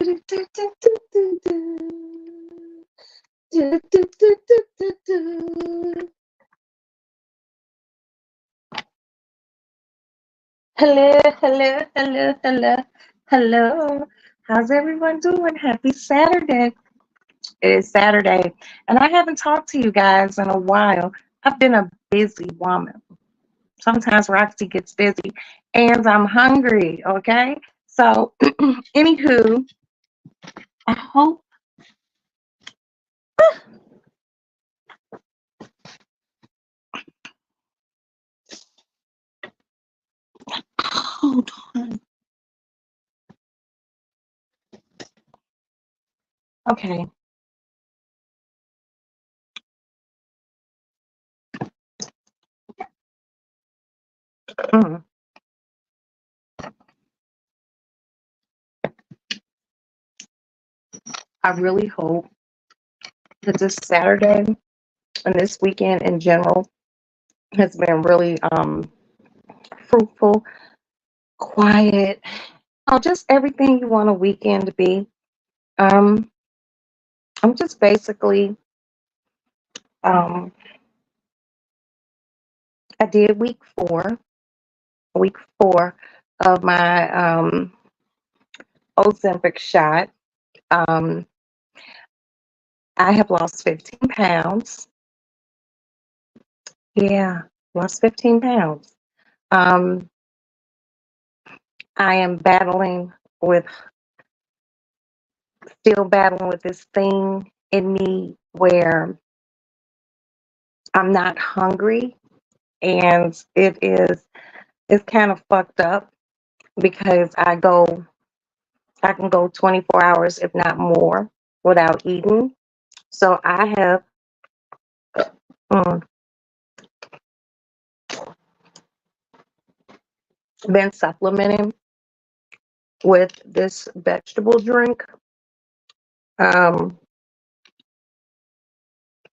Hello, hello, hello, hello, hello. How's everyone doing? Happy Saturday. It is Saturday, and I haven't talked to you guys in a while. I've been a busy woman. Sometimes Roxy gets busy, and I'm hungry, okay? So, anywho, I hope. Hold on. Okay. Mm. I really hope that this Saturday and this weekend in general has been really fruitful, quiet, just everything you want a weekend to be. Um, I'm just basically, um, I did week four of my Ozempic shot. Um, I have lost 15 pounds. Yeah, lost 15 pounds. Um, I am still battling with this thing in me where I'm not hungry, and it's kind of fucked up because I can go 24 hours, if not more, without eating. So I have mm, been supplementing with this vegetable drink. Um,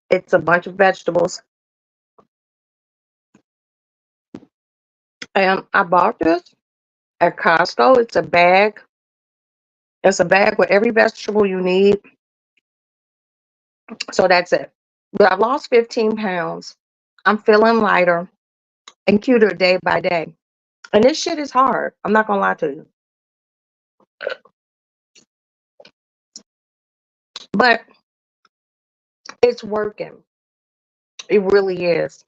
it's a bunch of vegetables, and I bought this at Costco. It's a bag. It's a bag with every vegetable you need. So that's it. But I've lost 15 pounds. I'm feeling lighter and cuter day by day. And this shit is hard. I'm not gonna lie to you. But it's working. It really is.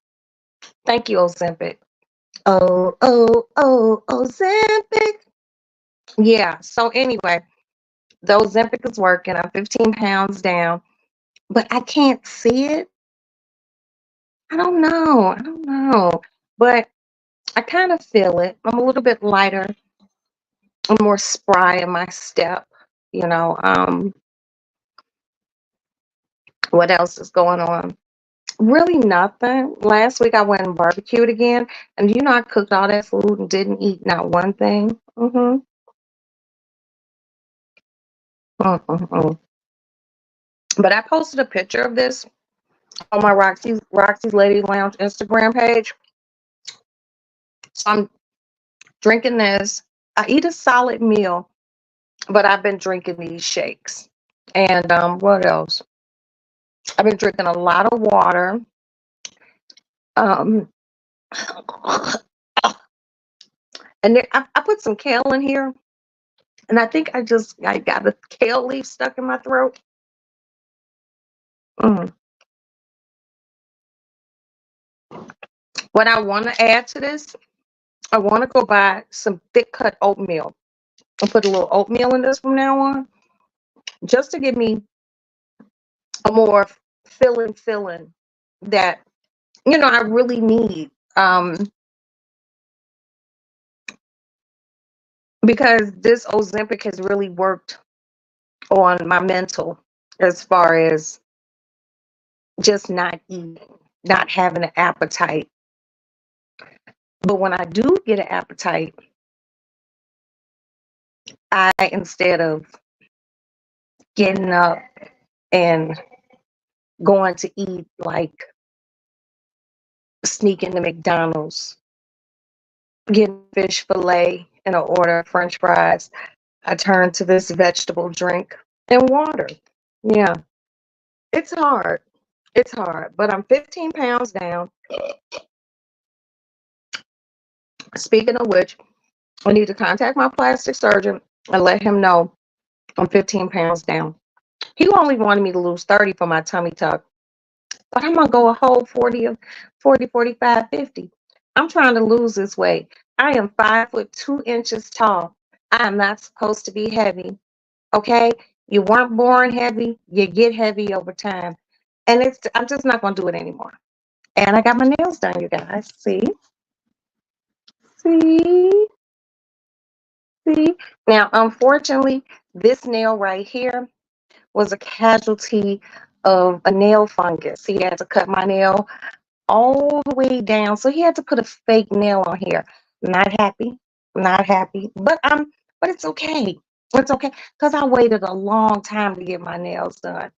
Thank you, Ozempic. Ozempic. Yeah. So anyway, the Ozempic is working. I'm 15 pounds down, but I can't see it. I don't know. I don't know. But I kind of feel it. I'm a little bit lighter. I'm more spry in my step. You know, what else is going on? Really nothing. Last week I went and barbecued again, and I cooked all that food and didn't eat not one thing. Mm-hmm. But I posted a picture of this on my Roxy's Lady Lounge Instagram page. So I'm drinking this. I eat a solid meal, but I've been drinking these shakes. And what else? I've been drinking a lot of water. Um, and I put some kale in here, and I think I got a kale leaf stuck in my throat. Mm. What I want to add to this, I want to go buy some thick cut oatmeal and put a little oatmeal in this from now on, just to give me a more filling that I really need. Because this Ozempic has really worked on my mental as far as just not eating, not having an appetite. But when I do get an appetite, I, instead of getting up and going to eat, like sneaking to McDonald's, getting fish fillet and an order of French fries, I turned to this vegetable drink and water. Yeah, it's hard. It's hard, but I'm 15 pounds down. Speaking of which, I need to contact my plastic surgeon and let him know I'm 15 pounds down. He only wanted me to lose 30 for my tummy tuck, but I'm gonna go a whole 40, 45, 50. I'm trying to lose this weight. I am 5 foot 2 inches tall. I am not supposed to be heavy. Okay? You weren't born heavy, you get heavy over time. And I'm just not gonna do it anymore. And I got my nails done, you guys. See, see. Now, unfortunately, this nail right here was a casualty of a nail fungus. He had to cut my nail all the way down. So he had to put a fake nail on here. Not happy. Not happy. But it's okay. It's okay. Because I waited a long time to get my nails done.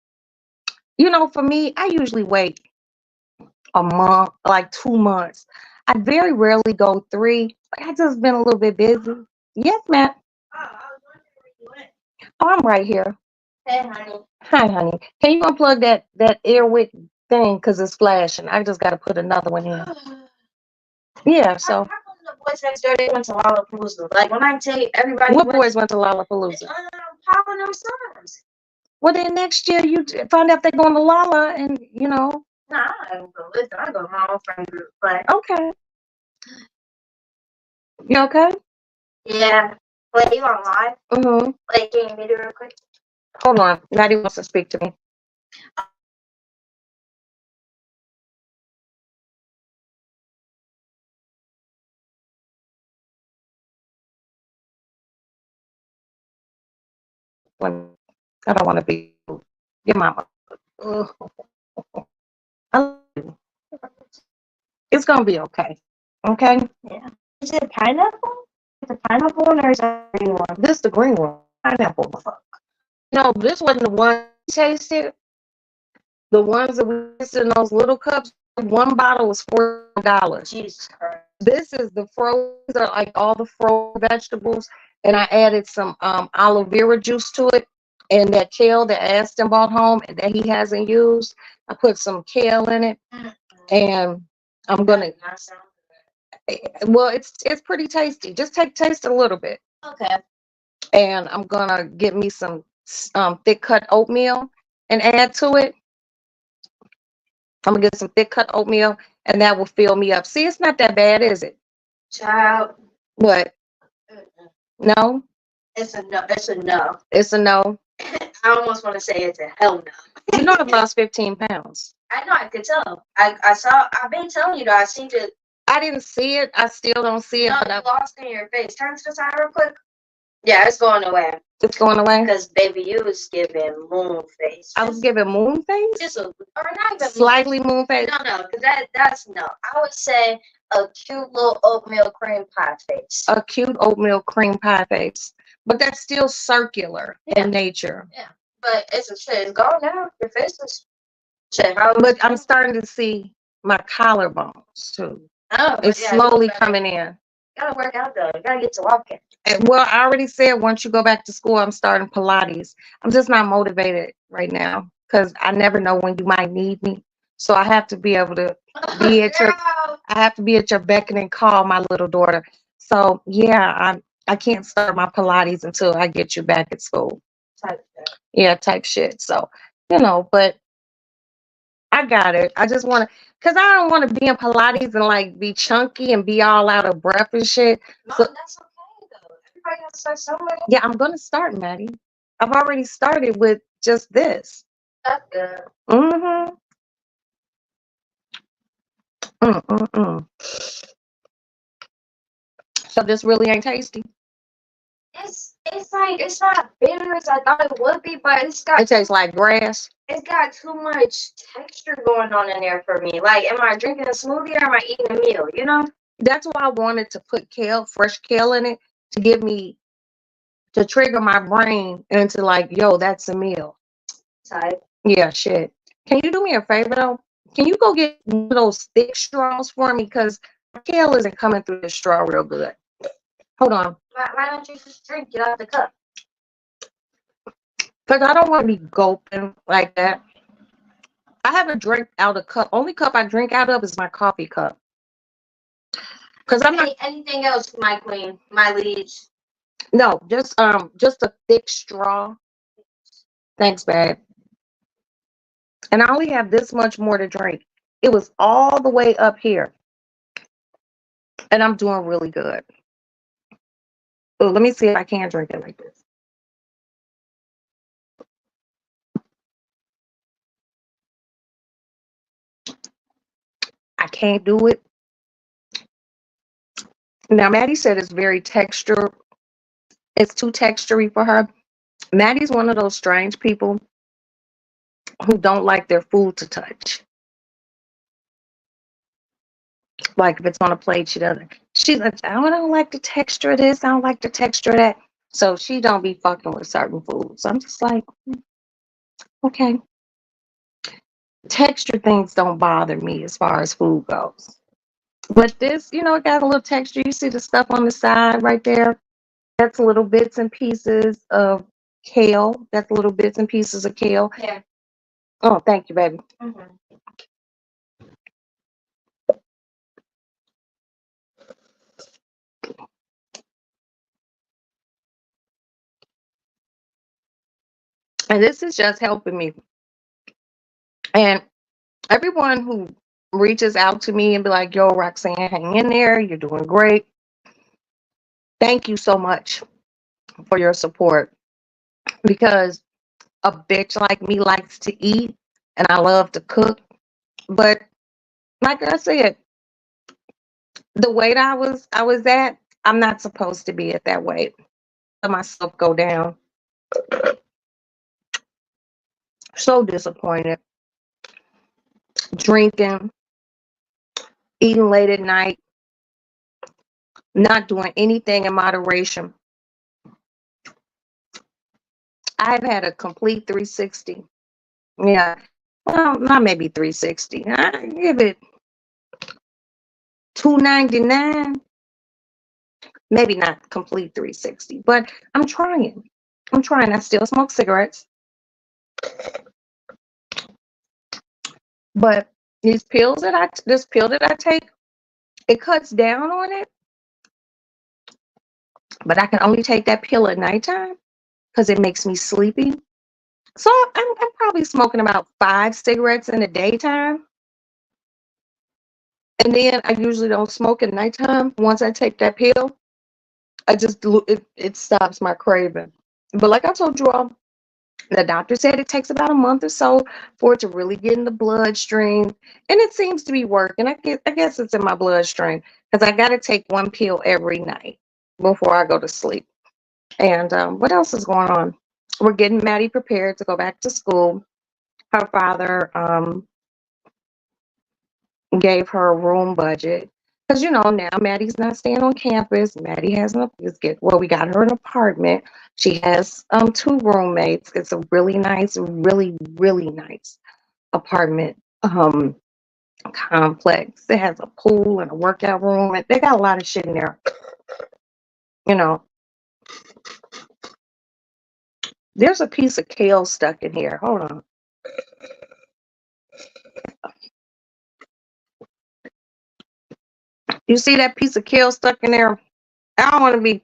You know, for me, I usually wait a month, like 2 months. I very rarely go 3. I just been a little bit busy. Yes, ma'am. Oh, I was wondering where you went. Oh, I'm right here. Hey, honey. Hi, honey. Can you unplug that Airwick thing because it's flashing? I just got to put another one in. Yeah. So. How come the boys next door they went to Lollapalooza? Like when I tell you everybody. What boys went to Lollapalooza? Pop and them sons. Well, then next year you find out they're going to Lala, and you know. Nah, I don't go with them. I go with my own friend group. But Okay. You okay? yeah. Wait, you on live? Mm-hmm. Wait, can you meet her real quick? Hold on. Maddie wants to speak to me. I don't want to be. Your mama. Ugh. It's gonna be okay. Okay. Yeah. Is it pineapple? Is it pineapple one or is that the green one? This the green one. Pineapple. No, this wasn't the one you tasted. The ones that we tasted in those little cups. One bottle was $4. Jesus Christ. This is the frozen, are like all the frozen vegetables, and I added some aloe vera juice to it, and that kale that Aston bought home and that he hasn't used. I put some kale in it, and I'm gonna. Well, it's pretty tasty. Just taste it a little bit. Okay. And I'm gonna get me some thick cut oatmeal and add to it. I'm gonna get some thick cut oatmeal, and that will fill me up. See, it's not that bad, is it? Child. What? No? It's a no. It's a no. It's a no. I almost want to say it's a hell no. You know I've lost 15 pounds. I know, I could tell. I saw, I've been telling you that I seen it. I didn't see it. I still don't see it. No, But you lost in your face. Turn to the side real quick. Yeah, it's going away. It's going away? Because baby, you was giving moon face. I was giving moon face? Just a, or not even slightly moon face? No, because that's no. I would say a cute little oatmeal cream pie face. A cute oatmeal cream pie face. But that's still circular in nature. Yeah, but it's a shit. It's gone now. Your face is shit. But I'm starting to see my collarbones too. Oh, it's slowly coming in. You gotta work out though. You gotta get to walking. And, well, I already said once you go back to school, I'm starting Pilates. I'm just not motivated right now because I never know when you might need me. So I have to be able to be at your. I have to be at your beck and call, my little daughter. So yeah, I can't start my Pilates until I get you back at school. Type shit. So, you know, but I got it. I just want to, because I don't want to be in Pilates and like be chunky and be all out of breath and shit. No, so, that's okay though. Everybody has to start somewhere. Yeah, I'm going to start, Maddie. I've already started with just this. That's good. Mm-hmm. So this really ain't tasty. It's like it's not bitter as I thought it would be, but it tastes like grass. It's got too much texture going on in there for me. Like, am I drinking a smoothie or am I eating a meal? You know? That's why I wanted to put fresh kale in it to trigger my brain into like, yo, that's a meal. Type. Yeah, shit. Can you do me a favor though? Can you go get those thick straws for me? Because kale isn't coming through the straw real good. Hold on. Why don't you just drink it out the cup? Because I don't want to be gulping like that. I haven't drank out of cup. Only cup I drink out of is my coffee cup. Because I'm not. Anything else, my queen, my liege? No, just a thick straw. Thanks, babe. And I only have this much more to drink. It was all the way up here, and I'm doing really good. Oh, let me see if I can drink it like this. I can't do it. Now, Maddie said it's very texture. It's too textury for her. Maddie's one of those strange people who don't like their food to touch. Like if it's on a plate, she doesn't. She's like, "Oh, I don't like the texture of this. I don't like the texture of that." So she don't be fucking with certain foods. I'm just like, okay. Texture things don't bother me as far as food goes. But this, it got a little texture. You see the stuff on the side right there? That's little bits and pieces of kale. That's little bits and pieces of kale. Yeah. Oh, thank you, baby. Mm-hmm. And this is just helping me. And everyone who reaches out to me and be like, "Yo, Roxanne, hang in there. You're doing great." Thank you so much for your support, because a bitch like me likes to eat and I love to cook. But like I said, the weight I was at, I'm not supposed to be at that weight. Let myself go down. So disappointed. Drinking, eating late at night, not doing anything in moderation. I've had a complete 360. Yeah. Well, not maybe 360. I give it 299. Maybe not complete 360, but I'm trying. I'm trying. I still smoke cigarettes, but this pill that I take, it cuts down on it, but I can only take that pill at nighttime because it makes me sleepy. So I'm probably smoking about 5 cigarettes in the daytime. And then I usually don't smoke at nighttime. Once I take that pill, it stops my craving. But like I told you all, the doctor said it takes about a month or so for it to really get in the bloodstream, and it seems to be working. I guess it's in my bloodstream because I got to take one pill every night before I go to sleep. And what else is going on? We're getting Maddie prepared to go back to school. Her father gave her a room budget because now Maddie's not staying on campus. Maddie has we got her an apartment. She has 2 roommates. It's a really nice, really really nice apartment complex. It has a pool and a workout room, and they got a lot of shit in there. You know, there's a piece of kale stuck in here. Hold on. You see that piece of kale stuck in there? I don't want to be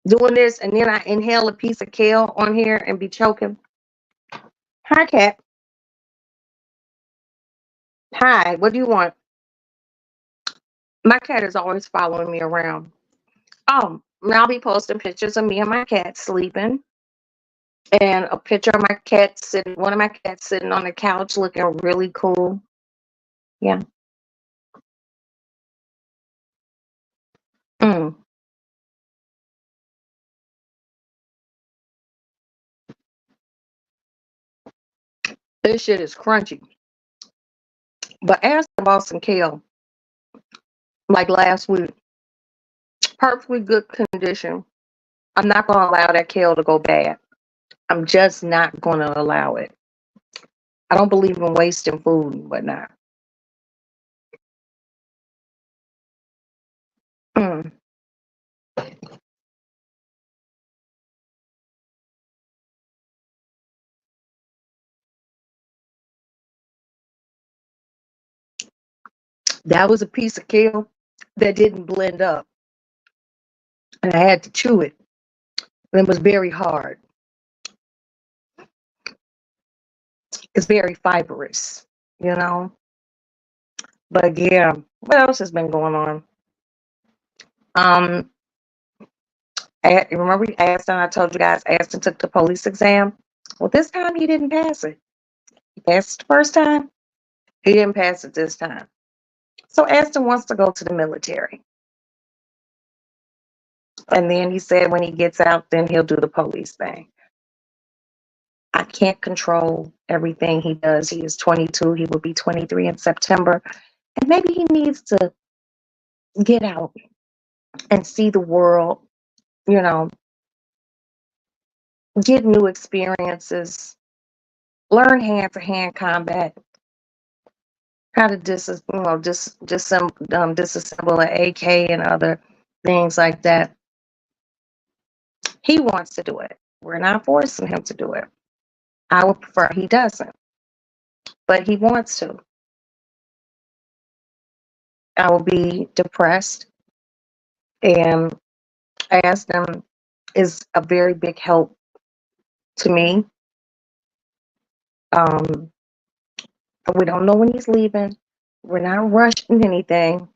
doing this and then I inhale a piece of kale on here and be choking. Hi, cat. Hi, what do you want? My cat is always following me around. I'll be posting pictures of me and my cat sleeping, and a picture of one of my cats sitting on the couch looking really cool. Yeah. Mm, this shit is crunchy. But as I bought some kale like last week, perfectly good condition. I'm not gonna allow that kale to go bad. I'm just not gonna allow it. I don't believe in wasting food and whatnot. Mm. That was a piece of kale that didn't blend up, and I had to chew it. And it was very hard. It's very fibrous, you know. But yeah, what else has been going on? Um, remember Aston? I told you guys Aston took the police exam. Well, this time he didn't pass it. He passed it the first time. He didn't pass it this time. So Aston wants to go to the military. And then he said when he gets out, then he'll do the police thing. I can't control everything he does. He is 22. He will be 23 in September. And maybe he needs to get out and see the world, you know, get new experiences, learn hand-to-hand combat, how to disassemble an AK and other things like that. He wants to do it. We're not forcing him to do it. I would prefer he doesn't, but he wants to. I will be depressed, and ask them is a very big help to me. Um, we don't know when he's leaving. We're not rushing anything,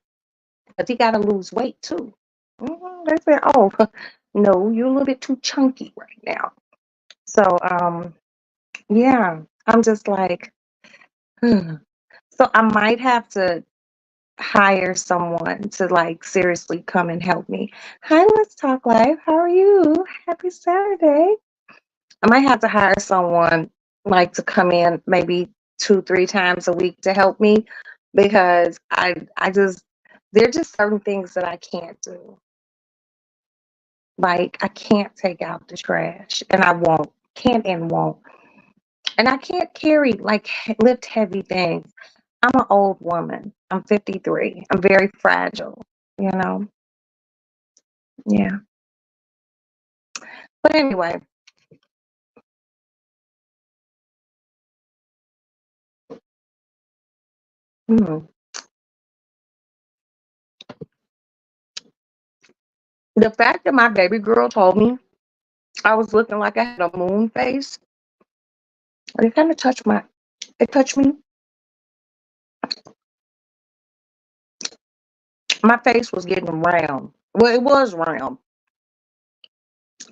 but he got to lose weight too. They say, "Oh, no, you're a little bit too chunky right now." So, yeah, I'm just like, so I might have to hire someone to like seriously come and help me. Hi, Let's Talk Life. How are you? Happy Saturday. I might have to hire someone like to come in maybe 2, 3 times a week to help me because I just there are just certain things that I can't do. Like I can't take out the trash and I won't. Can't and won't. And I can't carry like lift heavy things. I'm an old woman. I'm 53. I'm very fragile, you know. Yeah. But anyway, mm, the fact that my baby girl told me I was looking like I had a moon face, and it kind of touched my, it touched me. My face was getting round. Well, it was round,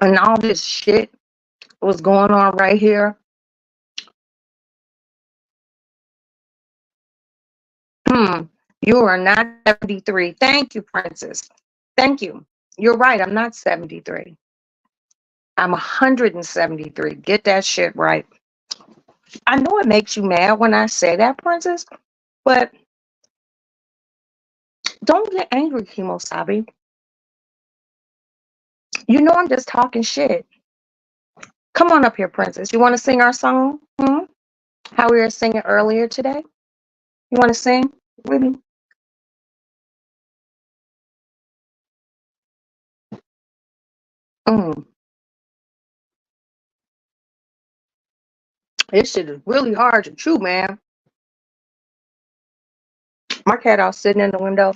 and all this shit was going on right here. Hmm. You are not 73. Thank you, Princess. Thank you. You're right. I'm not 73. I'm 173. Get that shit right. I know it makes you mad when I say that, Princess, but don't get angry, Kimosabi. You know I'm just talking shit. Come on up here, Princess. You want to sing our song? Hmm? How we were singing earlier today? You want to sing with me? Mm. This shit is really hard to chew, man. My cat all sitting in the window.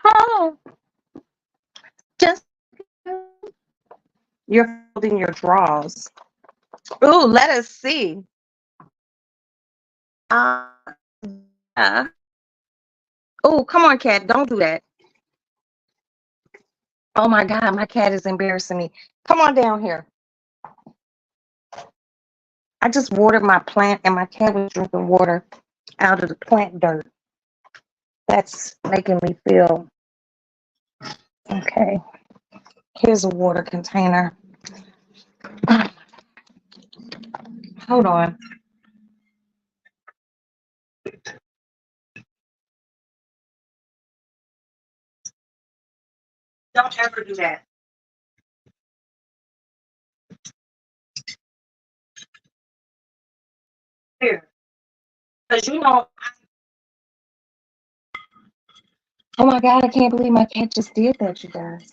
Oh, just you're holding your drawers. Ooh, let us see. Uh, yeah. Oh, come on, cat. Don't do that. Oh my God, my cat is embarrassing me. Come on down here. I just watered my plant and my cat was drinking water out of the plant dirt. That's making me feel okay. Here's a water container. Hold on. Don't ever do that. Here. Because you know, oh my God, I can't believe my cat just did that, you guys.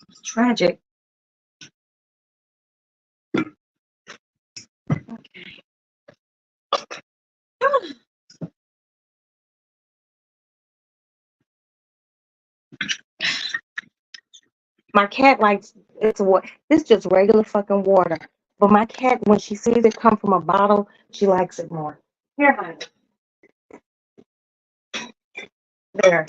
It's tragic. My cat likes it's what this just regular fucking water. But my cat, when she sees it come from a bottle, she likes it more. Here, honey. There.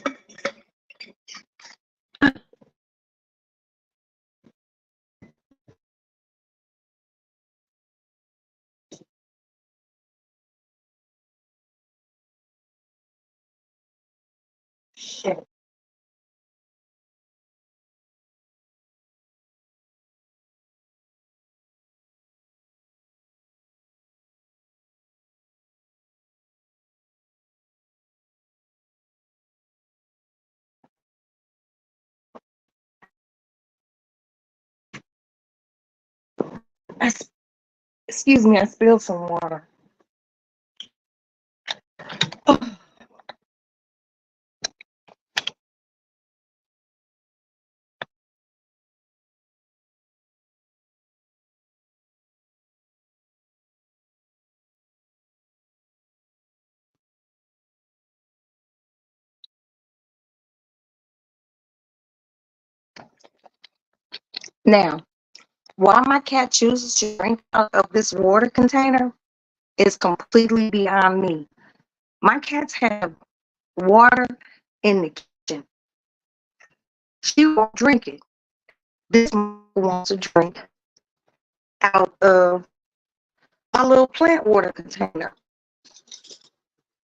Shit. I, s- excuse me, I spilled some water. Now, why my cat chooses to drink out of this water container is completely beyond me. My cats have water in the kitchen. She won't drink it. This mother wants to drink out of my little plant water container.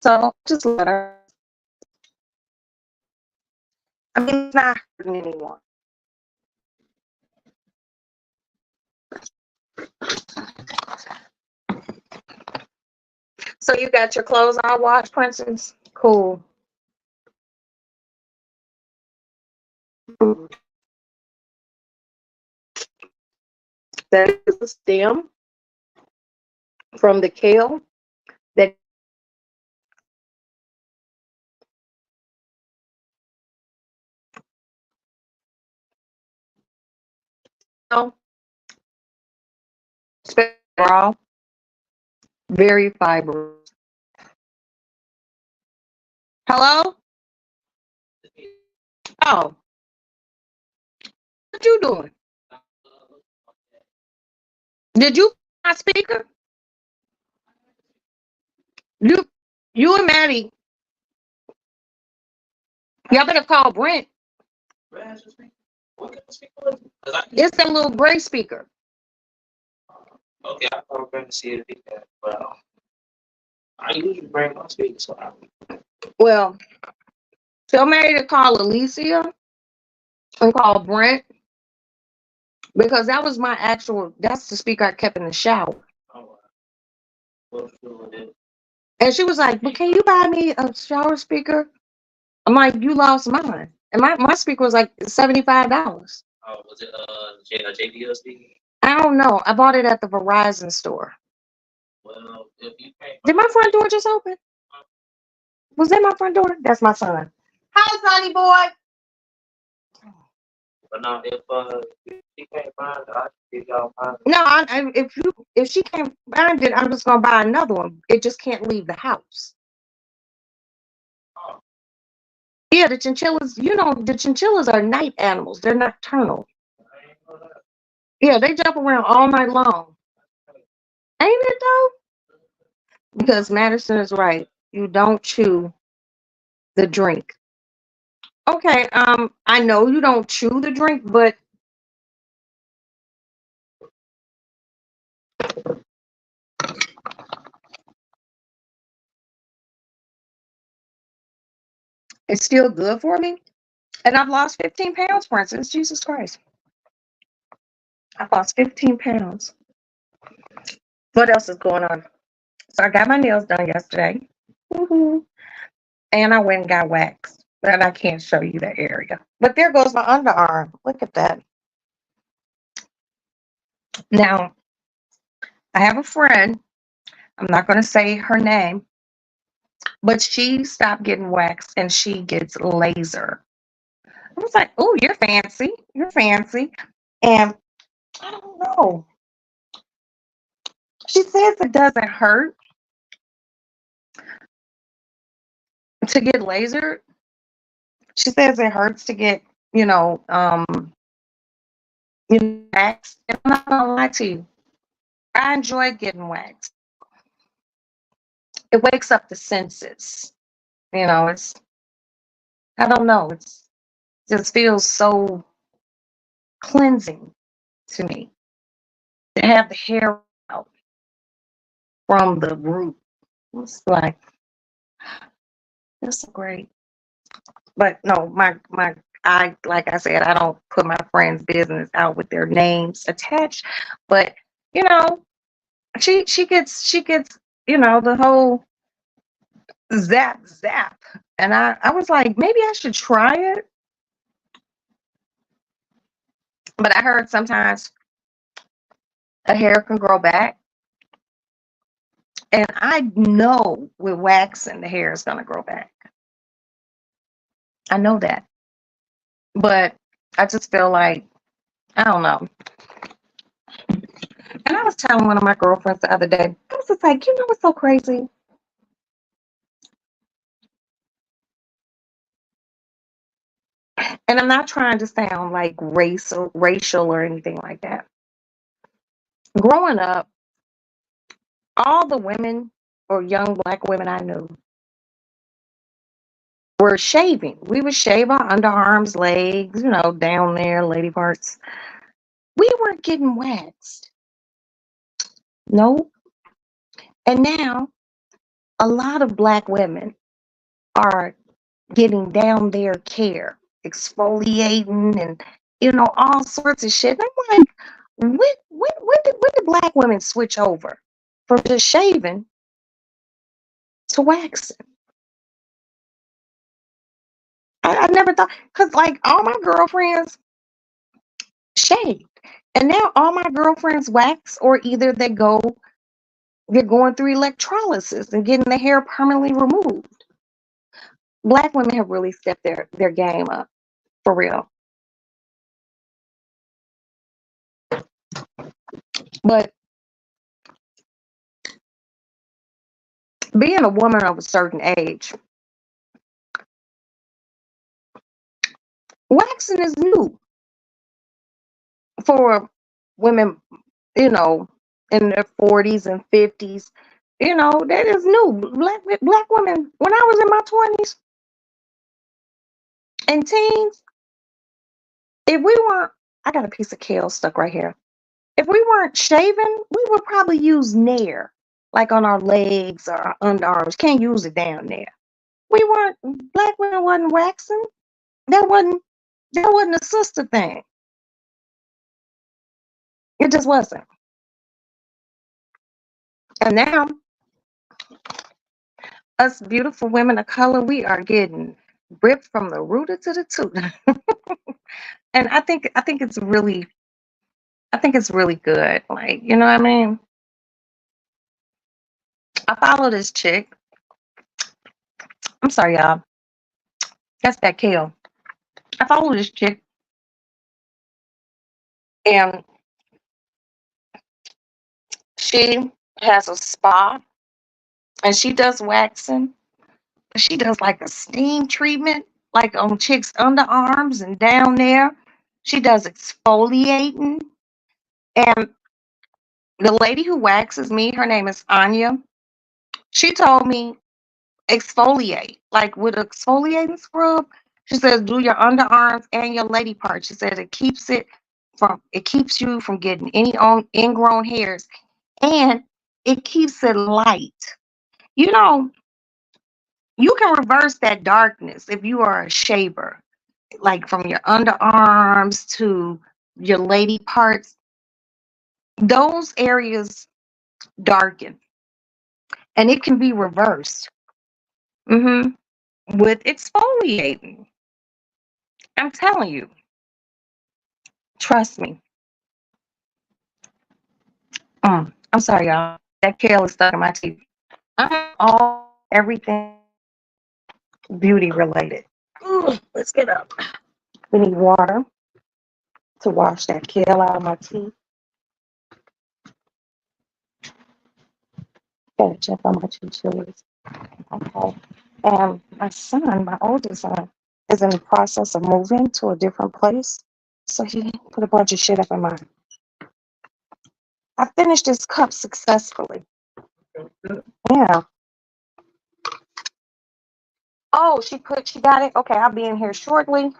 So just let her. I mean, it's not hurting anyone. So you got your clothes on wash, Princess? Cool. That is a stem from the kale that raw, very fibrous. Hello? Oh, what you doing? Did you my speaker? You you and Maddie, y'all better call Brent. It's that little gray speaker. Okay, I probably bring to see it, but I usually bring my speakers. So Well, tell Mary to call Alicia and call Brent because that was my actual. That's the speaker I kept in the shower. And she was like, "But can you buy me a shower speaker?" I'm like, "You lost mine." And my speaker was like $75. Oh, was it JBL speaker? I don't know. I bought it at the Verizon store. Well, if you can't Did my front door just open? Was that my front door? That's my son. Hi, Sonny boy. but no, if you can't find it, I can give y'all mine. No, if she can't find it, I'm just gonna buy another one. It just can't leave the house. Oh, Yeah, the chinchillas. You know, the chinchillas are night animals. They're nocturnal. I ain't know that. Yeah, they jump around all night long. Ain't it though? Because Madison is right. You don't chew the drink. Okay, I know you don't chew the drink, but it's still good for me. And I've lost 15 pounds, for instance. Jesus Christ. I've lost 15 pounds. What else is going on? So I got my nails done yesterday. Woohoo. And I went and got waxed. But I can't show you the area. But there goes my underarm. Look at that. Now, I have a friend. I'm not going to say her name, but she stopped getting waxed and she gets laser. I was like, oh, you're fancy. You're fancy. And I don't know. She says it doesn't hurt. to get lasered. She says it hurts to get, you know, waxed. And I'm not gonna lie to you. I enjoy getting waxed. It wakes up the senses. You know, it's I don't know. It's just feels so cleansing to me to have the hair out from the root. It's like that's so great. But no, my I like I said, I don't put my friends' business out with their names attached. But you know, she gets the whole zap, and I was like maybe I should try it. But I heard sometimes a hair can grow back, and I know with waxing the hair is gonna grow back. I know that, but I just feel like I don't know. And I was telling one of my girlfriends the other day, I was just like, what's so crazy? And I'm not trying to sound like racial or anything like that. Growing up, all the women or young black women I knew were shaving. We would shave our underarms, legs, down there, lady parts. We weren't getting waxed. No. And now a lot of black women are getting down their care, exfoliating and all sorts of shit. And I'm like, when did black women switch over from just shaving to waxing? I never thought, because like all my girlfriends shaved, and now all my girlfriends wax, or either they're going through electrolysis and getting the hair permanently removed. Black women have really stepped their game up for real. But being a woman of a certain age, waxing is new for women, you know, in their 40s and 50s. That is new. Black women, when I was in my 20s and teens, if we weren't, I got a piece of kale stuck right here. If we weren't shaving, we would probably use Nair, like on our legs or our underarms. Can't use it down there. Black women wasn't waxing. That wasn't a sister thing. It just wasn't. And now, us beautiful women of color, we are getting ripped from the rooter to the tutor. And I think it's really good. Like, you know what I mean? I follow this chick. I'm sorry, y'all. That's that kale. I follow this chick, and she has a spa, and she does waxing. She does like a steam treatment, like on chicks' underarms and down there. She does exfoliating. And the lady who waxes me, her name is Anya. She told me exfoliate, like with exfoliating scrub. She says do your underarms and your lady parts. She says it keeps you from getting any ingrown hairs, and it keeps it light. You know, you can reverse that darkness if you are a shaver, like from your underarms to your lady parts. Those areas darken, and it can be reversed. hmm with exfoliating. I'm telling you, trust me. I'm sorry, y'all. That kale is stuck in my teeth. I'm all everything beauty related. Ooh, let's get up. We need water to wash that kale out of my teeth. Gotta check on my chinchillas. Okay. And my son, my oldest son, is in the process of moving to a different place. So he put a bunch of shit up in mine. I finished this cup successfully. Yeah. Oh, she got it. Okay, I'll be in here shortly.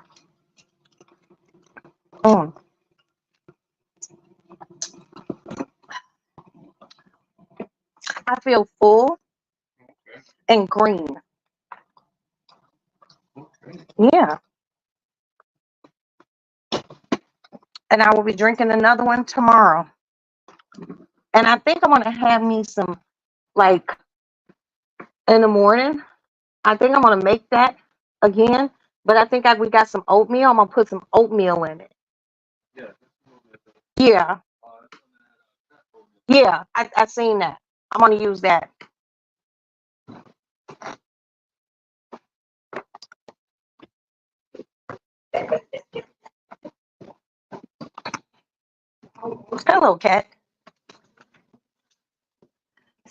Mm. I feel full and green. Yeah. And I will be drinking another one tomorrow. And I think I'm gonna have me some, like, in the morning. I think I'm gonna make that again. But I think we got some oatmeal. I'm gonna put some oatmeal in it. Yeah. Yeah. I seen that. I'm gonna use that. Hello, cat.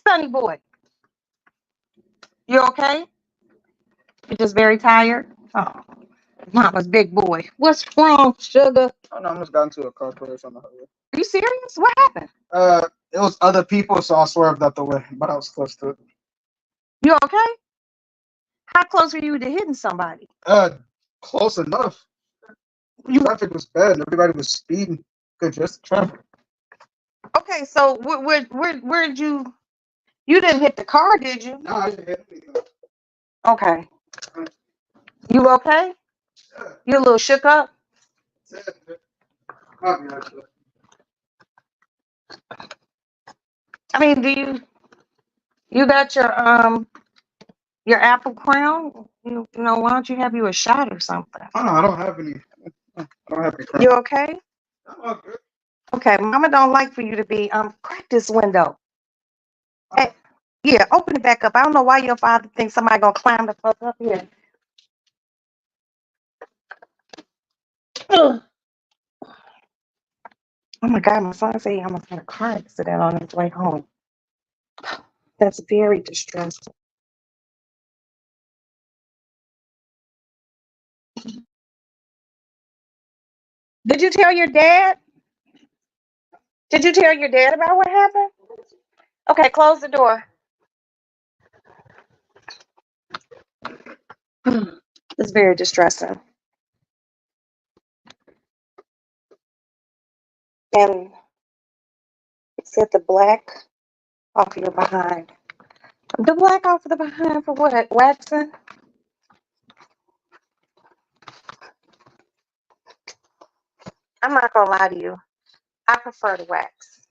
Sunny boy. You okay? You're just very tired? Oh, mama's big boy. What's wrong, sugar? Oh no, I almost got into a car crash on the highway. Are you serious? What happened? It was other people, so I swerved out the way, but I was close to it. You okay? How close were you to hitting somebody? Close enough. You Traffic was bad. Everybody was speeding. Congested traffic. okay? So where did you? You didn't hit the car, did you? No, I didn't hit anything. Okay. You okay? Yeah, You a little shook up? that's it. Might be actually. I mean, you got your apple crown? You know, why don't you have you a shot or something? Oh no, I don't have any. I don't have any crime. You okay? I'm all good. Okay, mama don't like for you to be crack this window. Hey, yeah, open it back up. I don't know why your father thinks somebody gonna climb the fuck up here. Ugh. Oh my god, my son said he almost had a car accident on his way home. That's very distressing. Did you tell your dad? Did you tell your dad about what happened? Okay, close the door. It's very distressing. And it said the black off of your behind. The black off of the behind for what? Waxing? I'm not gonna lie to you. I prefer the wax.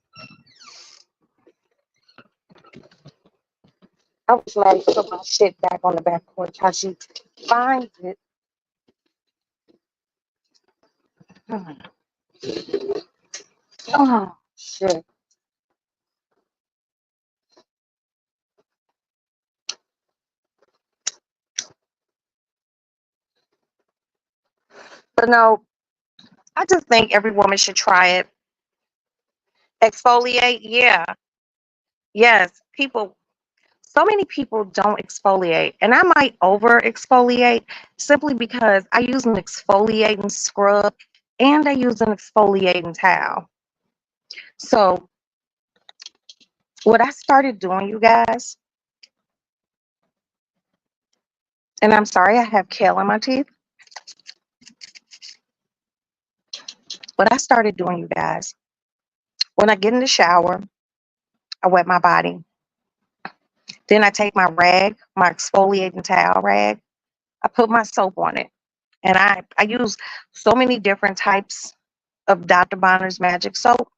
I was mad to put my shit back on the back porch. How she finds it. Hmm. Oh shit. But no, I just think every woman should try it. Exfoliate, yeah. Yes. So many people don't exfoliate. And I might over exfoliate simply because I use an exfoliating scrub and I use an exfoliating towel. So what I started doing, you guys, and I'm sorry I have kale in my teeth. What I started doing, you guys, when I get in the shower, I wet my body. Then I take my rag, my exfoliating towel rag, I put my soap on it. And I use so many different types of Dr. Bonner's Magic Soap.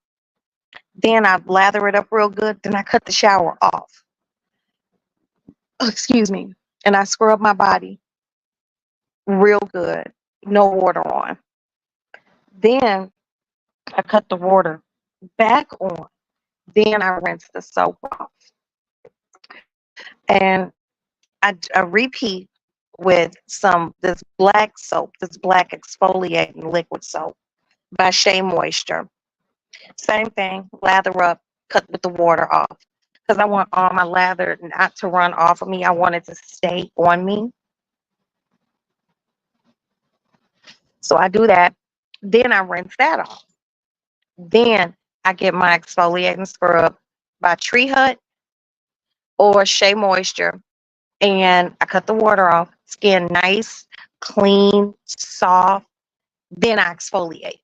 Then I lather it up real good. Then I cut the shower off. Oh, excuse me. And I scrub my body real good. No water on. Then I cut the water back on. Then I rinse the soap off. And I repeat with this black soap, this black exfoliating liquid soap by Shea Moisture. Same thing, lather up, cut with the water off. because I want all my lather not to run off of me. I want it to stay on me. So I do that. Then I rinse that off. Then I get my exfoliating scrub by Tree Hut or Shea Moisture, and I cut the water off. Skin nice, clean, soft. Then I exfoliate.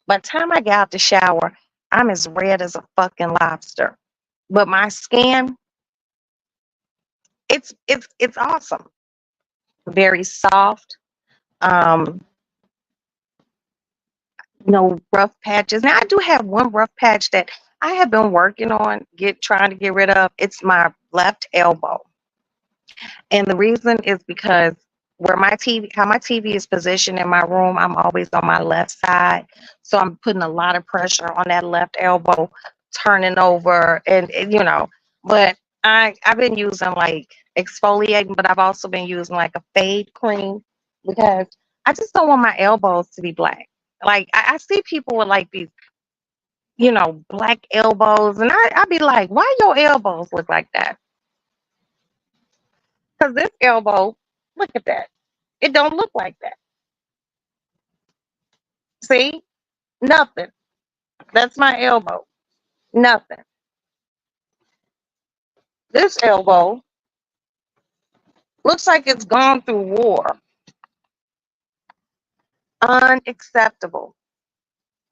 By the time I get out the shower, I'm as red as a fucking lobster. But my skin, it's awesome. Very soft. Um, no rough patches. Now I do have one rough patch that I have been working on trying to get rid of. It's my left elbow. And the reason is because where how my TV is positioned in my room, I'm always on my left side. So I'm putting a lot of pressure on that left elbow, turning over and but I've been using like exfoliating, but I've also been using like a fade cream because I just don't want my elbows to be black. Like I see people with like these, black elbows, and I be like, why your elbows look like that? Because this elbow, look at that. It don't look like that. See? Nothing. That's my elbow. Nothing. This elbow looks like it's gone through war. Unacceptable.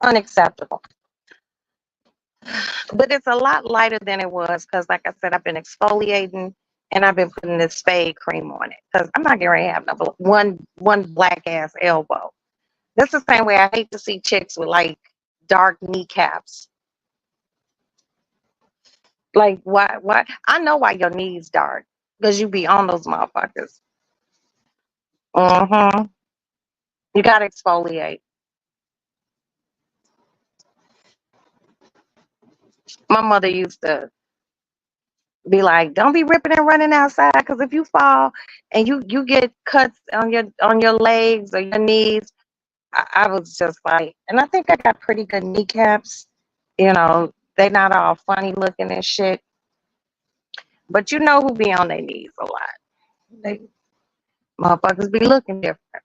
Unacceptable. But it's a lot lighter than it was because, like I said, I've been exfoliating and I've been putting this fade cream on it because I'm not going to have one black ass elbow. That's the same way I hate to see chicks with like dark kneecaps. Like why? I know why your knees dark because you be on those motherfuckers. You gotta exfoliate. My mother used to be like, "Don't be ripping and running outside because if you fall and you get cuts on your legs or your knees." I was just like, and I think I got pretty good kneecaps. They not all funny looking and shit, but you know who be on their knees a lot. They motherfuckers be looking different.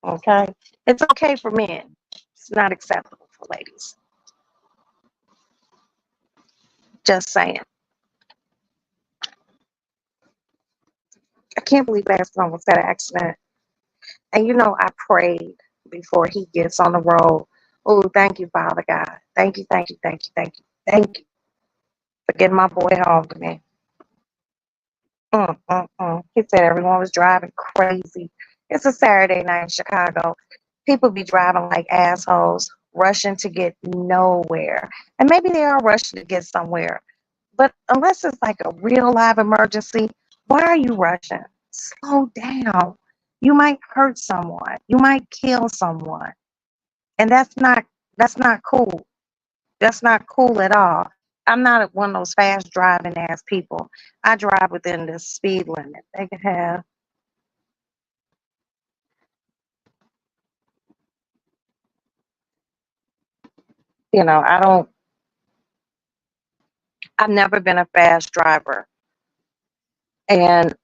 Okay, it's okay for men. It's not acceptable for ladies. Just saying. I can't believe Aston almost had an accident. And I prayed before he gets on the road. Oh, thank you, Father God. Thank you, thank you, thank you, thank you, thank you for getting my boy home to me. He said everyone was driving crazy. It's a Saturday night in Chicago. People be driving like assholes, rushing to get nowhere. And maybe they are rushing to get somewhere. But unless it's like a real live emergency, why are you rushing? Slow down. You might hurt someone. You might kill someone. And that's not cool. That's not cool at all. I'm not one of those fast driving ass people. I drive within the speed limit. They can have, I don't, I've never been a fast driver. And,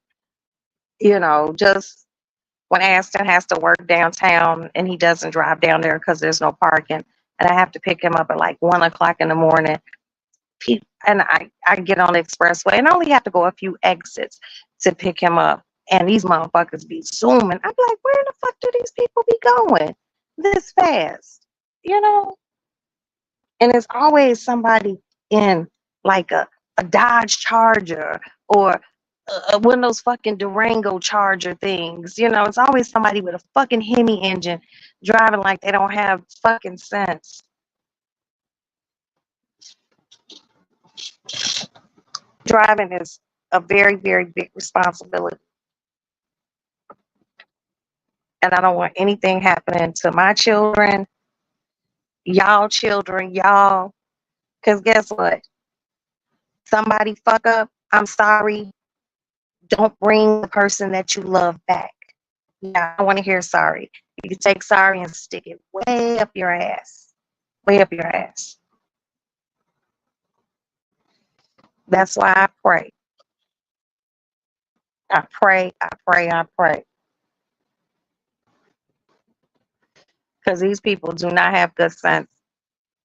just when Aston has to work downtown and he doesn't drive down there because there's no parking, and I have to pick him up at like 1 o'clock in the morning, and I get on the expressway and I only have to go a few exits to pick him up. And these motherfuckers be zooming. I'm like, where the fuck do these people be going this fast? And it's always somebody in like a Dodge Charger or one of those fucking Durango Charger things. It's always somebody with a fucking Hemi engine driving like they don't have fucking sense. Driving is a very, very big responsibility. And I don't want anything happening to my children, y'all. Because guess what? Somebody fuck up, I'm sorry. Don't bring the person that you love back. Yeah, I want to hear sorry. You can take sorry and stick it way up your ass. Way up your ass. That's why I pray. I pray, I pray, I pray. Because these people do not have good sense.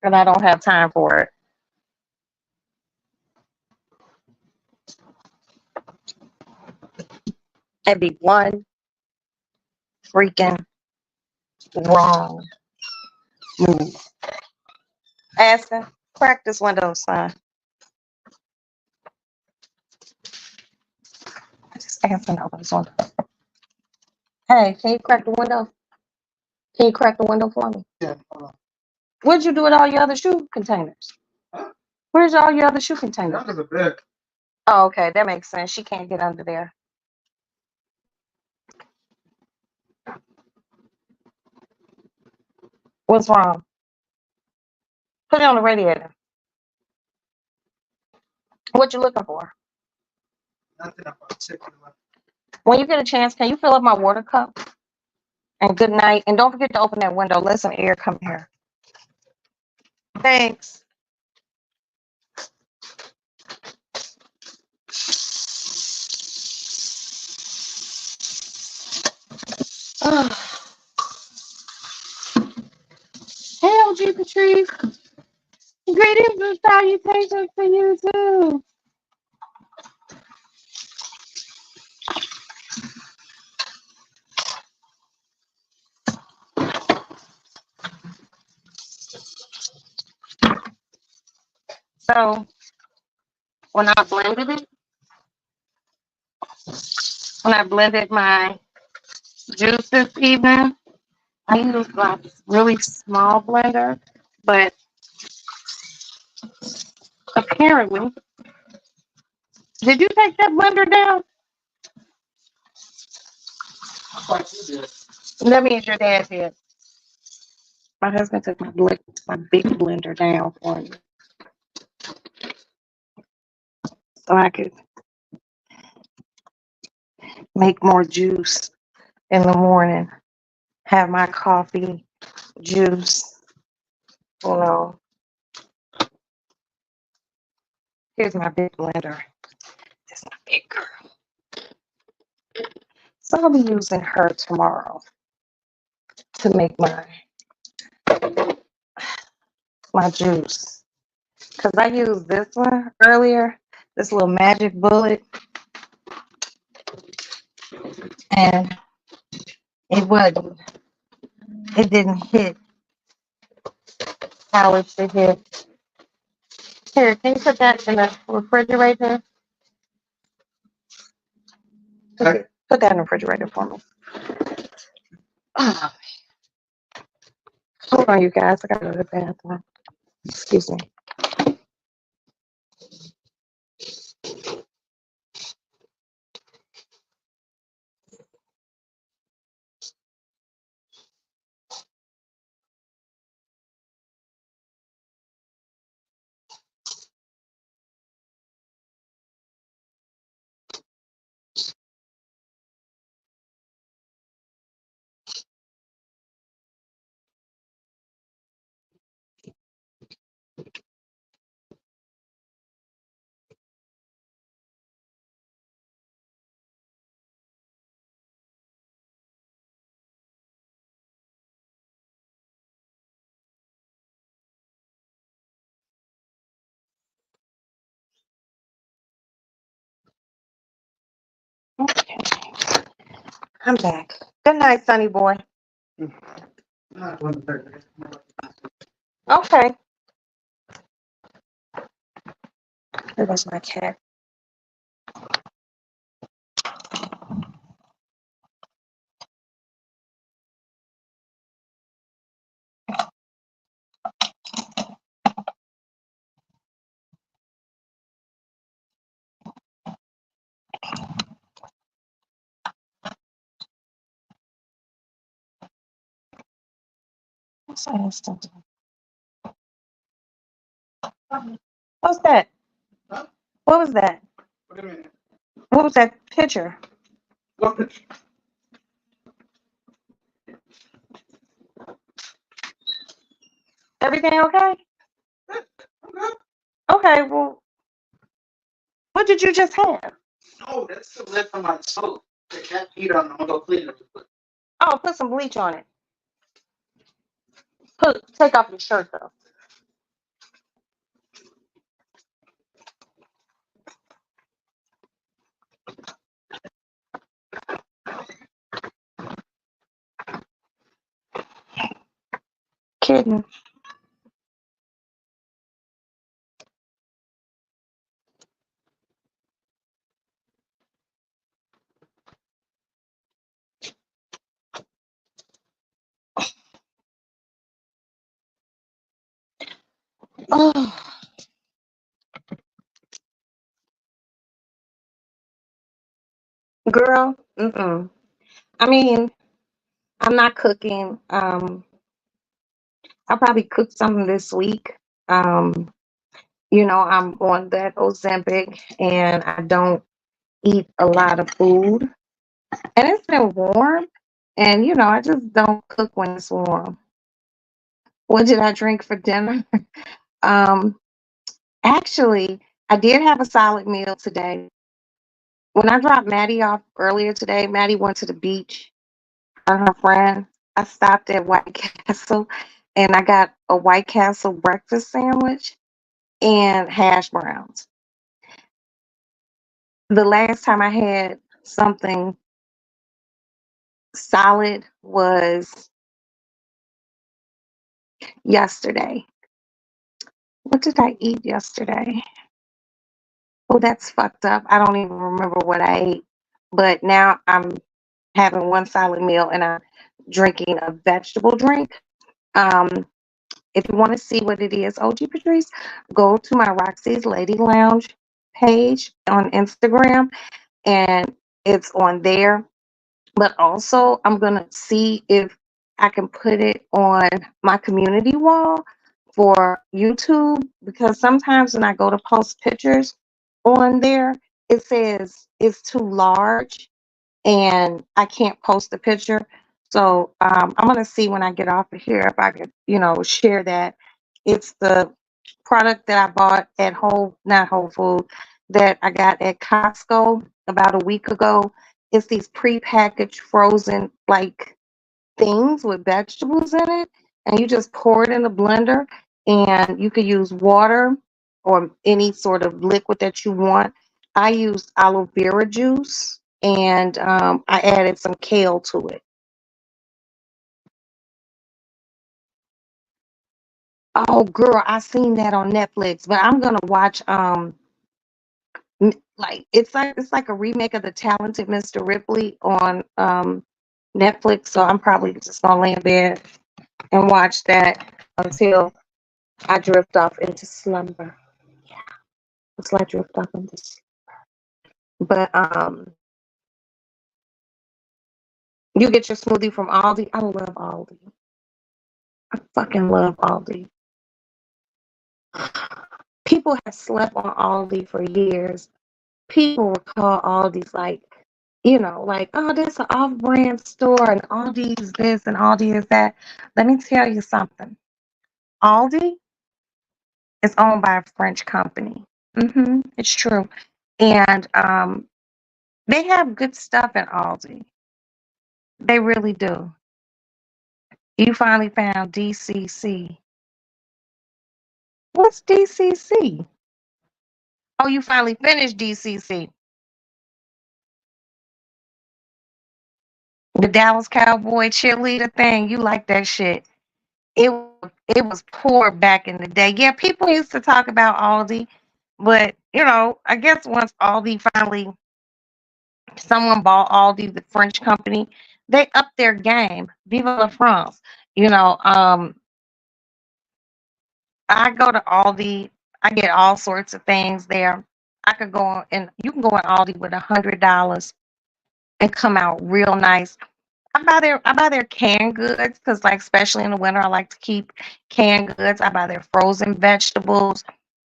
And I don't have time for it. It'd be one freaking wrong move. Aston, crack this window, son. I just asked him to open this window. Hey, can you crack the window? Can you crack the window for me? Yeah, hold on. What'd you do with all your other shoe containers? Huh? Where's all your other shoe containers? That was a bit. Oh, okay, that makes sense. She can't get under there. What's wrong? Put it on the radiator. What you looking for? Nothing in particular. When you get a chance, can you fill up my water cup? And good night. And don't forget to open that window. Let some air come here. Thanks. Hell, G. Patrice. Greetings and salutations to you too. So when I blended my juice this evening, I used like a really small blender, but apparently, did you take that blender down? I thought you did. That means your dad did. My husband took my big blender down for me, so I could make more juice in the morning. Have my coffee, juice, you know. Here's my big blender. This is my big girl. So I'll be using her tomorrow to make my juice. Because I used this one earlier, this little magic bullet, and it didn't hit how it should hit. Here, can you put that in the refrigerator? Okay. Put that in the refrigerator for me. Oh, hold on, you guys. I gotta go to the bathroom. Excuse me. Okay, I'm back. Good night, Sonny boy. Not 1:30. Okay. There goes my cat. What's that? What's that? Huh? What was that? What do you mean? What was that picture? What picture? Everything okay? I'm good. Okay, well, What did you just have? No, that's the lid from my soap. The cat peed on it. I'm gonna go clean it. Oh, put some bleach on it. Take off your shirt though. Kidding. Oh, girl. Mm-mm. I mean, I'm not cooking. I'll probably cook something this week. Um, I'm on that Ozempic and I don't eat a lot of food. And it's been warm. And I just don't cook when it's warm. What did I drink for dinner? um, Actually, I did have a solid meal today. When I dropped Maddie off earlier today, Maddie went to the beach and her friend. I stopped at White Castle and I got a White Castle breakfast sandwich and hash browns. The last time I had something solid was yesterday. What did I eat yesterday? Oh, that's fucked up. I don't even remember what I ate. But now I'm having one solid meal and I'm drinking a vegetable drink. Um, if you want to see what it is, OG Patrice, go to my Roxy's Lady Lounge page on Instagram and it's on there. But also, I'm going to see if I can put it on my community wall for YouTube because sometimes when I go to post pictures on there, it says it's too large and I can't post the picture. So I'm going to see when I get off of here if I could, share that. It's the product that I bought at not Whole Food, that I got at Costco about a week ago. It's these prepackaged frozen like things with vegetables in it, and you just pour it in a blender, and you could use water or any sort of liquid that you want. I used aloe vera juice, and I added some kale to it. Oh, girl, I seen that on Netflix, but I'm gonna watch it's like a remake of the Talented Mr. Ripley on Netflix. So I'm probably just gonna lay in bed and watch that until I drift off into slumber. Yeah, until I drift off into sleep. But you get your smoothie from Aldi. I love Aldi. I fucking love Aldi. People have slept on Aldi for years. People would call Aldi's like, like, oh, this an off-brand store and Aldi's this and Aldi is that. Let me tell you something. Aldi is owned by a French company. It's true. And they have good stuff at Aldi. They really do. You finally found DCC. What's DCC? Oh, you finally finished DCC. The Dallas Cowboy cheerleader thing. You like that shit. It it was poor back in the day. Yeah, people used to talk about Aldi, but I guess once Aldi finally someone bought Aldi, the French company, they upped their game. Vive la France. You know, um, I go to Aldi, I get all sorts of things there. I could go on and you can go on Aldi with $100 and come out real nice. I buy their canned goods because, like, especially in the winter, I like to keep canned goods. I buy their frozen vegetables.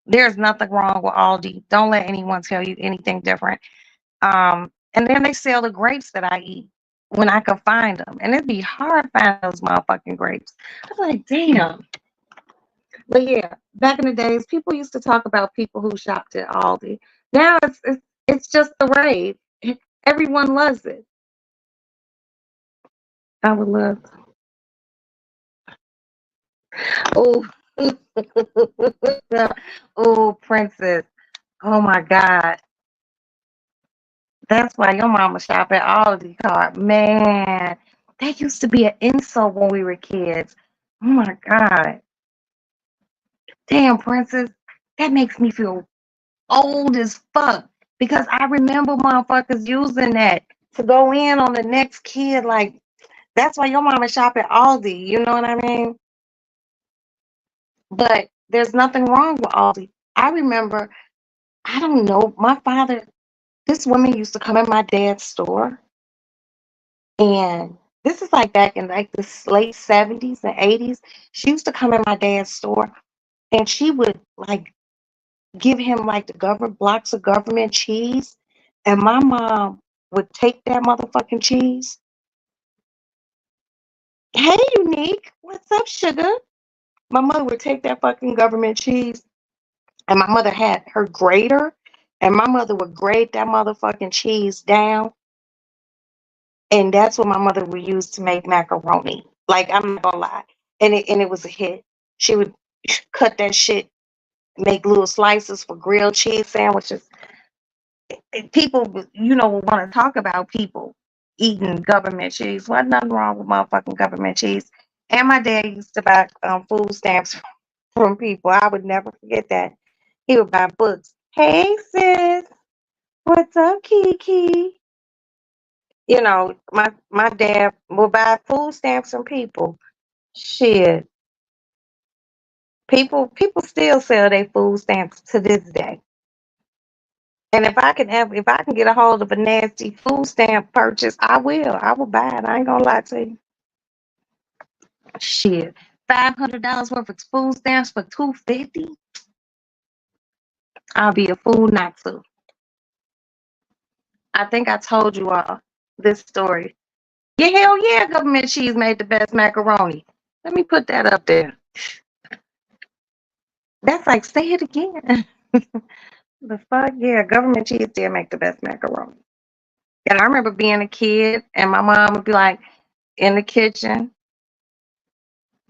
There's nothing wrong with Aldi. Don't let anyone tell you anything different. And then they sell the grapes that I eat when I can find them, and it'd be hard finding those motherfucking grapes. I'm like, damn. But yeah, back in the days, people used to talk about people who shopped at Aldi. Now it's just the rave. Everyone loves it. I would love. Oh, oh, Princess. Oh my God. That's why your mama shop at Aldi card. Man, that used to be an insult when we were kids. Oh my God. Damn, Princess. That makes me feel old as fuck. Because I remember motherfuckers using that to go in on the next kid. Like, that's why your mama shop at Aldi. You know what I mean? But there's nothing wrong with Aldi. I remember, I don't know, my father, this woman used to come in my dad's store. And this is like back in like the late 70s and 80s. She used to come in my dad's store and she would like give him like the government blocks of government cheese. And my mom would take that motherfucking cheese. Hey, Unique, what's up, sugar? My mother would take that fucking government cheese, and my mother had her grater, and my mother would grate that motherfucking cheese down, and that's what my mother would use to make macaroni. Like, I'm not gonna lie, and it was a hit. She would cut that shit, make little slices for grilled cheese sandwiches. People, would want to talk about people eating government cheese. Wasn't nothing wrong with motherfucking government cheese. And my dad used to buy food stamps from people. I would never forget that. He would buy books. Hey sis, what's up, Kiki? My dad would buy food stamps from people. Shit, people still sell their food stamps to this day. And if I can get a hold of a nasty food stamp purchase, I will. I will buy it. I ain't gonna lie to you. Shit, $500 worth of food stamps for $250. I'll be a fool not to. I think I told you all this story. Yeah, hell yeah, government cheese made the best macaroni. Let me put that up there. That's like, say it again. The fuck? Yeah, government cheese did make the best macaroni. And I remember being a kid and my mom would be like in the kitchen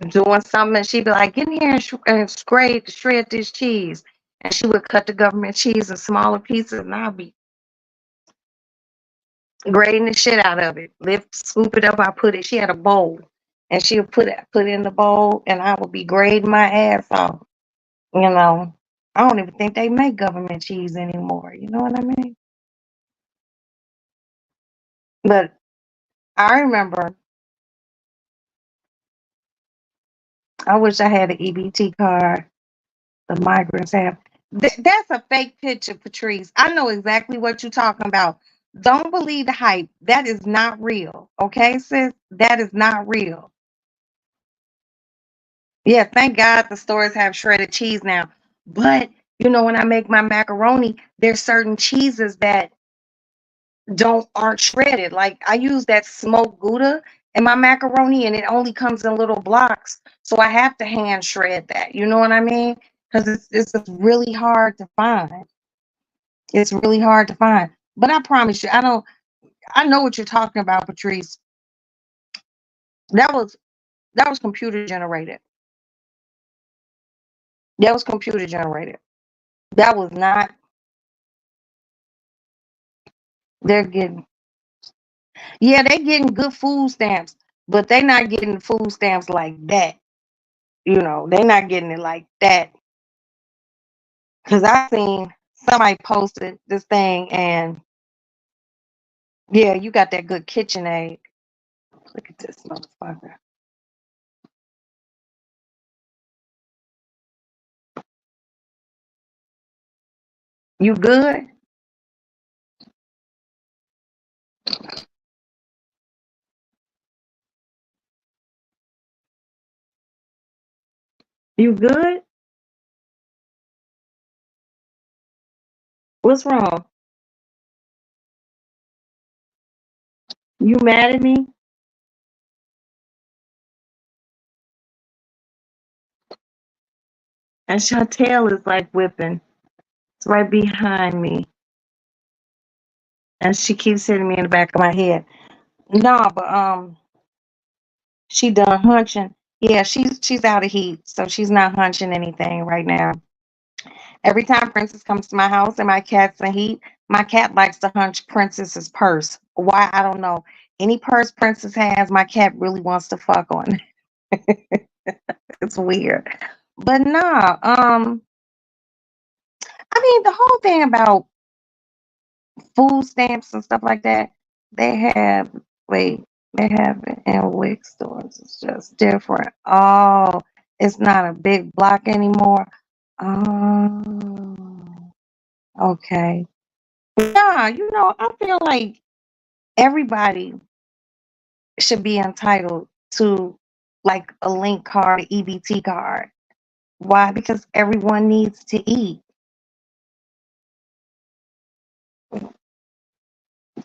doing something and she'd be like, get in here and shred this cheese. And she would cut the government cheese in smaller pieces and I'll be grating the shit out of it. Scoop it up, she had a bowl. And she would put it in the bowl and I would be grading my ass off. I don't even think they make government cheese anymore. You know what I mean? But I remember, I wish I had an EBT card. The migrants have. That's a fake picture, Patrice. I know exactly what you're talking about. Don't believe the hype. That is not real. Okay, sis? That is not real. Yeah, thank God the stores have shredded cheese now. But when I make my macaroni, there's certain cheeses that aren't shredded. Like I use that smoked Gouda in my macaroni and it only comes in little blocks. So I have to hand shred that. You know what I mean? Because it's really hard to find. It's really hard to find. But I promise you, I know what you're talking about, Patrice. That was computer generated. That was computer generated. That was not they're getting yeah, they're getting good food stamps, but they're not getting food stamps like that. They're not getting it like that. Cause I seen somebody posted this thing and yeah, you got that good KitchenAid. Look at this motherfucker. You good? You good? What's wrong? You mad at me? And Chantel is like whipping. It's right behind me. And she keeps hitting me in the back of my head. No, but she done hunching. Yeah, she's out of heat, so she's not hunching anything right now. Every time Princess comes to my house and my cat's in heat, my cat likes to hunch Princess's purse. Why? I don't know. Any purse Princess has, my cat really wants to fuck on. It's weird. But nah, I mean the whole thing about food stamps and stuff like that, they have wait, they have it in Wick stores. It's just different. Oh, it's not a big block anymore. Oh, okay. Yeah, I feel like everybody should be entitled to like a link card, EBT card. Why? Because everyone needs to eat.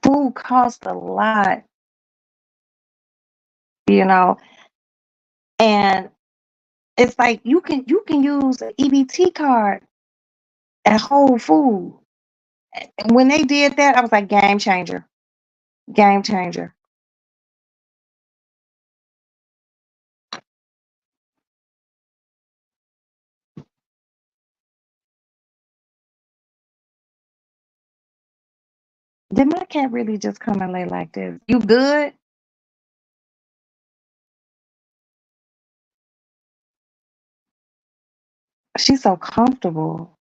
Food costs a lot, you know, and it's like you can use an EBT card at Whole Food. And when they did that, I was like, game changer, game changer. Did my cat really just come and lay like this? You good? She's so comfortable.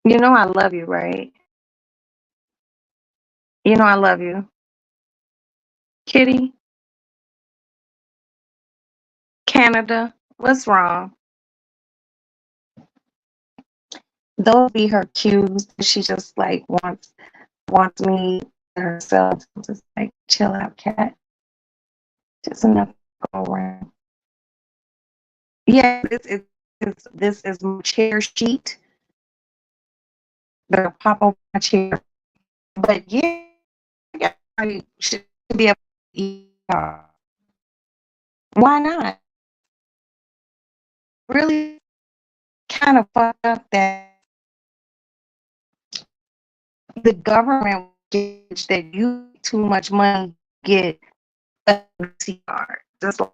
You know I love you, right? You know I love you. Kitty, Canada, what's wrong? Those be her cues. She just like wants me to herself. Just like chill out, cat. Just enough to go around. Yeah, this is my chair sheet. That'll pop over my chair. But yeah, I should be able to eat. Why not? Really kind of fucked up that the government gets that you too much money get a C card. Just like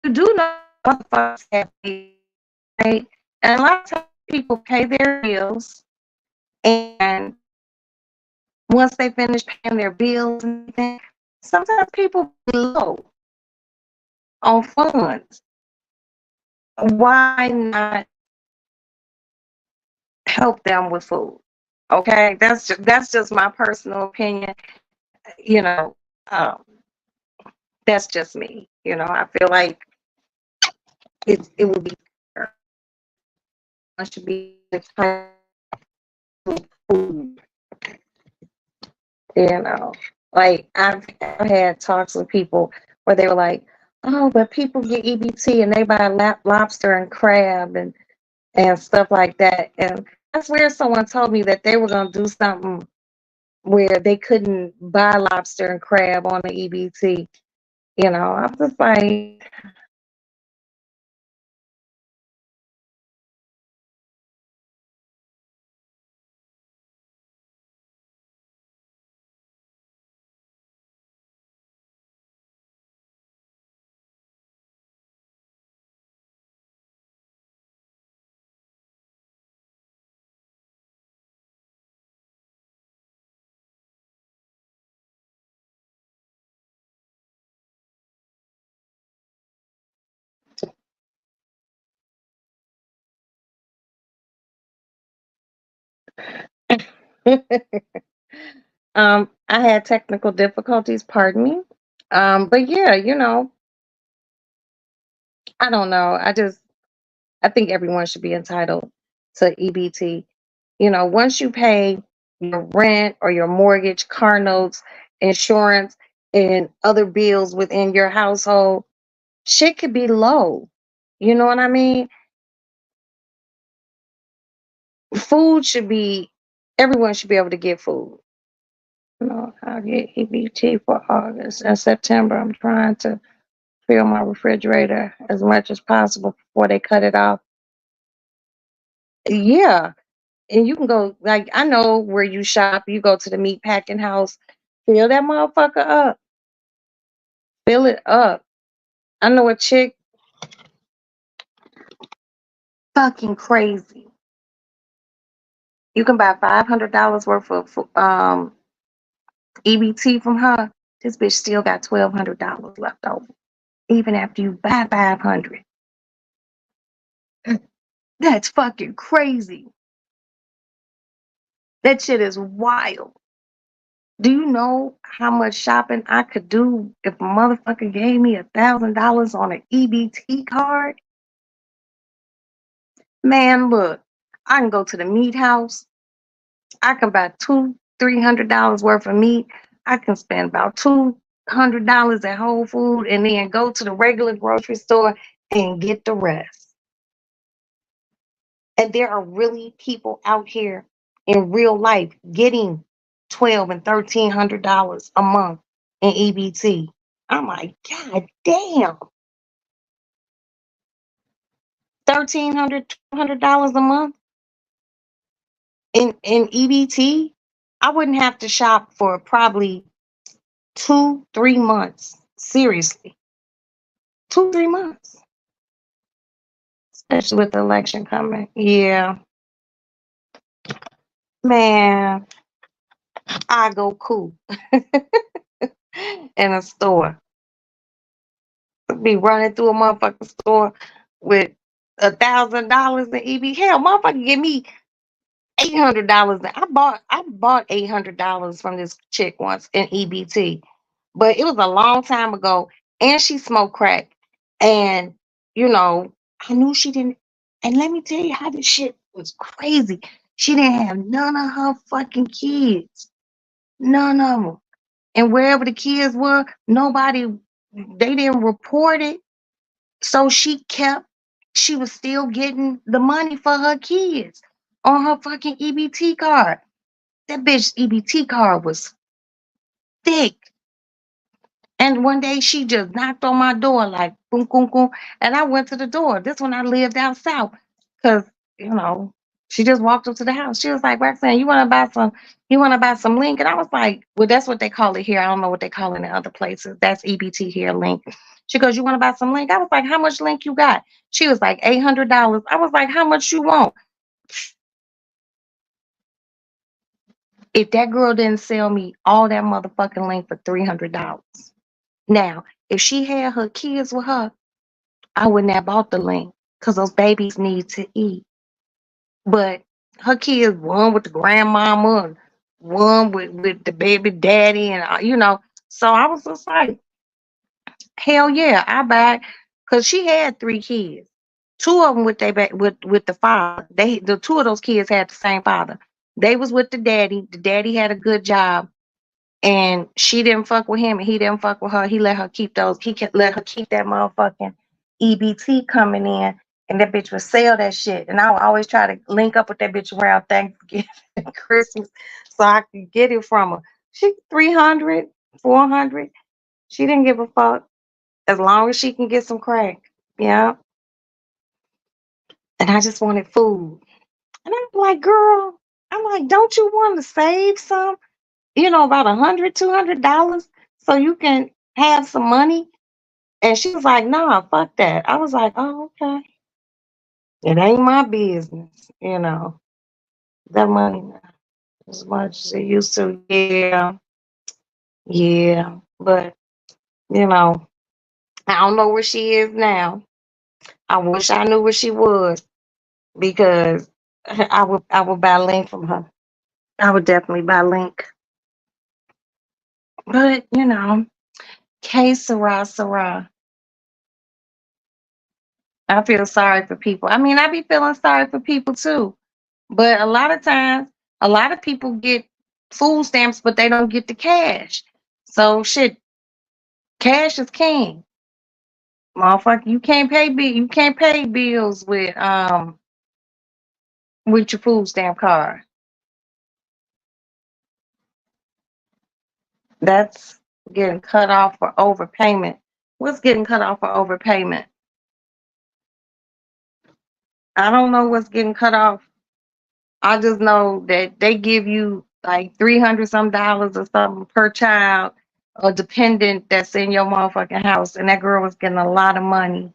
you do know motherfuckers have bills, right? And a lot of times people pay their bills and once they finish paying their bills and everything, sometimes people be low on funds. Why not help them with food? Okay, that's just my personal opinion. You know, um, that's just me. I feel like it would be fair. I should be entitled to food. You know, like I've had talks with people where they were like, "Oh, but people get EBT and they buy lobster and crab and stuff like that." And that's where someone told me that they were gonna do something where they couldn't buy lobster and crab on the EBT. I'm just like, I had technical difficulties. Pardon me. But yeah, I don't know. I think everyone should be entitled to EBT. Once you pay your rent or your mortgage, car notes, insurance, and other bills within your household, shit could be low. You know what I mean? Food should be, everyone should be able to get food. I'll get EBT for August and September. I'm trying to fill my refrigerator as much as possible before they cut it off. Yeah. And you can go, like, I know where you shop. You go to the meat packing house, fill that motherfucker up. Fill it up. I know a chick, fucking crazy. You can buy $500 worth of EBT from her. This bitch still got $1,200 left over, even after you buy 500. That's fucking crazy. That shit is wild. Do you know how much shopping I could do if a motherfucker gave me $1,000 on an EBT card? Man, look, I can go to the meat house. I can buy $200-300 worth of meat. I can spend about $200 at Whole Food and then go to the regular grocery store and get the rest. And there are really people out here in real life getting $1,200 and $1,300 a month in EBT. I'm like, God damn, $1,300-200 a month in EBT. I wouldn't have to shop for probably 2-3 months. Seriously, 2-3 months, especially with the election coming. Yeah, man, I go cool in a store. Be running through a motherfucking store with $1,000 in EB. Hell, motherfucker, give me $800. I bought $800 from this chick once in EBT, but it was a long time ago, and she smoked crack, and you know I knew she didn't. And let me tell you how this shit was crazy. She didn't have none of her fucking kids, none of them, and wherever the kids were, nobody. They didn't report it. So she was still getting the money for her kids on her fucking EBT card. That bitch EBT card was thick. And one day she just knocked on my door like boom, boom, boom. And I went to the door. This when I lived out south. Cause, you know, she just walked up to the house. She was like, Roxanne, you wanna buy some link? And I was like, well, that's what they call it here. I don't know what they call it in other places. That's EBT here, link. She goes, you wanna buy some link? I was like, how much link you got? She was like, $800. I was like, how much you want? If that girl didn't sell me all that motherfucking link for $300. Now, if she had her kids with her, I wouldn't have bought the link because those babies need to eat. But her kids, one with the grandmama and one with the baby daddy, and so I was just like, hell yeah, I buy it. Because she had 3 kids. 2 of them with with the father. The 2 of those kids had the same father. They was with the daddy. The daddy had a good job. And she didn't fuck with him, and he didn't fuck with her. He let her keep those. Let her keep that motherfucking EBT coming in, and that bitch would sell that shit. And I would always try to link up with that bitch around Thanksgiving and Christmas, so I could get it from her. She 300, 400. She didn't give a fuck as long as she can get some crack. Yeah. And I just wanted food, and I'm like, girl, I'm like, don't you want to save some? About $100, $200 so you can have some money. And she was like, nah, fuck that. I was like, oh, okay. It ain't my business. That money now, as much as it used to. Yeah. Yeah. But, I don't know where she is now. I wish I knew where she was because I would buy a link from her. I would definitely buy a link. But, K Sarah Sarah. I feel sorry for people. I mean, I be feeling sorry for people too. But a lot of times, a lot of people get food stamps, but they don't get the cash. So shit, cash is king. Motherfucker, you can't pay bills with your food stamp card. That's getting cut off for overpayment What's getting cut off for overpayment? I don't know what's getting cut off. I just know that they give you like $300 some dollars or something per child or dependent that's in your motherfucking house. And that girl was getting a lot of money.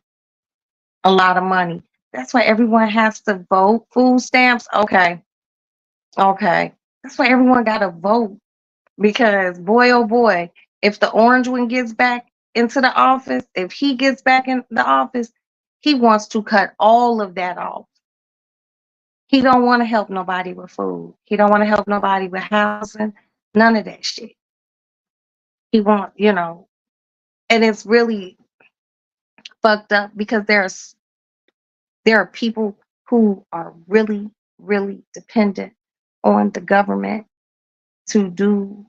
A lot of money. That's why everyone has to vote. Food stamps. Okay. Okay. That's why everyone got to vote. Because boy, oh boy, if the orange one gets back into the office, if he gets back in the office, he wants to cut all of that off. He don't want to help nobody with food. He don't want to help nobody with housing. None of that shit. He want, and it's really fucked up because there are people who are really, really dependent on the government to do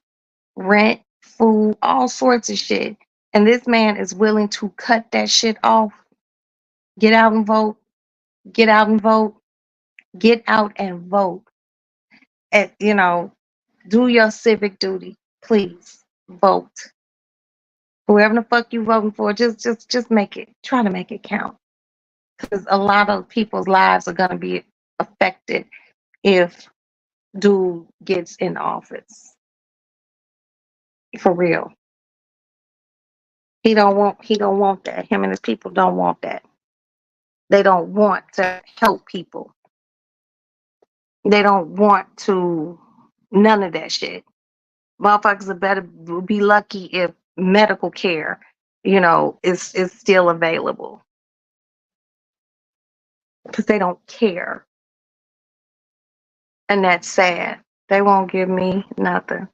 rent, food, all sorts of shit. And this man is willing to cut that shit off. Get out and vote. Get out and vote. Get out and vote. And, do your civic duty. Please vote. Whoever the fuck you voting for, just make it. Try to make it count. Because a lot of people's lives are gonna be affected if dude gets in office. For real. He don't want that. Him and his people don't want that. They don't want to help people. They don't want to none of that shit. Motherfuckers are better be lucky if medical care, is still available. Because they don't care. And that's sad. They won't give me nothing.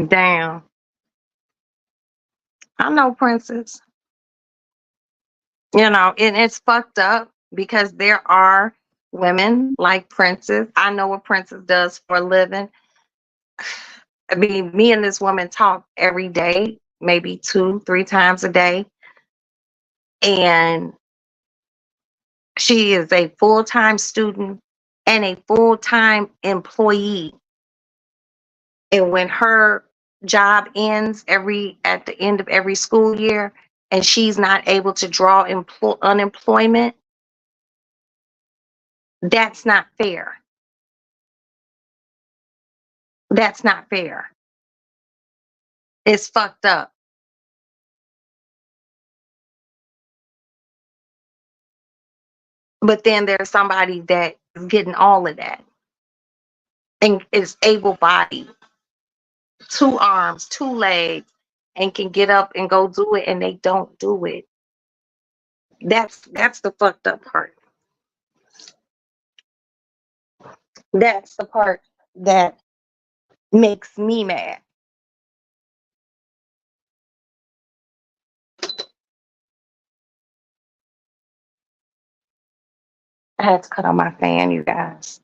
Damn. I know, Princess. And it's fucked up because there are women like Princess. I know what Princess does for a living. I mean, me and this woman talk every day, maybe 2-3 times a day. And she is a full-time student and a full-time employee. And when her job ends at the end of every school year and she's not able to draw unemployment, that's not fair. That's not fair. It's fucked up. But then there's somebody that is getting all of that and is able-bodied, 2 arms, 2 legs, and can get up and go do it, and they don't do it. That's the fucked up part. That's the part that makes me mad. I had to cut on my fan, you guys.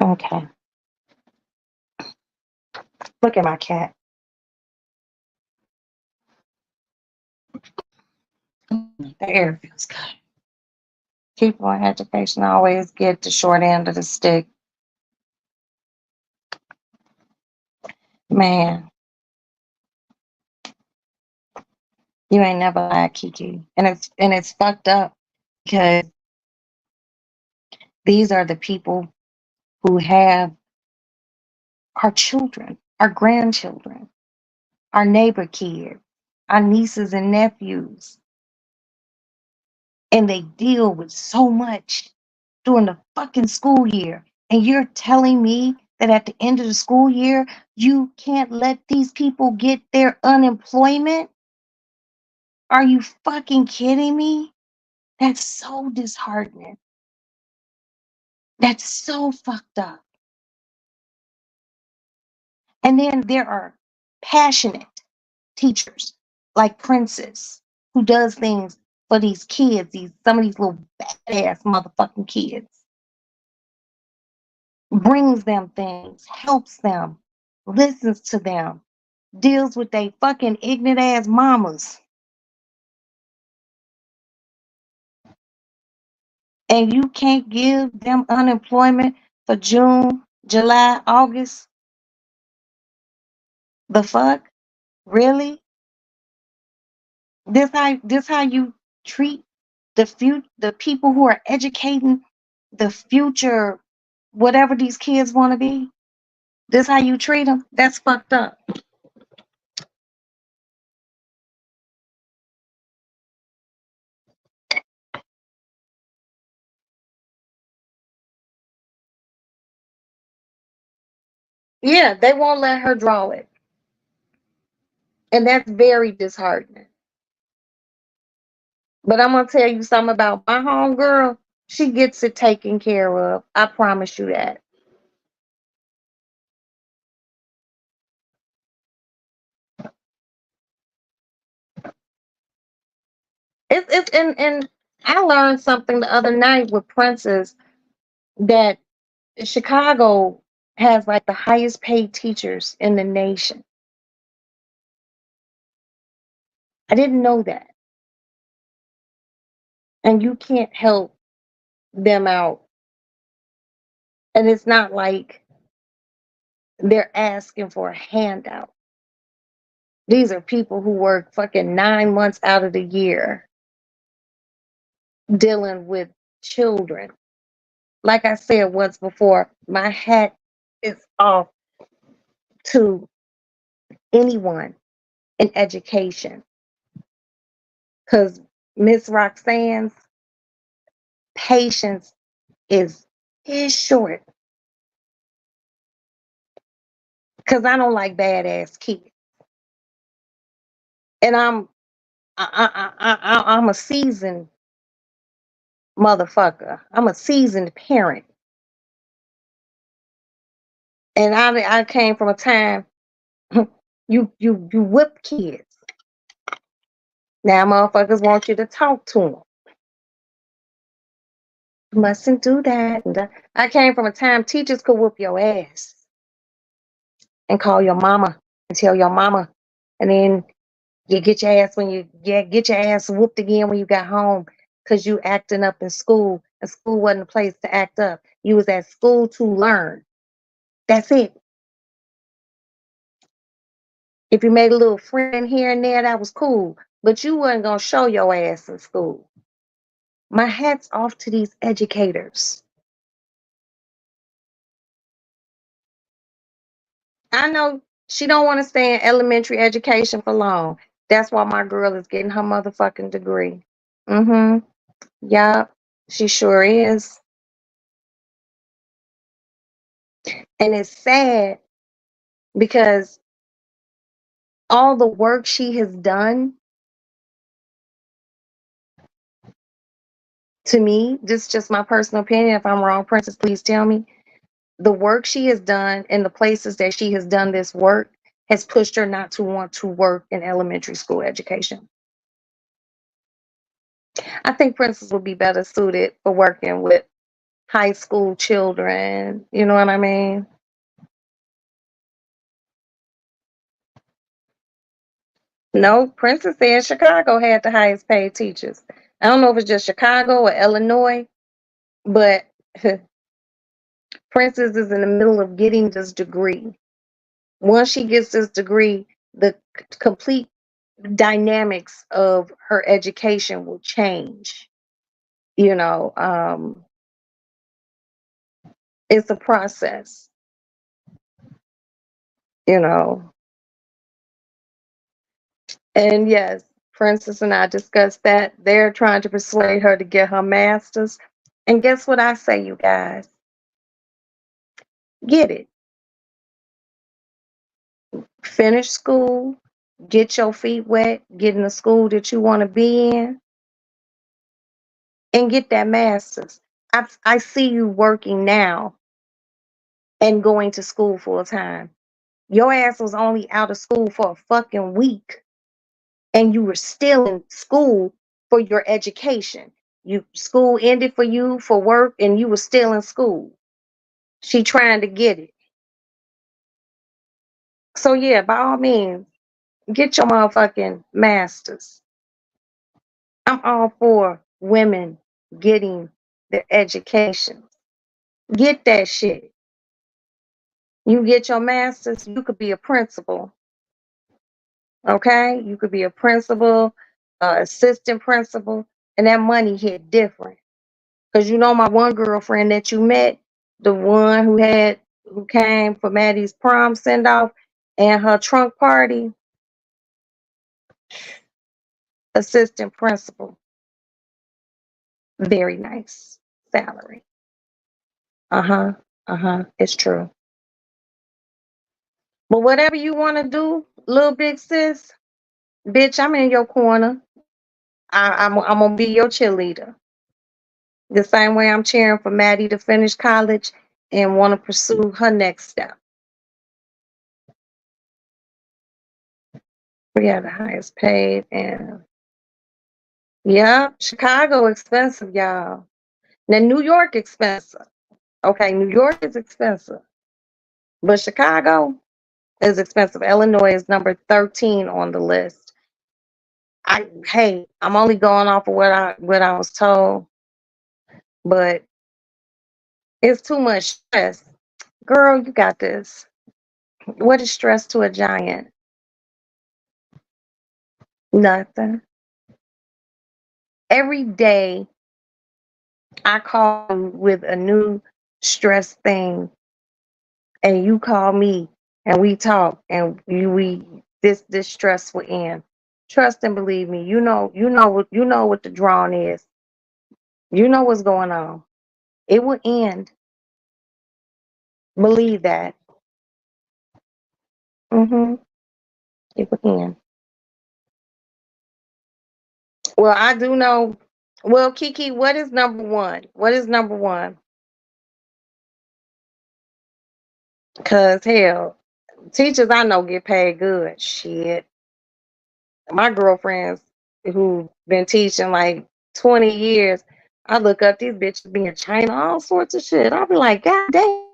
Okay. Look at my cat. The air feels good. People in education always get the short end of the stick. Man, you ain't never lied, Kiki. And it's fucked up because these are the people who have our children, our grandchildren, our neighbor kids, our nieces and nephews. And they deal with so much during the fucking school year. And you're telling me that at the end of the school year, you can't let these people get their unemployment? Are you fucking kidding me? That's so disheartening. That's so fucked up. And then there are passionate teachers like Princess who does things for these kids, some of these little badass motherfucking kids. Brings them things, helps them, listens to them, deals with they fucking ignorant ass mamas. and you can't give them unemployment for June, July, August? The fuck? Really? This how you treat the people who are educating the future, whatever these kids want to be? This how you treat them? That's fucked up. Yeah, they won't let her draw it. And that's very disheartening. But I'm gonna tell you something about my homegirl. She gets it taken care of. I promise you that. It's and I learned something the other night with Princess that Chicago has like the highest paid teachers in the nation. I didn't know that. And you can't help them out. And it's not like they're asking for a handout. These are people who work fucking 9 months out of the year dealing with children. Like I said once before, my hat is off to anyone in education. Because Miss Roxanne's patience is short. Because I don't like badass kids. And I'm a seasoned motherfucker. I'm a seasoned parent. And I came from a time you whip kids. Now motherfuckers want you to talk to them. You mustn't do that. And I came from a time teachers could whoop your ass and call your mama and tell your mama, and then you get your ass when you get your ass whooped again when you got home because you acting up in school, and school wasn't a place to act up. You was at school to learn. That's it. If you made a little friend here and there, that was cool. But you wasn't gonna show your ass in school. My hat's off to these educators. I know she don't want to stay in elementary education for long. That's why my girl is getting her motherfucking degree. Mm-hmm. Yup. She sure is. And it's sad because all the work she has done, to me, this is just my personal opinion. If I'm wrong, Princess, please tell me. The work she has done and the places that she has done this work has pushed her not to want to work in elementary school education. I think Princess would be better suited for working with high school children. You know what I mean? No, Princess said Chicago had the highest paid teachers. I don't know if it's just Chicago or Illinois, but Princess is in the middle of getting this degree. Once she gets this degree, the complete dynamics of her education will change. You know, it's a process, you know. And yes, Princess and I discussed that. They're trying to persuade her to get her master's. And guess what I say, you guys? Get it. Finish school, get your feet wet, get in the school that you want to be in, and get that master's. I see you working now and going to school full time. Your ass was only out of school for a fucking week, and you were still in school for your education. You school ended for you for work, and you were still in school. She trying to get it. So yeah, by all means, get your motherfucking masters. I'm all for women getting their education. Get that shit. You get your master's, you could be a principal. Okay? You could be a principal, assistant principal, and that money hit different. Because you know my one girlfriend that you met, the one who came for Maddie's prom send off and her trunk party, assistant principal. Very nice salary. Uh-huh. Uh-huh. It's true. But whatever you want to do, little big sis, bitch, I'm in your corner. I'm gonna be your cheerleader. The same way I'm cheering for Maddie to finish college and want to pursue her next step. We are the highest paid, and yeah, Chicago expensive, y'all. Now New York expensive. Okay, New York is expensive, but Chicago is expensive. Illinois is number 13 on the list. I'm only going off of what I was told, but it's too much stress. Girl, you got this. What is stress to a giant? Nothing. Every day I call you with a new stress thing, and you call me and we talk, and this stress will end. Trust and believe me, you know what the drawing is. You know what's going on. It will end. Believe that. Mm-hmm. It will end. Well, I do know. Well, Kiki, what is number one? What is number one? Cause hell, teachers I know get paid good. Shit. My girlfriends who been teaching like 20 years, I look up these bitches be in China, all sorts of shit. I'll be like, God damn,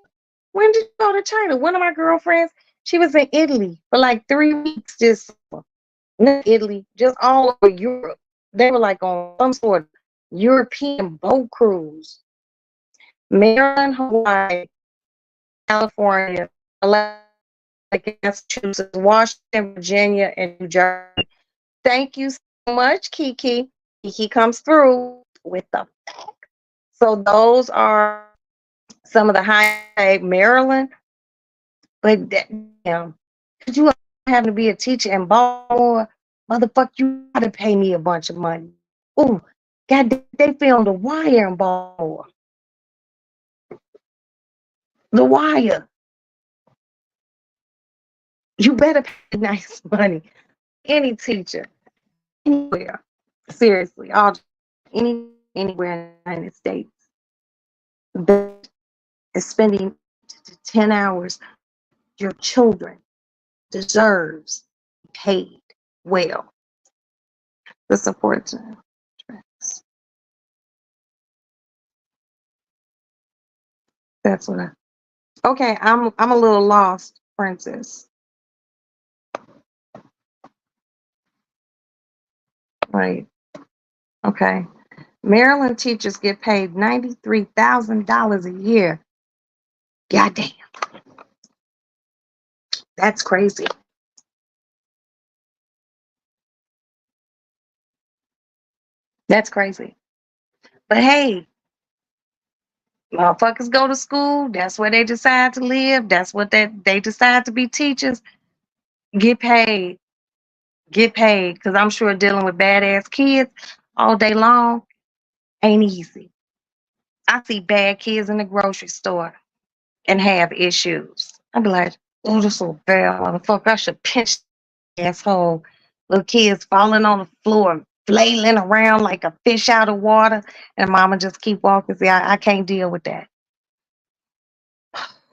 when did you go to China? One of my girlfriends, she was in Italy for like 3 weeks, just not Italy, just all over Europe. They were like on some sort of European boat cruise. Maryland, Hawaii, California, Alaska, Massachusetts, Washington, Virginia, and New Jersey. Thank you so much, Kiki. Kiki comes through with the facts. So those are some of the high Maryland. But damn, could you having to be a teacher in Baltimore? Motherfucker, you gotta pay me a bunch of money. Ooh, God, they filmed The Wire in Baltimore. The Wire. You better pay nice money. Any teacher, anywhere. Seriously, anywhere in the United States that is spending 10 hours, your children deserves paid well. The support. That's what I. Okay, I'm a little lost, Princess. Right. Okay. Maryland teachers get paid $93,000 a year. Goddamn, that's crazy. That's crazy. But hey, motherfuckers go to school. That's where they decide to live. That's what they decide to be teachers. Get paid. Get paid. Because I'm sure dealing with badass kids all day long ain't easy. I see bad kids in the grocery store and have issues. I'd be like, oh, this little bad motherfucker. I should pinch the asshole. Little kids falling on the floor, flailing around like a fish out of water. And mama just keep walking. See, I can't deal with that.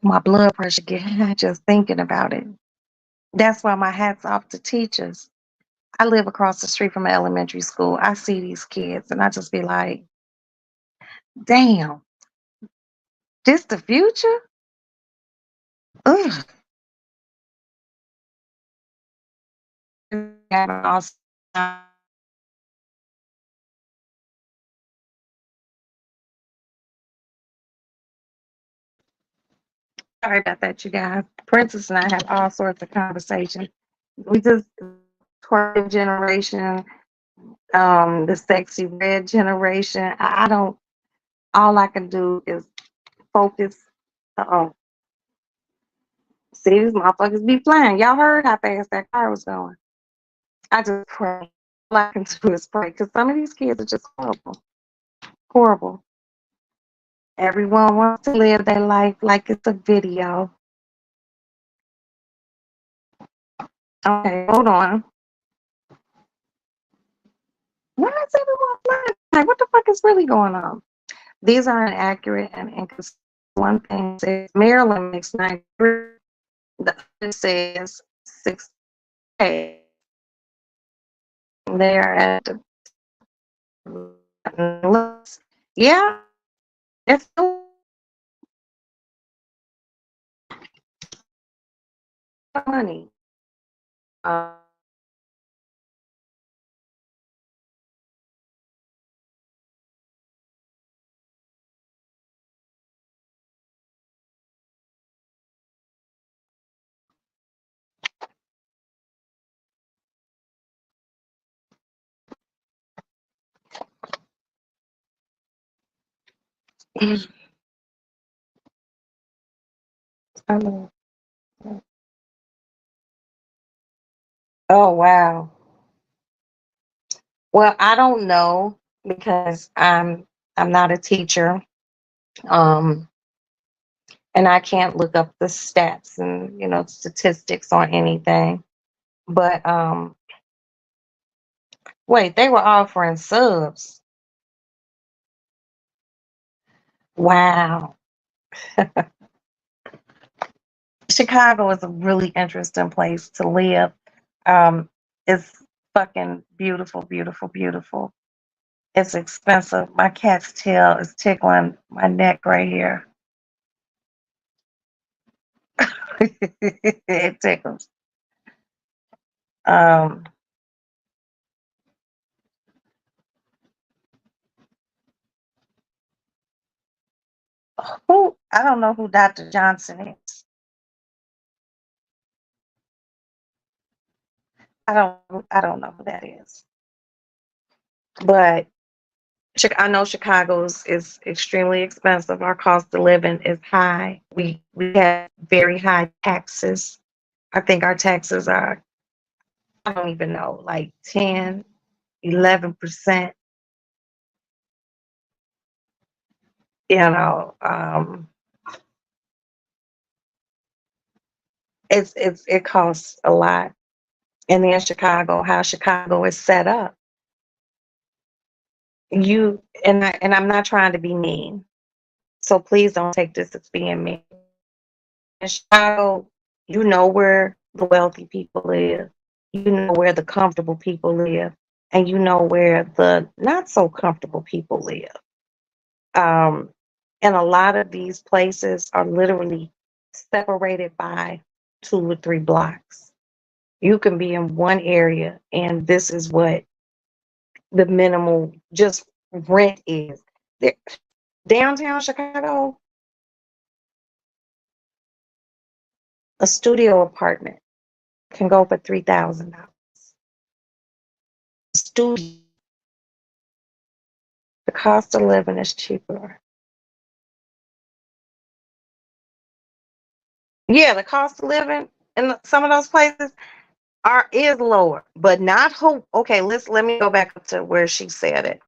My blood pressure get high just thinking about it. That's why my hat's off to teachers. I live across the street from an elementary school. I see these kids and I just be like, damn, this the future? Ugh. Sorry about that, you guys. Princess and I have all sorts of conversations. We just twerk generation, the sexy red generation. I don't. All I can do is focus. Oh, see these motherfuckers be flying. Y'all heard how fast that car was going. I just pray. All I can do is pray because some of these kids are just horrible, horrible. Everyone wants to live their life like it's a video. Okay, hold on. Why is everyone flying? Like, what the fuck is really going on? These are inaccurate and inconsistent. One thing says Maryland makes 93. The other says 68. They're at the yeah, it's funny. Uh, I know. Oh wow. Well, I don't know because I'm not a teacher. Um, and I can't look up the stats and statistics on anything. But wait, they were offering subs. Wow. Chicago is a really interesting place to live. Um, it's fucking beautiful, beautiful, beautiful. It's expensive. My cat's tail is tickling my neck right here. It tickles. Um, who I don't know who Dr. Johnson is. I don't know who that is. But I know Chicago's is extremely expensive. Our cost of living is high. We have very high taxes. I think our taxes are, I don't even know, like 10, 11%. You know, it costs a lot. And then Chicago, how Chicago is set up. I'm not trying to be mean. So please don't take this as being mean. In Chicago, you know where the wealthy people live. You know where the comfortable people live. And you know where the not so comfortable people live. Um, and a lot of these places are literally separated by 2 or 3 blocks. You can be in one area, and this is what the minimal just rent is. There, downtown Chicago, a studio apartment can go for $3,000. Studio, the cost of living is cheaper. Yeah, the cost of living in some of those places is lower, but not hope. Okay, let me go back up to where she said it.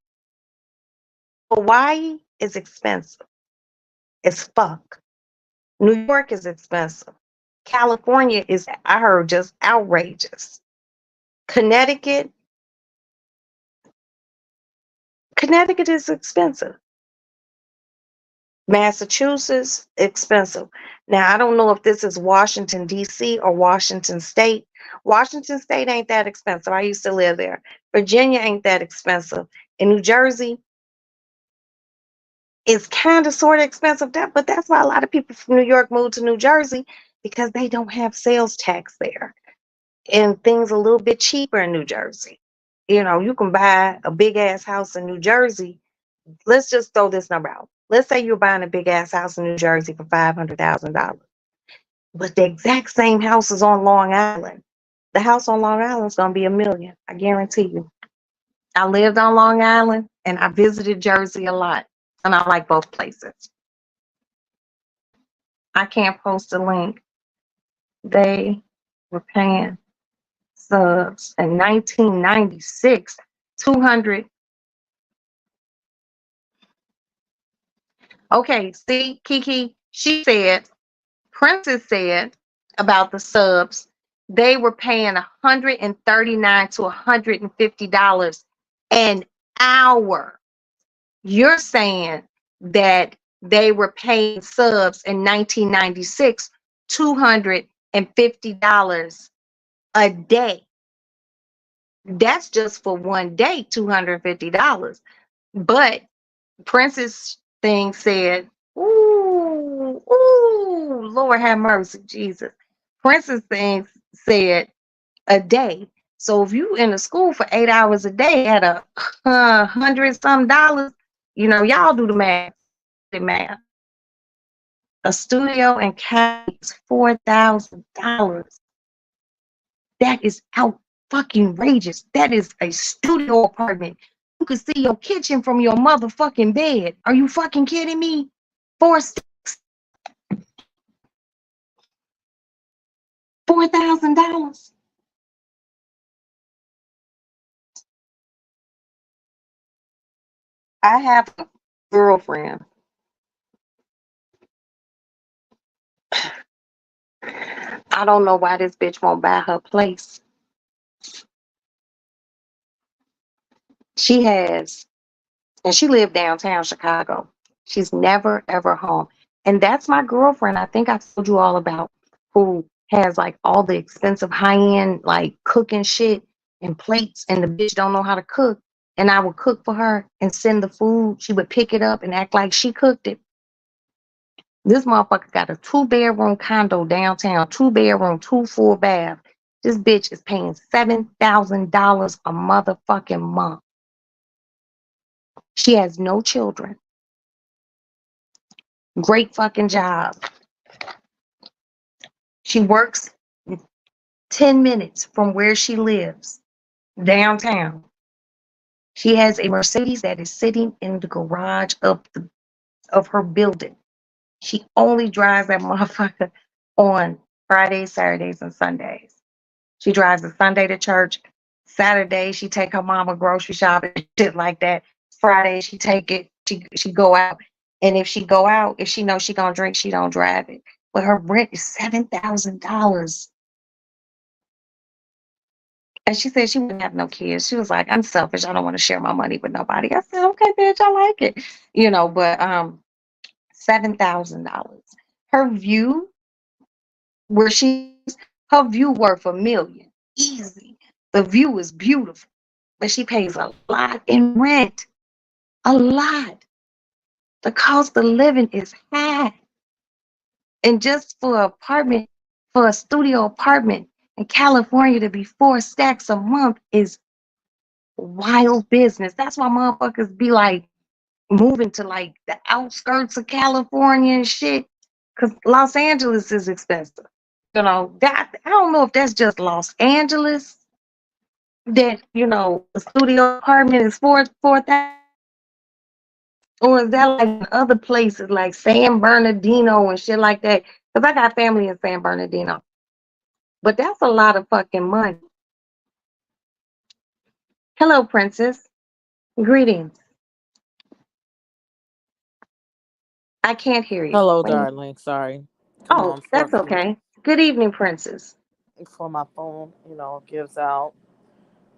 Hawaii is expensive. It's fuck. New York is expensive. California is, I heard, just outrageous. Connecticut, Connecticut is expensive. Massachusetts, expensive. Now, I don't know if this is Washington, D.C. or Washington State. Washington State ain't that expensive. I used to live there. Virginia ain't that expensive. In New Jersey, it's kind of sort of expensive, but that's why a lot of people from New York move to New Jersey because they don't have sales tax there. And things a little bit cheaper in New Jersey. You can buy a big ass house in New Jersey. Let's just throw this number out. Let's say you're buying a big ass house in New Jersey for $500,000. But the exact same house is on Long Island. The house on Long Island is gonna be $1 million. I guarantee you. I lived on Long Island and I visited Jersey a lot, and I like both places. I can't post a link. They were paying subs in 1996, 200. Okay, see, Kiki, she said, Princess said about the subs, they were paying $139 to $150 an hour. You're saying that they were paying subs in 1996 $250 a day. That's just for one day, $250. But Princess thing said, ooh, Lord have mercy, Jesus. Princess thing said a day. So if you in the school for 8 hours a day at a $100 some dollars, y'all do the math. A studio in Cali is $4,000. That is out fucking rageous. That is a studio apartment. You can see your kitchen from your motherfucking bed. Are you fucking kidding me? $4,000. I have a girlfriend. I don't know why this bitch won't buy her place. She has, and she lived downtown Chicago. She's never ever home. And that's my girlfriend. I think I told you all about, who has like all the expensive high-end like cooking shit and plates, and the bitch don't know how to cook. And I would cook for her and send the food. She would pick it up and act like she cooked it. This motherfucker got a 2-bedroom condo downtown, 2-bedroom, 2 full bath. This bitch is paying $7,000 a motherfucking month. She has no children. Great fucking job. She works 10 minutes from where she lives, downtown. She has a Mercedes that is sitting in the garage of her building. She only drives that motherfucker on Fridays, Saturdays, and Sundays. She drives a Sunday to church. Saturday, she take her mama grocery shopping, shit like that. Friday, she take it. She go out, and if she go out, if she knows she gonna drink, she don't drive it. But her rent is $7,000. And she said she wouldn't have no kids. She was like, I'm selfish. I don't want to share my money with nobody. I said, okay, bitch, I like it. But $7,000. Her view, where her view worth $1 million. Easy. The view is beautiful. But she pays a lot in rent. A lot. The cost of living is high. And just for a studio apartment in California to be 4 stacks a month is wild business. That's why motherfuckers be like moving to like the outskirts of California and shit. Cause Los Angeles is expensive. That I don't know if that's just Los Angeles that a studio apartment is 4,000, or is that like in other places like San Bernardino and shit like that? Because I got family in San Bernardino. But that's a lot of fucking money. Hello, Princess. Greetings. I can't hear you. Hello, Wait. darling. Sorry. Oh, that's okay. Good evening, Princess. For my phone, gives out.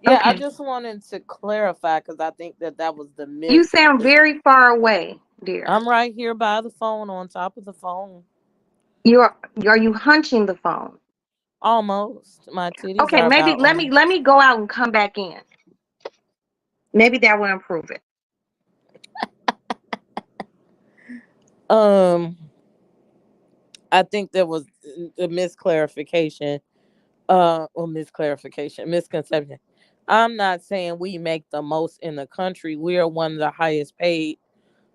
Yeah, I Okay. just wanted to clarify because I think that was the You myth. sound very far away, dear. I'm right here by the phone, on top of the phone. Are you hunching the phone? Almost. My titties Okay, are maybe about let on. me go out and come back in. Maybe that will improve it. Um, I think there was a misclarification. Or misconception. I'm not saying we make the most in the country. We are one of the highest paid,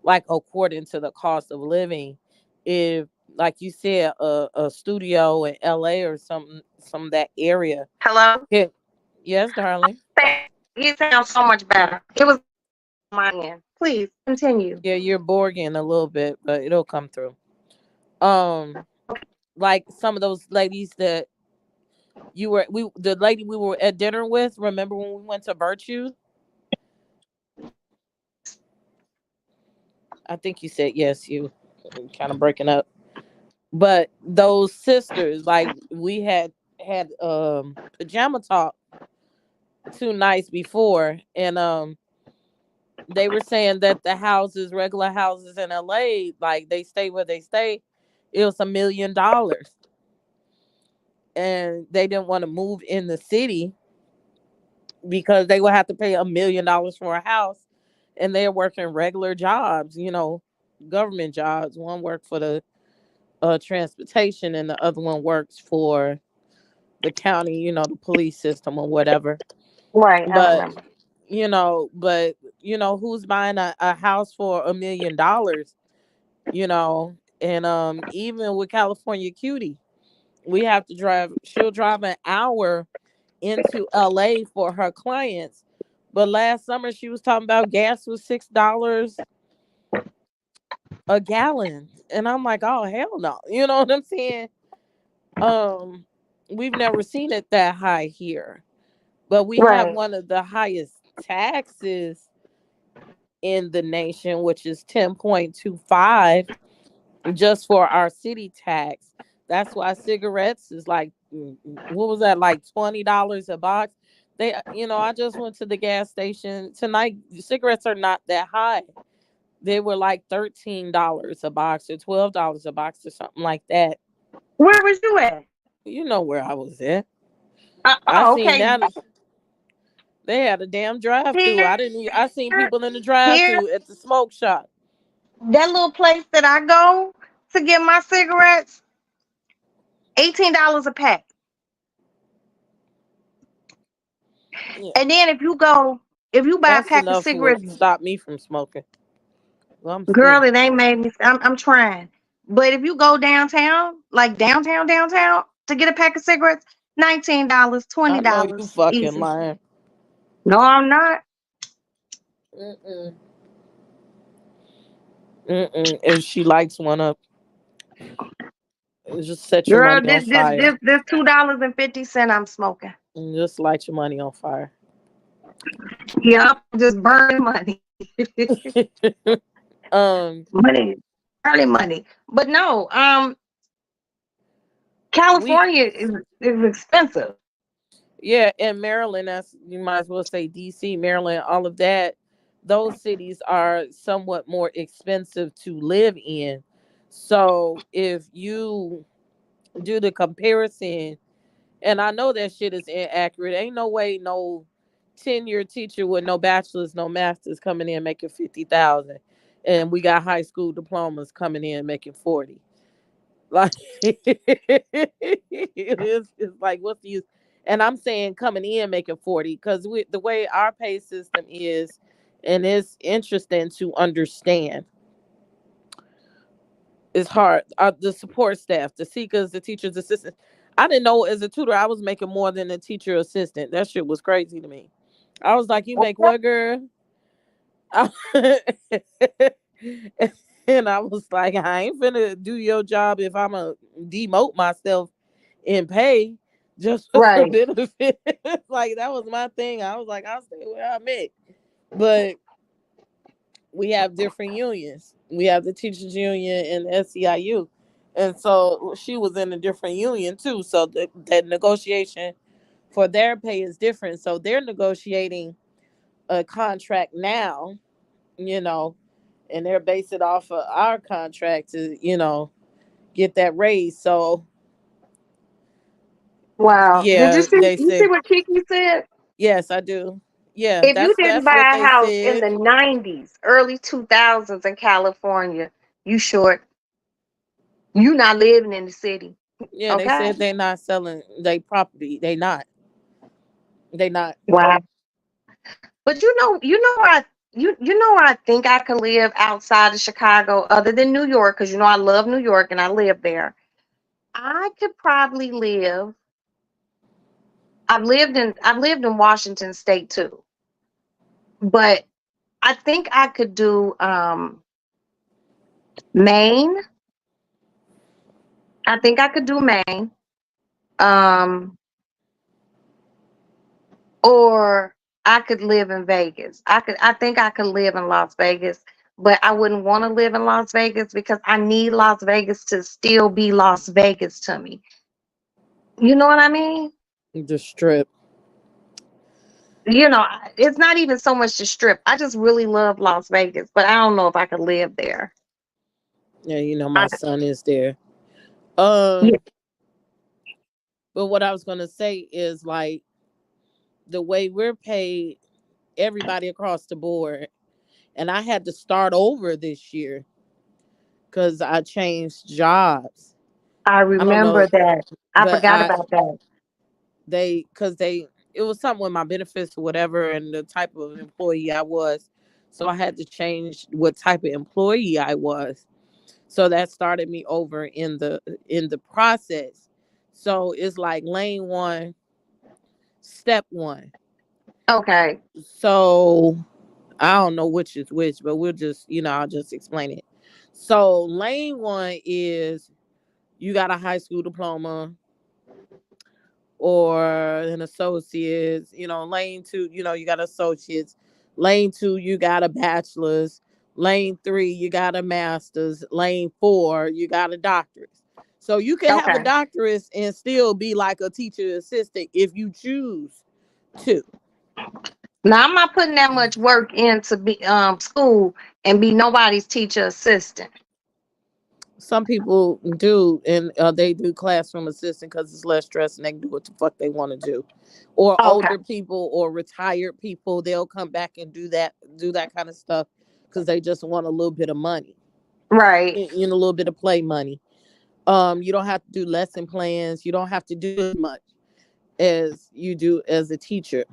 like according to the cost of living. If like you said, a studio in LA or something, some of that area. Hello? Yeah. Yes, darling. You sound so much better. It was my end. Please continue. Yeah, you're borging a little bit, but it'll come through. Um, like some of those ladies that the lady we were at dinner with. Remember when we went to Virtue? I think you said yes. You kind of breaking up, but those sisters, like we had pajama talk 2 nights before, and they were saying that the houses, regular houses in LA, like they stay where they stay, it was $1 million, and they didn't want to move in the city because they would have to pay $1 million for a house, and they're working regular jobs, government jobs. One worked for the transportation, and the other one works for the county, the police system or whatever. Right, I But remember. who's buying a house for $1 million? And even with California Cutie, we have to drive. She'll drive an hour into LA for her clients. But last summer she was talking about gas was $6 a gallon. And I'm like, oh hell no. You know what I'm saying? We've never seen it that high here. But we have Right. one of the highest taxes in the nation, which is 10.25 just for our city tax. That's why cigarettes is like, what was that, like $20 a box? I just went to the gas station tonight. Cigarettes are not that high. They were like $13 a box or $12 a box or something like that. Where was you at? You know where I was at. I seen Okay. that they had a damn drive through. Here, I seen people in the drive here, through at the smoke shop. that little place that I go to get my cigarettes, $18 a pack. Yeah, And then if you buy a that's pack of enough for cigarettes, stop me from smoking. Well, I'm girl, still. it ain't made me. I'm trying. But if you go downtown, like downtown, to get a pack of cigarettes, $19, I know you $20, fucking easy. lying. No, I'm not. Mm-mm. Mm-mm. If she likes one up, just set your Girl, money on this this fire. this this $2.50 I'm smoking. And just light your money on fire. Yup, just burning money. um, Money, early money. But no, we California is expensive. yeah, in Maryland, that's you might as well say DC, Maryland, all of that. Those cities are somewhat more expensive to live in. So if you do the comparison, and I know that shit is inaccurate. Ain't no way no 10-year teacher with no bachelor's, no master's coming in making 50,000. And we got high school diplomas coming in making 40. Like it's like what's the use? And I'm saying coming in making 40 because the way our pay system is, and it's interesting to understand. It's hard. The support staff, the seekers, the teachers, assistants. I didn't know as a tutor I was making more than a teacher assistant. That shit was crazy to me. I was like, "You make what, girl?" And I was like, "I ain't finna do your job if I'm a demote myself in pay just for some Right. benefit." Like that was my thing. I was like, "I'll stay where I'm at," but we have different unions. We have the teachers union and the SEIU. And so she was in a different union too. So that negotiation for their pay is different. So they're negotiating a contract now, you know, and they're based it off of our contract to, get that raise. So Wow. Did you yeah, see they you see said what Kiki said? yes, I do. Yeah, If you that's didn't that's what buy a they house in said. the 90s, early 2000s in California, you short. You not living in the city. Yeah, they Okay? said they're not selling their property. They not. Wow. But you know what? you know where I think I could live outside of Chicago, other than New York, because you know I love New York and I live there. I could probably live. I've lived in Washington State too, but I think I could do Maine. I think I could do Maine. Um, or I could live in Vegas. I think I could live in Las Vegas, but I wouldn't want to live in Las Vegas because I need Las Vegas to still be Las Vegas to me. You know what I mean? The strip. It's not even so much the strip. I just really love Las Vegas, but I don't know if I could live there. Yeah, you know, my I, son is there. yeah, But what I was gonna say is like the way we're paid, everybody across the board, and I had to start over this year because I changed jobs. I I don't know, remember that. I but forgot about that. they it was something with my benefits or whatever, and the type of employee I was, so I had to change what type of employee I was. So that started me over in the process. So it's like lane one, step one. Okay. So I don't know which is which, but we'll just, I'll just explain it. So lane one is you got a high school diploma or an associate's, lane two, you got associates. Lane two, you got a bachelor's. Lane three, you got a master's. Lane four, you got a doctorate. So you can have a Okay. doctorate and still be like a teacher assistant if you choose to. Now I'm not putting that much work into be school and be nobody's teacher assistant. Some people do, and they do classroom assistant because it's less stress and they can do what the fuck they want to do. Or Okay. older people or retired people, they'll come back and do that kind of stuff because they just want a little bit of money, Right. a little bit of play money. You don't have to do lesson plans. You don't have to do as much as you do as a teacher.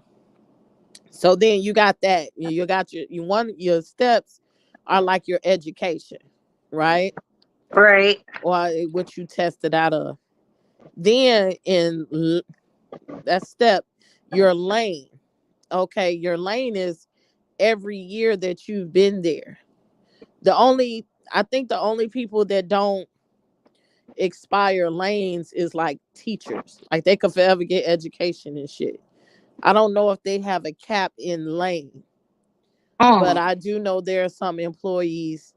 So then you got that. You got your steps are like your education, right? Right. Or what you tested out of. Then that step, your lane. Okay, your lane is every year that you've been there. I think the only people that don't expire lanes is like teachers. Like they could forever get education and shit. I don't know if they have a cap in lane, but Mm. I do know there are some employees,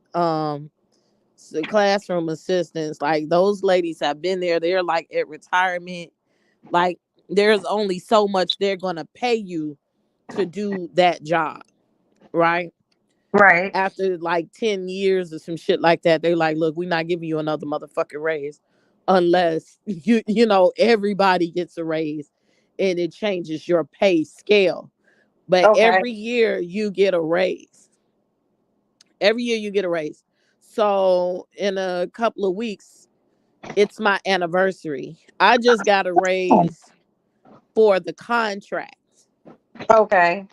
classroom assistants, like those ladies have been there. They're like at retirement. Like there's only so much they're gonna pay you to do that job, right? Right. After like 10 years or some shit like that, they're like, look, we're not giving you another motherfucking raise unless everybody gets a raise and it changes your pay scale. But Okay. every year you get a raise. Every year you get a raise. So in a couple of weeks, it's my anniversary. I just got a raise for the contract. Okay.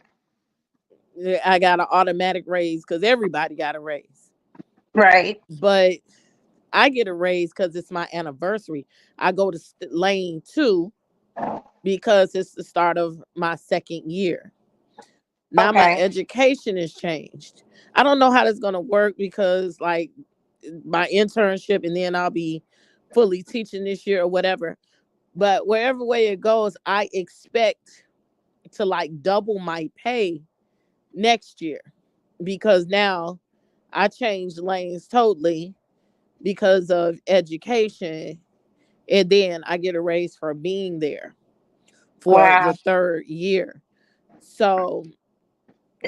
I got an automatic raise because everybody got a raise. Right. But I get a raise because it's my anniversary. I go to lane two because it's the start of my second year. Now my Okay. education has changed. I don't know how that's going to work because, like, my internship and then I'll be fully teaching this year or whatever. But wherever way it goes, I expect to like double my pay next year because now I changed lanes totally because of education, and then I get a raise for being there for Wow. the third year. So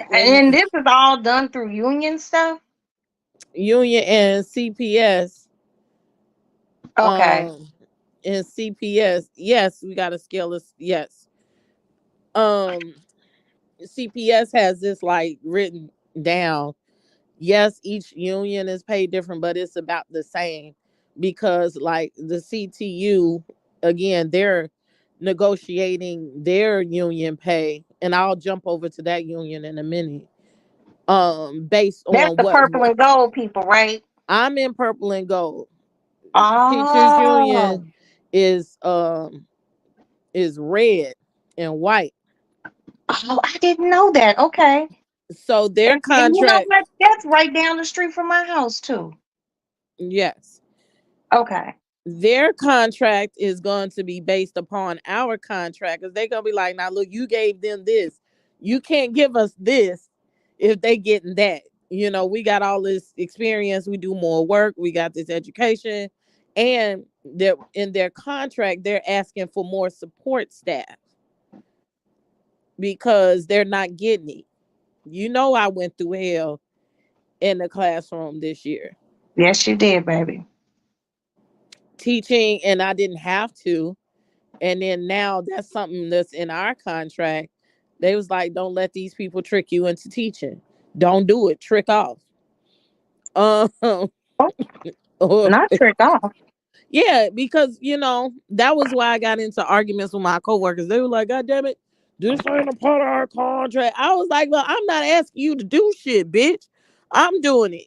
when And this is all done through union stuff? union and CPS, Okay. um, and CPS, yes, we got to scale this. Yes, um, CPS has this like written down. Yes, each union is paid different, but it's about the same because like the CTU, again, they're negotiating their union pay, and I'll jump over to that union in a minute. based That's on the purple and gold people, right? I'm in purple and gold. Teachers Oh, Union is red and white. oh, I didn't know that. Okay. So their And you know contract, what? That's right down the street from my house too. yes. Okay. Their contract is going to be based upon our contract because they're gonna be like, now look, you gave them this. You can't give us this if they getting that. You know, we got all this experience, we do more work, we got this education, and they're in their contract, they're asking for more support staff because they're not getting it. You know, I went through hell in the classroom this year Yes, you did, baby. teaching, and I didn't have to. And then now that's something that's in our contract. They was like, don't let these people trick you into teaching. Don't do it. Trick off. Um, or- Not trick off. yeah, because that was why I got into arguments with my coworkers. They were like, God damn it, this ain't a part of our contract. I was like, well, I'm not asking you to do shit, bitch. I'm doing it,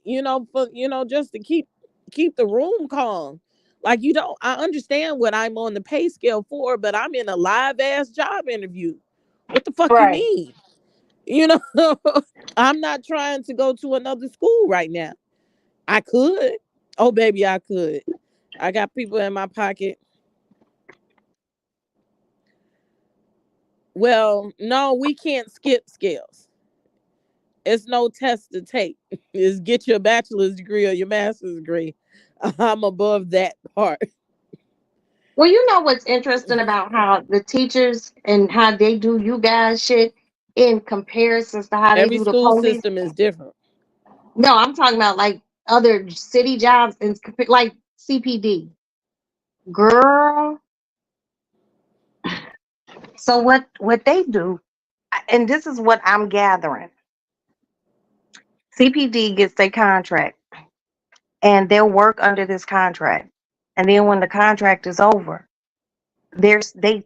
for just to keep the room calm. Like I understand what I'm on the pay scale for, but I'm in a live ass job interview. What the fuck you Right. mean? You know, I'm not trying to go to another school right now. I could. Oh baby, I could. I got people in my pocket. Well, no, we can't skip scales. It's no test to take. It's get your bachelor's degree or your master's degree. I'm above that part. Well, you know what's interesting about how the teachers and how they do you guys shit in comparisons to how they Every do the school police? system is different. No, I'm talking about like other city jobs and like CPD. Girl. So what they do, and this is what I'm gathering. CPD gets their contract and they'll work under this contract. And then when the contract is over, they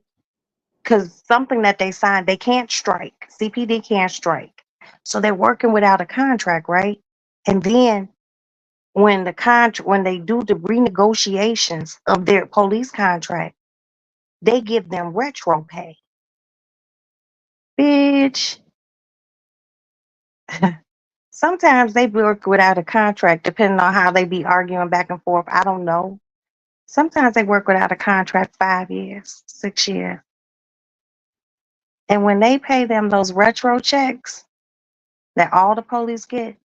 because something that they signed, they can't strike. CPD can't strike. So they're working without a contract, right? And then when they do the renegotiations of their police contract, they give them retro pay. Bitch. Sometimes they work without a contract, depending on how they be arguing back and forth. I don't know. Sometimes they work without a contract 5 years, 6 years. And when they pay them those retro checks that all the police get,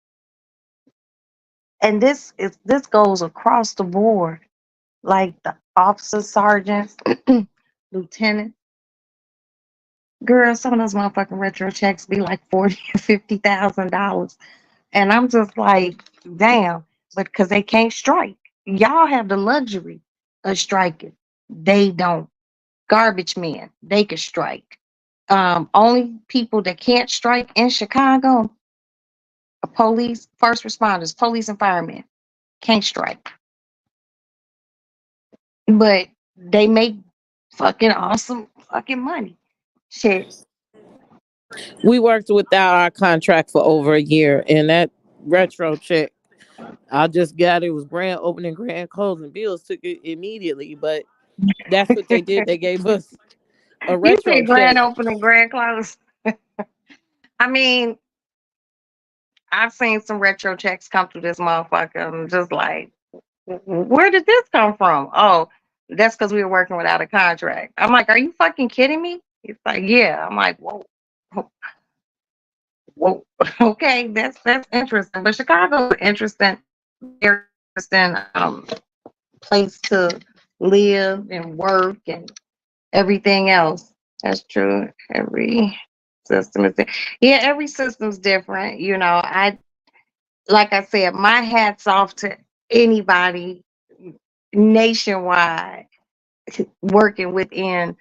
and this goes across the board, like the officers, sergeants, lieutenants. Girl, some of those motherfucking retro checks be like $40,000 or $50,000. And I'm just like, damn, but because they can't strike. Y'all have the luxury of striking. They don't. Garbage men, they could strike. Only people that can't strike in Chicago are police, first responders, police and firemen. Can't strike. But they make fucking awesome fucking money. Shit. We worked without our contract for over a year, and that retro check, I just got it was grand opening, grand closing. Bills took it immediately, but that's what they did. They gave us a You say retro check. grand opening, grand close. I mean, I've seen some retro checks come through this motherfucker. I'm just like, where did this come from? Oh, that's because we were working without a contract. I'm like, are you fucking kidding me? He's like, yeah. I'm like, whoa, whoa. Okay, that's interesting. But Chicago is interesting, very interesting place to live and work and everything else. That's true. Every system is yeah, every system's different. Like I said, my hat's off to anybody nationwide working within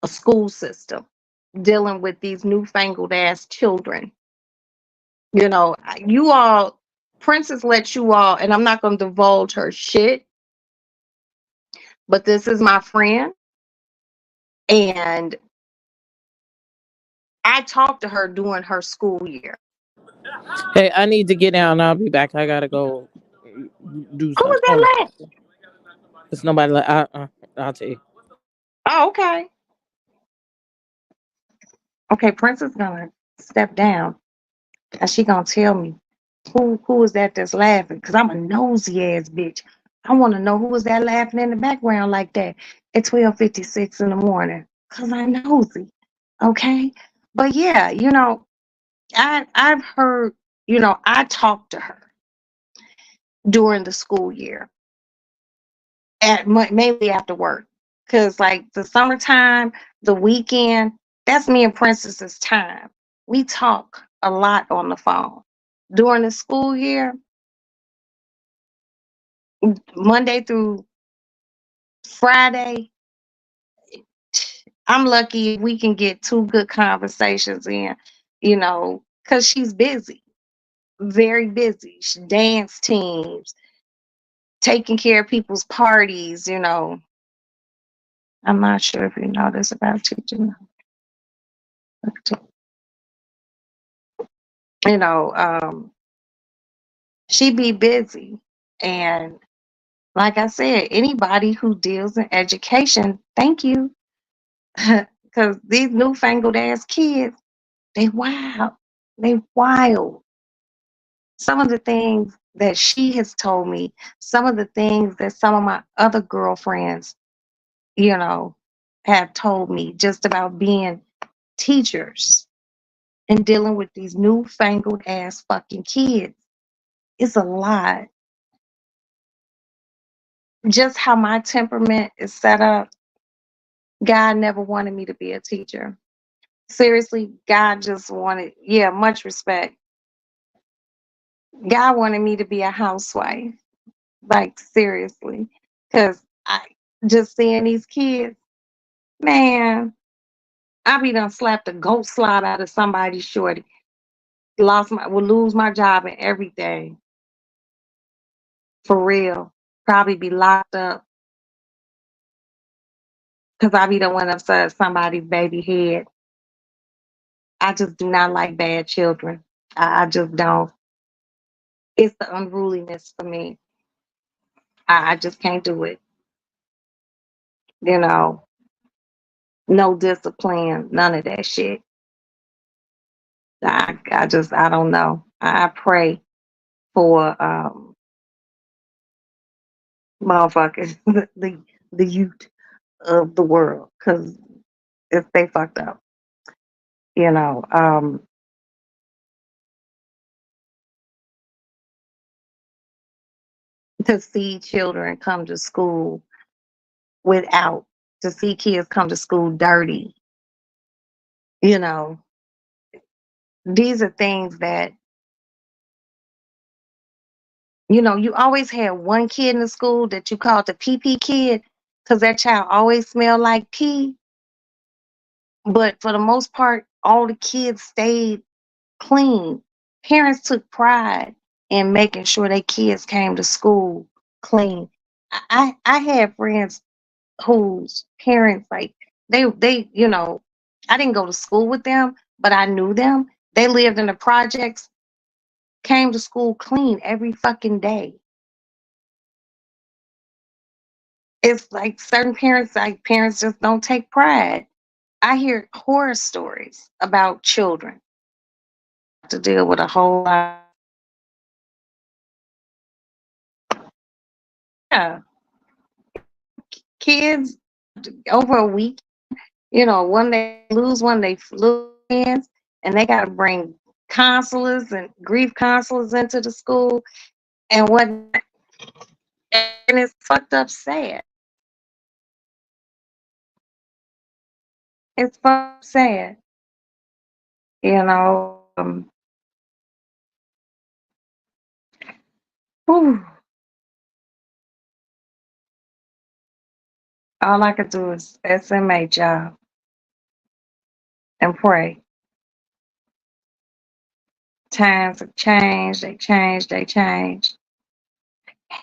a school system, dealing with these newfangled ass children. You all, Princess lets you all, and I'm not going to divulge her shit, but this is my friend. And I talked to her during her school year. Hey, I need to get down. I'll be back. I gotta go do Who was something. Hold on. that last? It's nobody. I'll tell you. Oh, okay. Okay, Princess gonna step down and she gonna tell me who is that that's laughing? Cause I'm a nosy ass bitch. I want to know who is that laughing in the background like that at 12:56 in the morning. Cause I'm nosy. Okay, but yeah, I've heard. I talked to her during the school year mainly after work. Cause like the summertime, the weekend, that's me and Princess's time. We talk a lot on the phone. During the school year, Monday through Friday, I'm lucky if we can get two good conversations in, because she's busy, very busy. She dance teams, taking care of people's parties. I'm not sure if you know this about teaching. You know, um, she be busy. And like I said, anybody who deals in education, thank you. Because these newfangled ass kids, they wild. They wild. Some of the things that she has told me, some of the things that some of my other girlfriends, you know, have told me just about being teachers and dealing with these newfangled ass fucking kids. It's a lot. Just how my temperament is set up, God never wanted me to be a teacher. Seriously, God just wanted, yeah, much respect. God wanted me to be a housewife. Like, seriously. Because I just seeing these kids, man, I be done slapped a goat slide out of somebody's shorty. Will lose my job and everything. For real. Probably be locked up. Because I be the one upset somebody's baby head. I just do not like bad children. I just don't. It's the unruliness for me. I just can't do it. You know, no discipline, none of that shit. I don't know. I pray for motherfuckers, the youth of the world, because if they fucked up, you know, to see children come to school without, to see kids come to school dirty, you know, these are things that, you always had one kid in the school that you called the pee pee kid because that child always smelled like pee. But for the most part, all the kids stayed clean. Parents took pride in making sure their kids came to school clean. I had friends whose parents, like, they I didn't go to school with them, but I knew them. They lived in the projects, came to school clean every fucking day. It's like certain parents, like parents just don't take pride. I hear horror stories about children to deal with a whole lot. Yeah, kids over a week, one they lose one, they lose friends, and they got to bring counselors and grief counselors into the school and whatnot. And it's fucked up sad. It's fucked up sad. You know, whew, all I could do is SMA job and pray. Times have changed, they changed, they changed.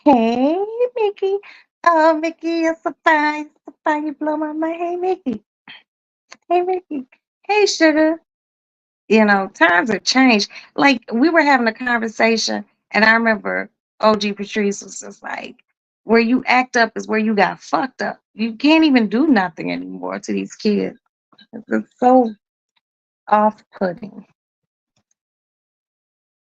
Hey, Mickey. Oh, Mickey, you're so fine, you blow my mind. Hey, Mickey. Hey, Mickey. Hey, sugar. Times have changed. Like we were having a conversation, and I remember OG Patrice was just like, where you act up is where you got fucked up. You can't even do nothing anymore to these kids. It's so off putting.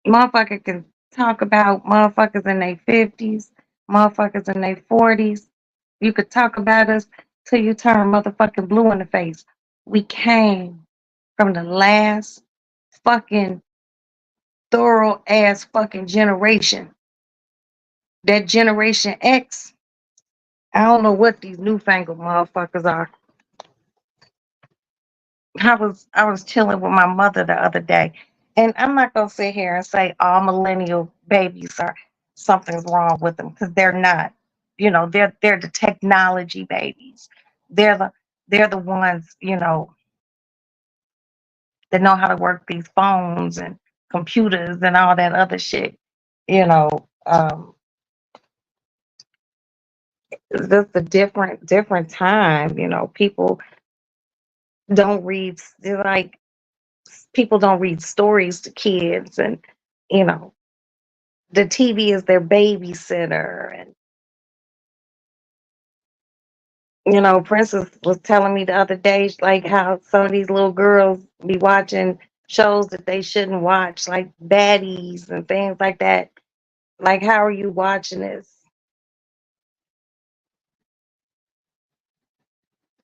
Motherfucker can talk about motherfuckers in their 50s, motherfuckers in their 40s. You could talk about us till you turn motherfucking blue in the face. We came from the last fucking thorough ass fucking generation. That Generation X, I don't know what these newfangled motherfuckers are. I was chilling with my mother the other day, and I'm not gonna sit here and say all millennial babies are something's wrong with them because they're not. They're the technology babies. They're the they're the ones that know how to work these phones and computers and all that other shit. You know, um, it's just a different time. People don't read. They're like people don't read stories to kids, and you know the TV is their babysitter. And Princess was telling me the other day, like how some of these little girls be watching shows that they shouldn't watch, like baddies and things like that. Like, how are you watching this?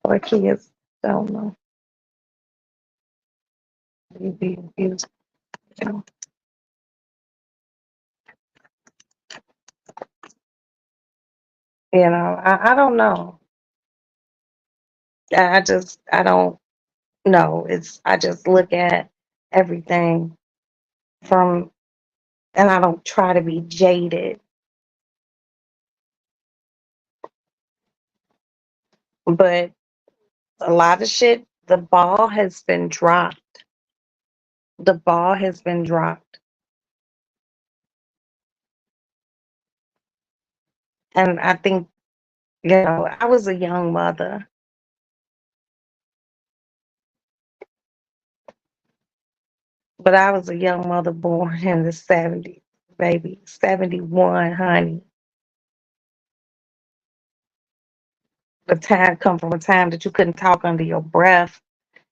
Or kids don't know. You be abused. You know, I don't know. I don't know. I just look at everything from, and I don't try to be jaded, but a lot of shit, the ball has been dropped. The ball has been dropped. And I think, I was a young mother, but I was a young mother born in the 70s, baby. 71, honey. The time come from a time that you couldn't talk under your breath.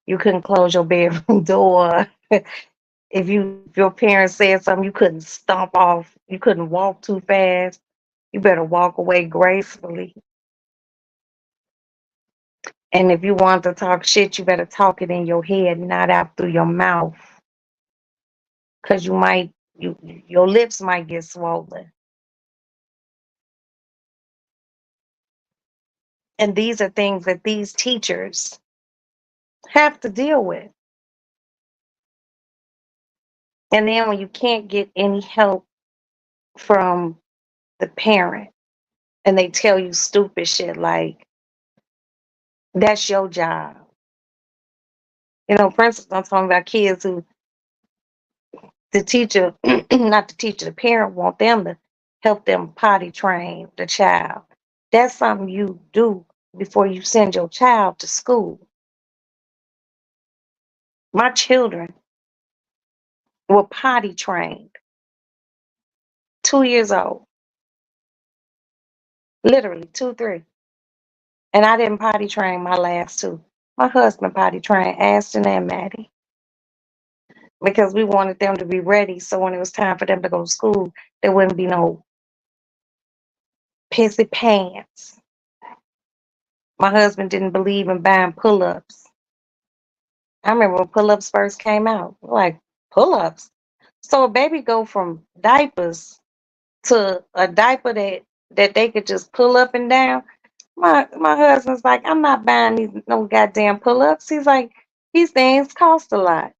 You couldn't close your bedroom door. If your parents said something, you couldn't stomp off. You couldn't walk too fast. You better walk away gracefully. And if you want to talk shit, you better talk it in your head, not out through your mouth. Cause your lips might get swollen. And these are things that these teachers have to deal with. And then when you can't get any help from the parent and they tell you stupid shit like, that's your job. For instance, I'm talking about kids who the teacher, not the teacher, the parent want them to help them potty train the child. That's something you do before you send your child to school. My children were potty trained, 2 years old, literally 2, 3. And I didn't potty train my last two. My husband potty trained Ashton and Maddie because we wanted them to be ready. So when it was time for them to go to school, there wouldn't be no pissy pants. My husband didn't believe in buying pull-ups. I remember when pull-ups first came out. Like, pull-ups? So a baby go from diapers to a diaper that they could just pull up and down. My husband's like, I'm not buying these no goddamn pull-ups. He's like, these things cost a lot.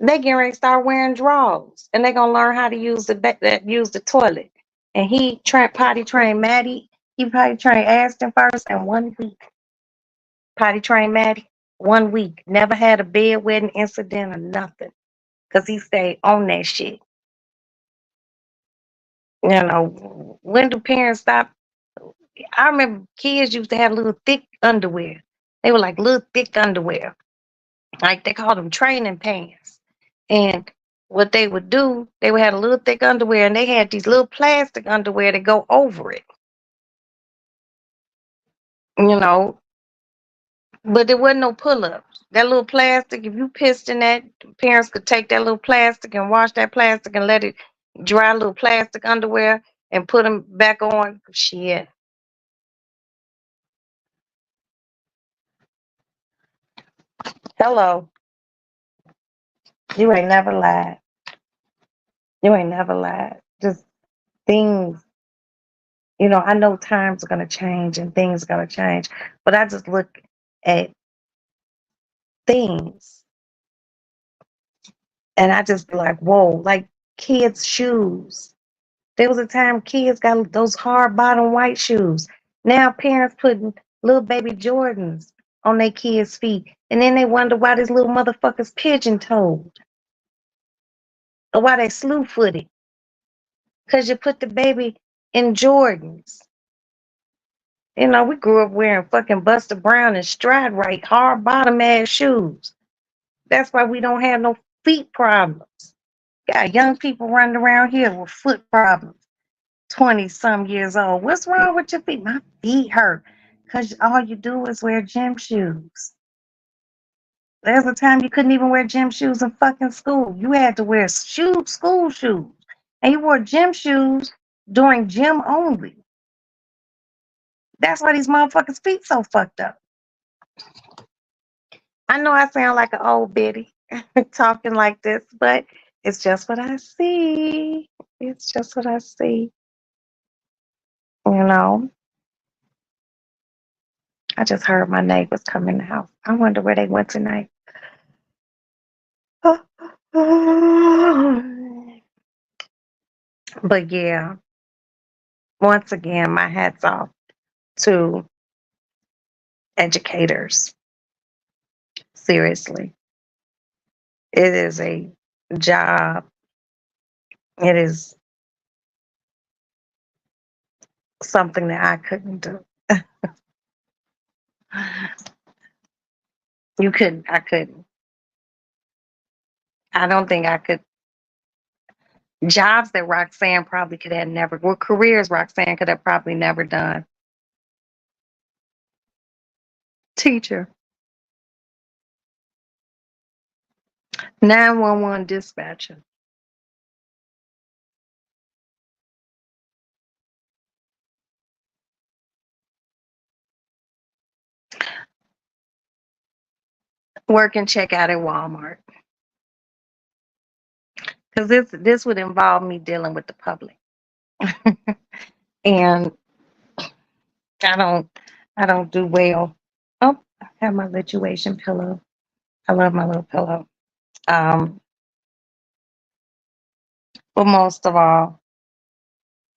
They getting ready to start wearing drawers, and they gonna learn how to use use the toilet. And he potty trained Maddie. He potty trained Ashton first in 1 week. Potty trained Maddie 1 week. Never had a bedwetting incident or nothing, cause he stayed on that shit. When do parents stop? I remember kids used to have little thick underwear. They were like little thick underwear. Like they called them training pants. And what they would do, they would have a little thick underwear, and they had these little plastic underwear to go over it. You know, but there wasn't no pull-ups. That little plastic, if you pissed in that, parents could take that little plastic and wash that plastic and let it dry, little plastic underwear, and put them back on. Shit. Hello. You ain't never lied. You ain't never lied. Just things, I know times are going to change and things are going to change, but I just look at things and I just be like, whoa, like kids' shoes. There was a time kids got those hard bottom white shoes. Now parents putting little baby Jordans on their kids' feet, and then they wonder why this little motherfucker's pigeon-toed or why they slew-footed. Because you put the baby in Jordans. We grew up wearing fucking Buster Brown and Stride Right, hard bottom ass shoes. That's why we don't have no feet problems. Got young people running around here with foot problems. 20 some years old. What's wrong with your feet? My feet hurt. Because all you do is wear gym shoes. There's a time you couldn't even wear gym shoes in fucking school. You had to wear school shoes. And you wore gym shoes during gym only. That's why these motherfuckers' feet so fucked up. I know I sound like an old biddy talking like this, but it's just what I see. It's just what I see. I just heard my neighbors come in the house. I wonder where they went tonight. But yeah, once again, my hat's off to educators. Seriously. It is a job. It is something that I couldn't do. You couldn't. I couldn't. I don't think I could. Jobs that Roxanne probably could have never, well, careers Roxanne could have probably never done. Teacher. 911 dispatcher. Work and check out at Walmart. Because this would involve me dealing with the public. And I don't do well. Oh, I have my lituation pillow. I love my little pillow. But most of all,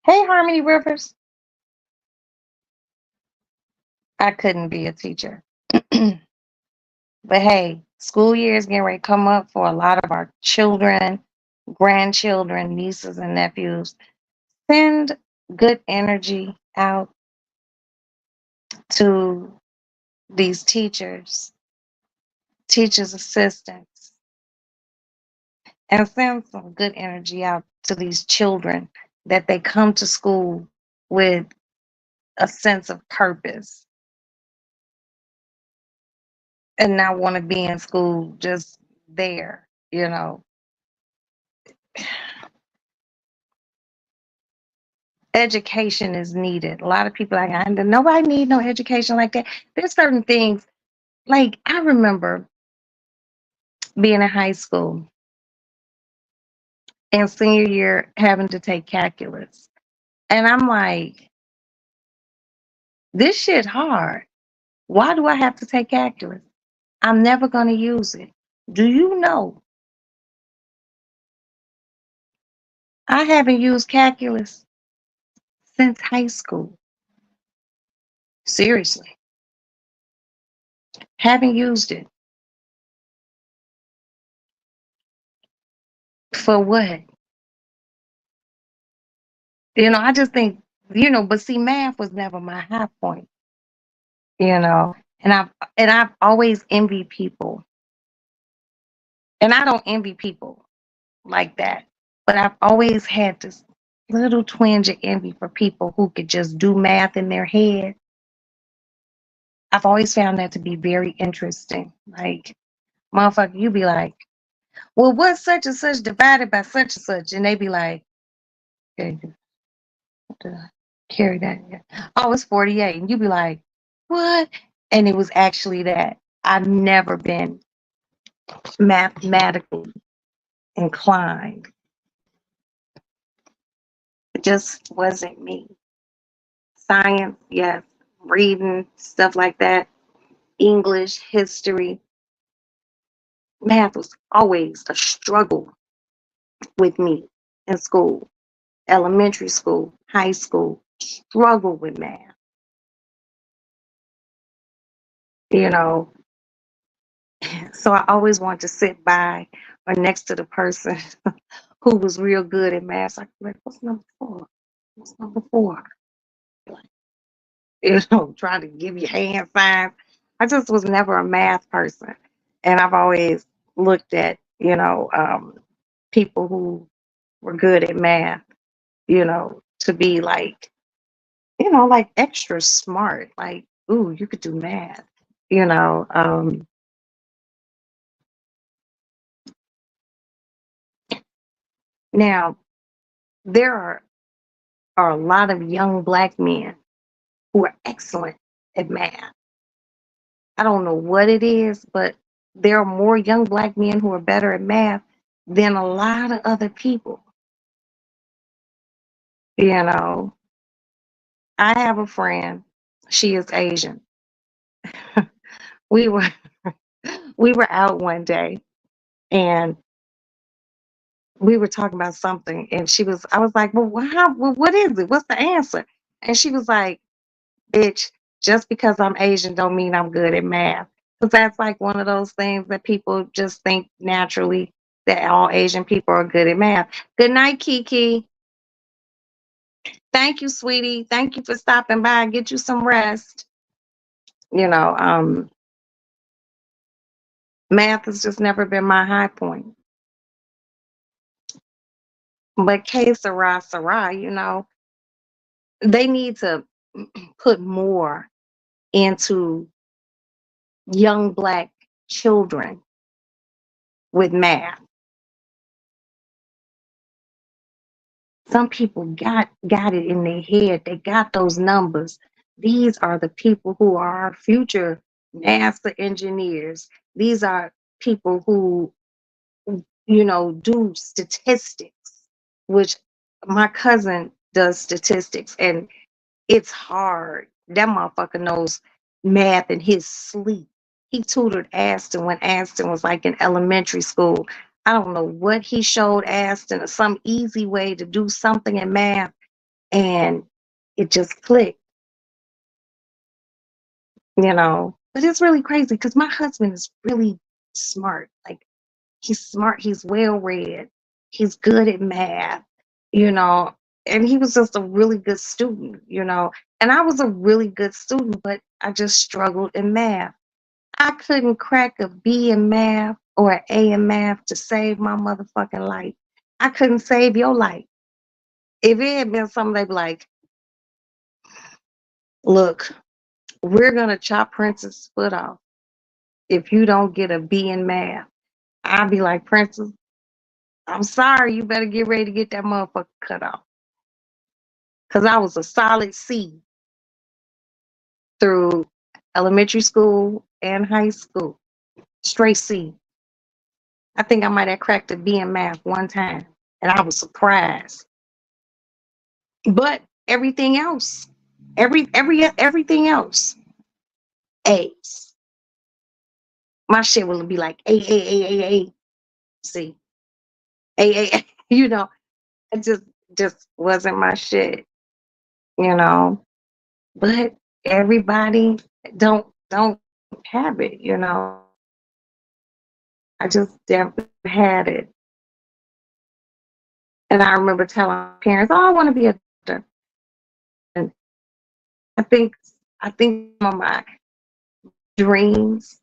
hey Harmony Rivers, I couldn't be a teacher. But hey, school year is getting ready to come up for a lot of our children, grandchildren, nieces and nephews. Send good energy out to these teachers, teachers' assistants, and send some good energy out to these children that they come to school with a sense of purpose and not want to be in school just there. Education is needed. A lot of people are like, nobody need no education like that. There's certain things, like I remember being in high school and senior year having to take calculus. And I'm like, this shit hard. Why do I have to take calculus? I'm never going to use it. Do you know? I haven't used calculus since high school. Seriously. Haven't used it. For what? I just think, but see, math was never my high point, and I've always envied people And I don't envy people like that. But I've always had this little twinge of envy for people who could just do math in their head. I've always found that to be very interesting. Like, motherfucker, you be like, well, what's such and such divided by such and such? And they be like, okay, carry that. Oh, it's 48. And you be like, what? And it was actually that. I've never been mathematically inclined. It just wasn't me. Science, yes. Reading, stuff like that. English, history. Math was always a struggle with me in school. Elementary school, high school, struggle with math. You know, so I always wanted to sit by or next to the person who was real good at math. So I could be like, what's number 4? What's number 4? You know, trying to give you hand signs. I just was never a math person. And I've always looked at, people who were good at math, to be like, like extra smart. Like, ooh, you could do math, you know. Now, there are a lot of young Black men who are excellent at math. I don't know what it is, but there are more young Black men who are better at math than a lot of other people. You know, I have a friend. She is Asian. We were we were out one day and we were talking about something, and I was like, well, what is it? What's the answer? And she was like, bitch, just because I'm Asian don't mean I'm good at math. Because that's like one of those things that people just think naturally that all Asian people are good at math. Good night, Kiki. Thank you, sweetie. Thank you for stopping by. Get you some rest. You know, math has just never been my high point. But K Sarah, they need to put more into young Black children with math. Some people got it in their head. They got those numbers. These are the people who are our future NASA engineers. These are people who, do statistics, which my cousin does statistics, and it's hard. That motherfucker knows math in his sleep. He tutored Aston when Aston was like in elementary school. I don't know what he showed Aston, or some easy way to do something in math, and it just clicked, But it's really crazy because my husband is really smart. Like, he's smart, he's well read, he's good at math, you know, and he was just a really good student, And I was a really good student, but I just struggled in math. I couldn't crack a B in math or an A in math to save my motherfucking life. I couldn't save your life. If it had been something they'd be like, look, we're gonna chop Princess' foot off if you don't get a B in math. I'd be like, Princess, I'm sorry, you better get ready to get that motherfucker cut off. Because I was a solid C through elementary school and high school. Straight C. I think I might have cracked a B in math one time, and I was surprised. But everything else, everything else, A's. My shit will be like A, C, A. It just wasn't my shit, you know. But everybody don't have it, I just never had it. And I remember telling my parents, "Oh, I want to be a doctor." And I think some of my dreams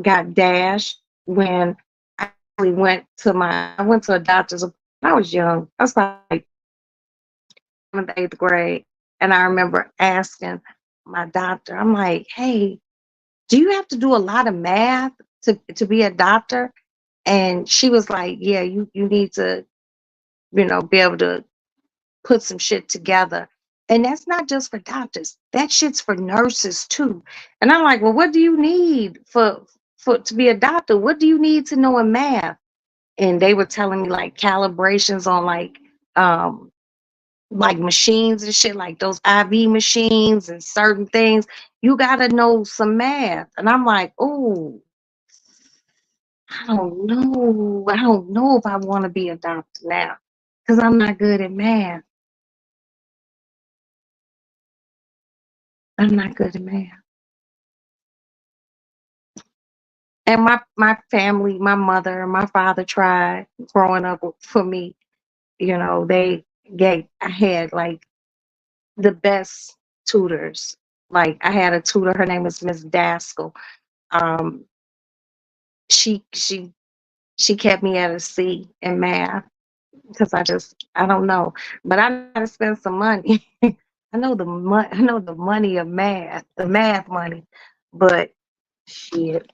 got dashed when I I went to a doctor's appointment. I was young. I was like 7th, 8th grade. And I remember asking my doctor, I'm like, hey, do you have to do a lot of math to be a doctor? And she was like, yeah, you need to, be able to put some shit together. And that's not just for doctors. That shit's for nurses too. And I'm like, well, what do you need for to be a doctor? What do you need to know in math? And they were telling me like calibrations on like machines and shit, like those IV machines and certain things. You gotta know some math. And I'm like, oh, I don't know. I don't know if I want to be a doctor now because I'm not good at math. I'm not good at math. And my family, my mother and my father tried growing up for me. I had like the best tutors. Like I had a tutor, her name was Miss Daskell. Um, she she she kept me at a C in math because I don't know, but I know how to spend some money. I know the money of math, the math money, but shit,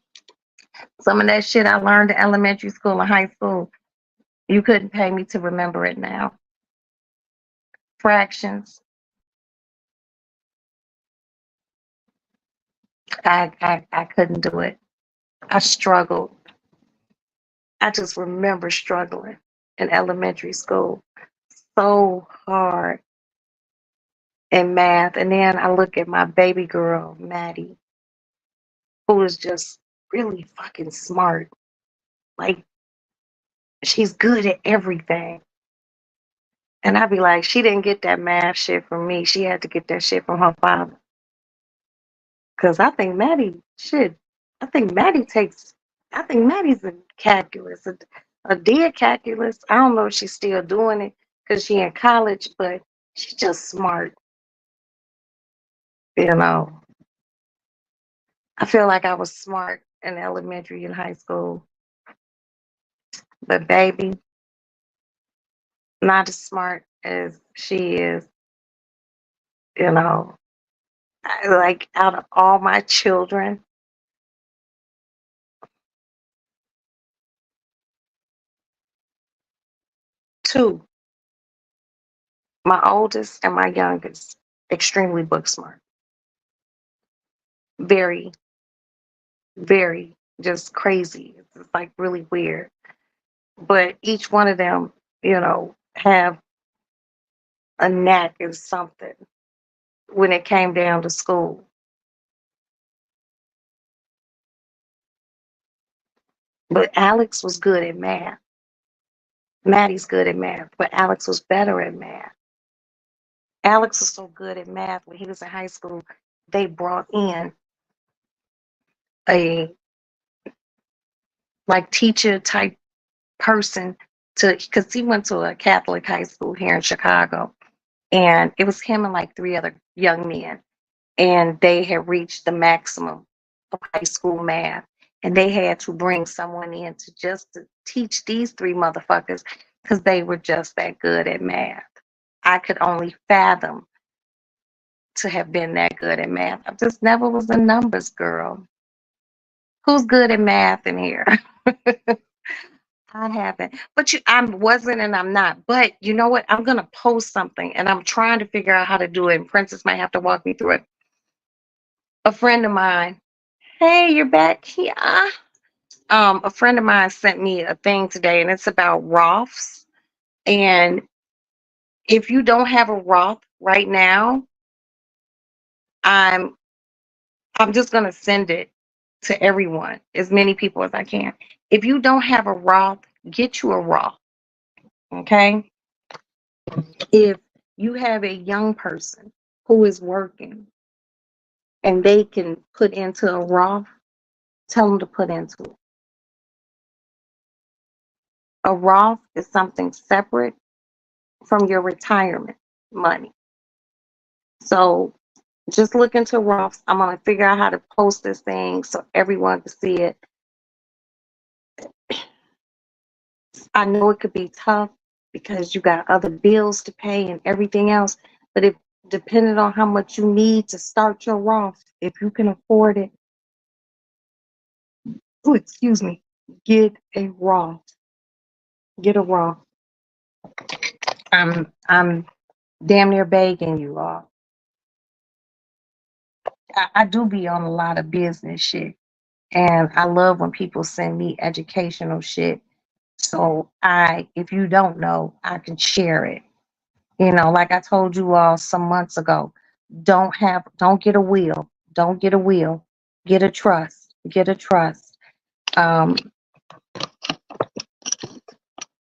some of that shit I learned in elementary school and high school, you couldn't pay me to remember it now. Fractions, I couldn't do it. I struggled. I just remember struggling in elementary school so hard in math. And then I look at my baby girl, Maddie, who is just really fucking smart. Like, she's good at everything. And I'd be like, she didn't get that math shit from me. She had to get that shit from her father. Because I think Maddie's in calculus, a dead calculus. I don't know if she's still doing it because she in college, but she's just smart. You know, I feel like I was smart in elementary and high school, but baby, not as smart as she is. You know, like out of all my children, two, my oldest and my youngest, extremely book smart, very, very just crazy. It's like really weird. But each one of them, have a knack in something when it came down to school. But Alex was good at math. Maddie's good at math, but Alex was better at math. Alex was so good at math when he was in high school, they brought in a like teacher type person because he went to a Catholic high school here in Chicago. And it was him and like three other young men. And they had reached the maximum of high school math. And they had to bring someone in to teach these three motherfuckers because they were just that good at math. I could only fathom to have been that good at math. I just never was a numbers girl. Who's good at math in here? I haven't, but I wasn't, and I'm not. But you know what? I'm gonna post something, and I'm trying to figure out how to do it. And Princess might have to walk me through it. A friend of mine, hey, you're back here. A friend of mine sent me a thing today, and it's about Roths. And if you don't have a Roth right now, I'm just gonna send it to everyone, as many people as I can. If you don't have a Roth, get you a Roth. Okay. If you have a young person who is working and they can put into a Roth, tell them to put into it. A Roth is something separate from your retirement money. So just look into Roths. I'm going to figure out how to post this thing so everyone can see it. I know it could be tough because you got other bills to pay and everything else, but if depending on how much you need to start your Roth, if you can afford it, oh, excuse me, get a Roth. Get a Roth. I'm damn near begging you all. I do be on a lot of business shit. And I love when people send me educational shit. So if you don't know, I can share it. You know, like I told you all some months ago, don't get a wheel. Don't get a wheel. Get a trust. Get a trust. Um,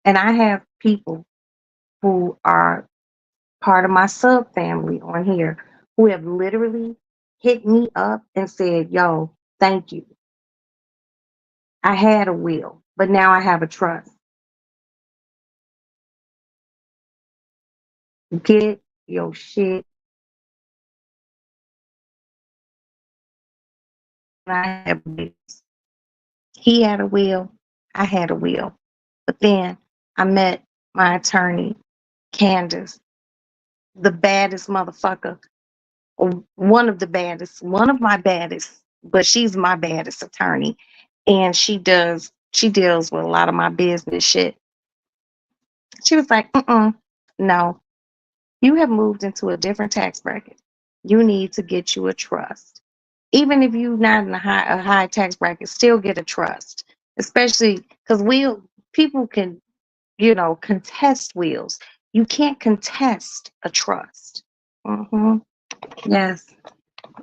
and I have people who are part of my sub family on here who have literally hit me up and said, yo, thank you. I had a will, but now I have a trust. Get your shit. I have wills. He had a will. I had a will. But then I met my attorney, Candace, the baddest motherfucker, or one of the baddest, one of my baddest, but she's my baddest attorney. And she deals with a lot of my business shit. She was like, no, you have moved into a different tax bracket. You need to get you a trust. Even if you're not in a high tax bracket, still get a trust. Especially because people can, contest wills. You can't contest a trust. Yes.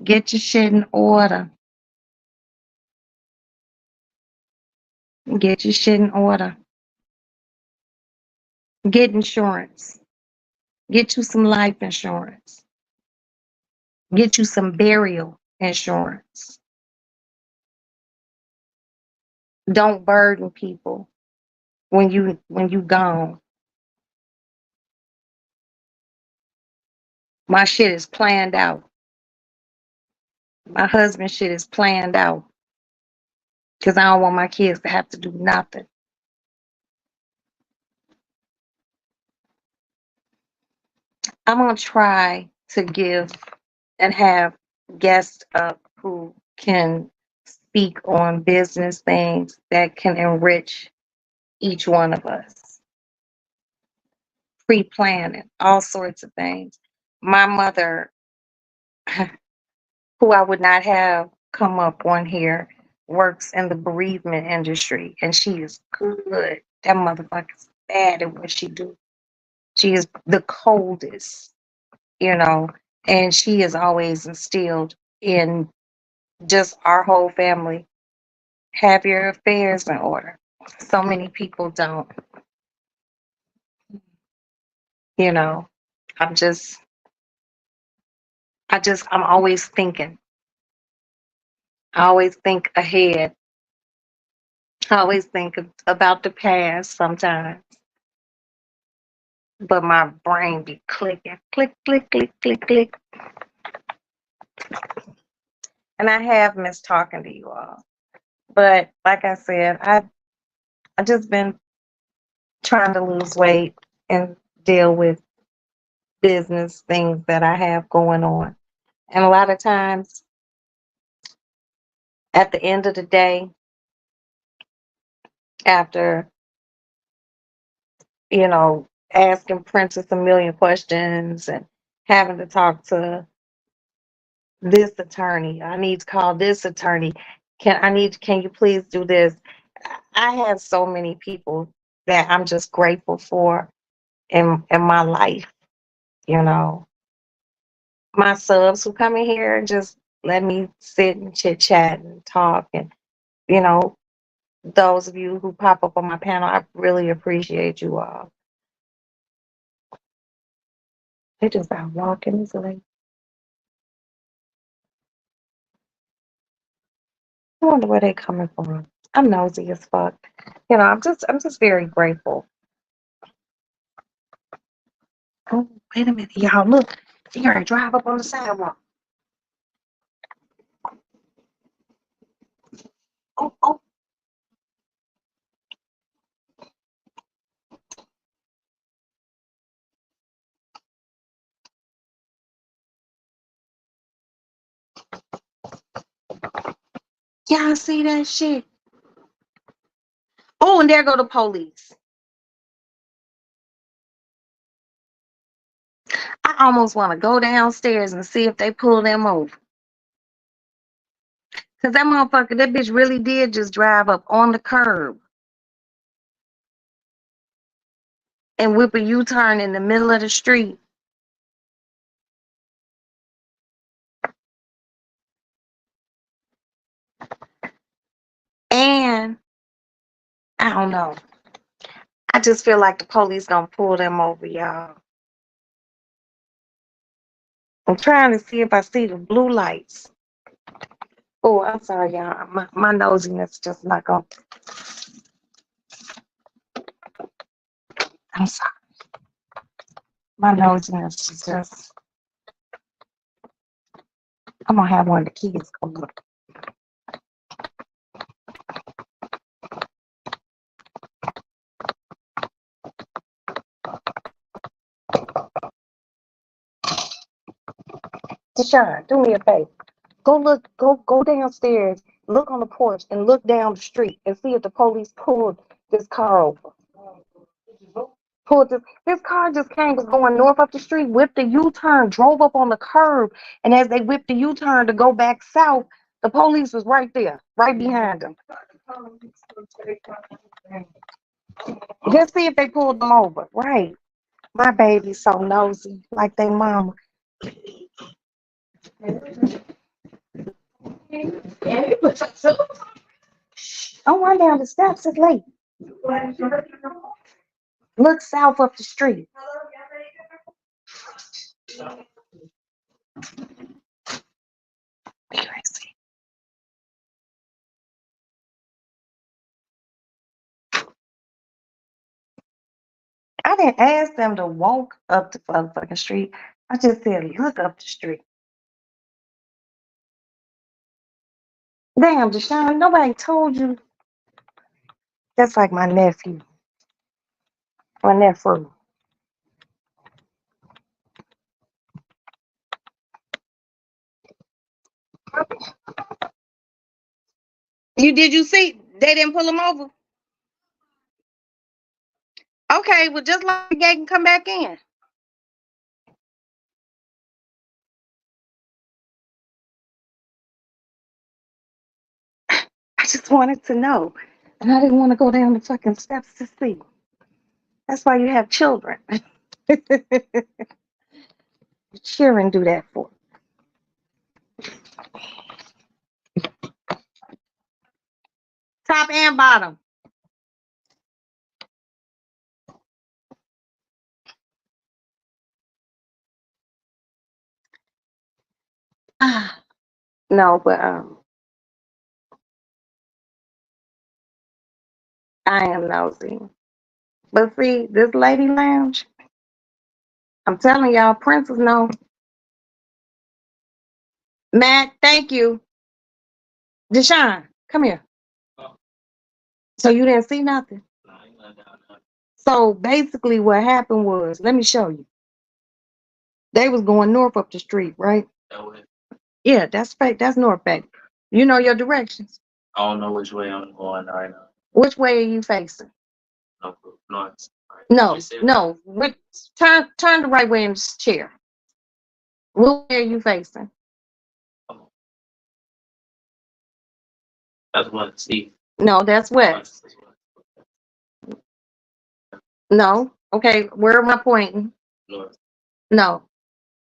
Get your shit in order. Get your shit in order. Get insurance. Get you some life insurance. Get you some burial insurance. Don't burden people when you gone. My shit is planned out. My husband's shit is planned out. Because I don't want my kids to have to do nothing. I'm gonna try to give and have guests up who can speak on business things that can enrich each one of us. Pre-planning, all sorts of things. My mother, who I would not have come up on here, works in the bereavement industry, and she is good. That motherfucker's bad at what she do. She is the coldest, and she has always instilled in just our whole family, have your affairs in order. So many people don't, you know. I'm just, I'm always thinking. I always think ahead. I always think about the past sometimes, but my brain be clicking, click, click, click, click, click. And I have missed talking to you all. But like I said, I just been trying to lose weight and deal with business things that I have going on. And a lot of times at the end of the day, after, asking Princess a million questions and having to talk to this attorney, I need to call this attorney. Can you please do this? I have so many people that I'm just grateful for in my life, you know. My subs who come in here and just let me sit and chit chat and talk, and you know, those of you who pop up on my panel, I really appreciate you all. They just got walking this way. I wonder where they coming from. I'm nosy as fuck. I'm just very grateful. Oh, wait a minute, y'all. Look, they're gonna drive up on the sidewalk. Oh, oh. Y'all see that shit? Oh, and there go the police. I almost want to go downstairs and see if they pull them over. Cause that motherfucker, that bitch really did just drive up on the curb and whip a U-turn in the middle of the street. And I don't know. I just feel like the police gonna pull them over, y'all. I'm trying to see if I see the blue lights. Oh, I'm sorry, y'all. My nosiness just not going. I'm sorry. My nosiness is just. I'm gonna have one of the kids go look. Deshaun, do me a favor. Go look. Go downstairs. Look on the porch and look down the street and see if the police pulled this car over. Pulled this car just came, was going north up the street, whipped a U-turn, drove up on the curb, and as they whipped the U-turn to go back south, the police was right there, right behind them. Just see if they pulled them over. Right. My baby's so nosy, like they mama. Don't run down the steps, it's late. Look south up the street. I didn't ask them to walk up the motherfucking street. I just said look up the street. Damn, Deshaun, nobody told you. That's like my nephew. My nephew. Did you see? They didn't pull him over? Okay, well, just let the gate and come back in. I just wanted to know. And I didn't want to go down the fucking steps to see. That's why you have children. Children do that for. Top and bottom. No, but I am nosy. But see, this lady lounge, I'm telling y'all, Princess know. Matt, thank you. Deshaun, come here. Oh. So you didn't see nothing? Nah, you not down there. So basically what happened was, let me show you. They was going north up the street, right? That way. Yeah, that's fake. That's north, baby. You know your directions. I don't know which way I'm going right now. Which way are you facing? No, north. Right. No, You said- no. Turn the right way in this chair. What way are you facing? That's what Steve. No, that's west. No. Okay, where am I pointing? North, No.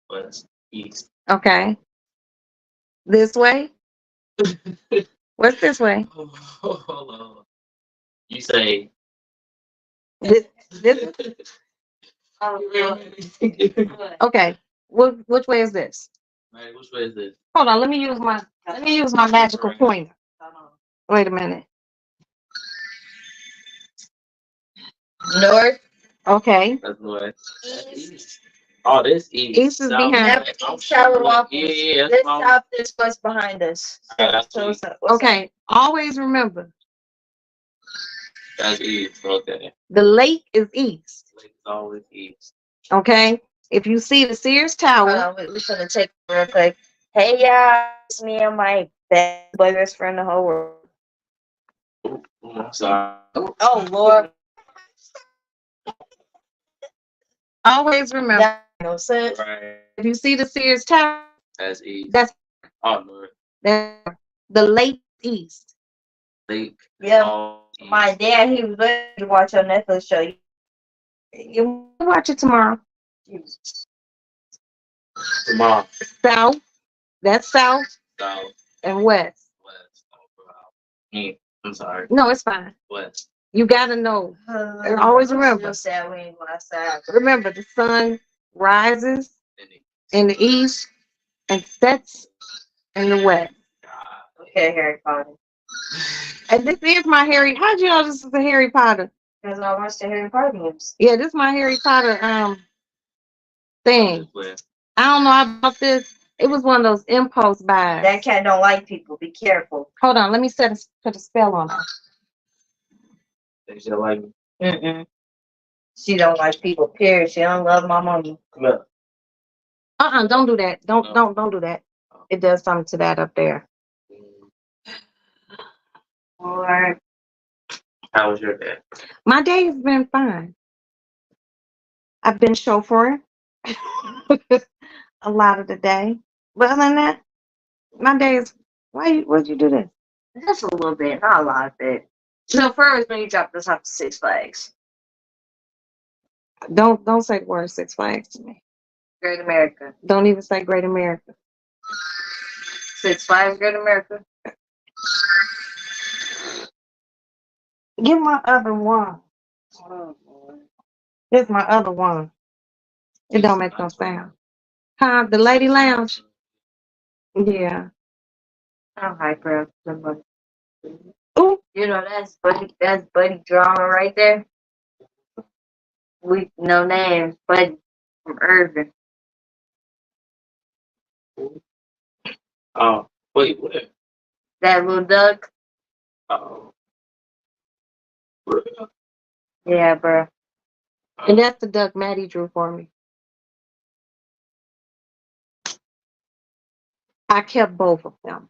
west, east. Okay. This way? What's this way? Hold on. You say. This okay. Which way is this? Right, which way is this? Hold on, let me use my magical pointer. Wait a minute. North. Okay. That's north. East. Oh, this east. East is South. behind. Yep, east, south, walk. Yeah, This that's my. south, this what's behind us. That's So east. Okay. Always remember, That's east. Okay. the lake is east. It's always east. Okay. If you see the Sears Tower, We're just gonna take it real quick. Hey, yeah, it's me and my Best boy best friend in the whole world. I'm sorry. Oh Lord. Always remember, That makes no sense. Right. if you see the Sears Tower, That's easy. that's Oh, Lord. the late East. Lake. Yeah. Oh, My dad, he was ready to watch your Netflix show. You watch it tomorrow. tomorrow. South, that's South South, and West. West. I'm sorry. No, it's fine. West. You gotta know. And always remember. Still sad we ain't go outside. Remember, the sun rises And it- in the east and sets in the west. God. Okay, Harry Potter. And this is my Harry. How'd you know this is a Harry Potter? Because I watched the Harry Potter games. Yeah, this is my Harry Potter thing. West. I don't know about this. It was one of those impulse buys. That cat don't like people. Be careful. Hold on, let me put a spell on her. They should like me. Mm-mm. She don't like people, period. She don't love my mommy. Come here. Don't do that. Don't No. don't do that. It does something to that up there. Or How was your day? My day has been fine. I've been chauffeuring a lot of the day. But other than that, my day is why'd you do this? just a little bit, not a lot of it. So first when you dropped us off to Six Flags. Don't say the word Six Flags to me. Great America. Don't even say Great America. Six Flags, Great America. Give my other one. Oh, boy. Here's my other one. It don't make no sound. Huh? The Lady Lounge? Yeah. I'm hyper. Somebody. Ooh. You know that's Buddy drama right there. We no names, Buddy from Irvin. Oh, wait, what? That little duck. Oh. Yeah, bro. And that's the duck Maddie drew for me. I kept both of them.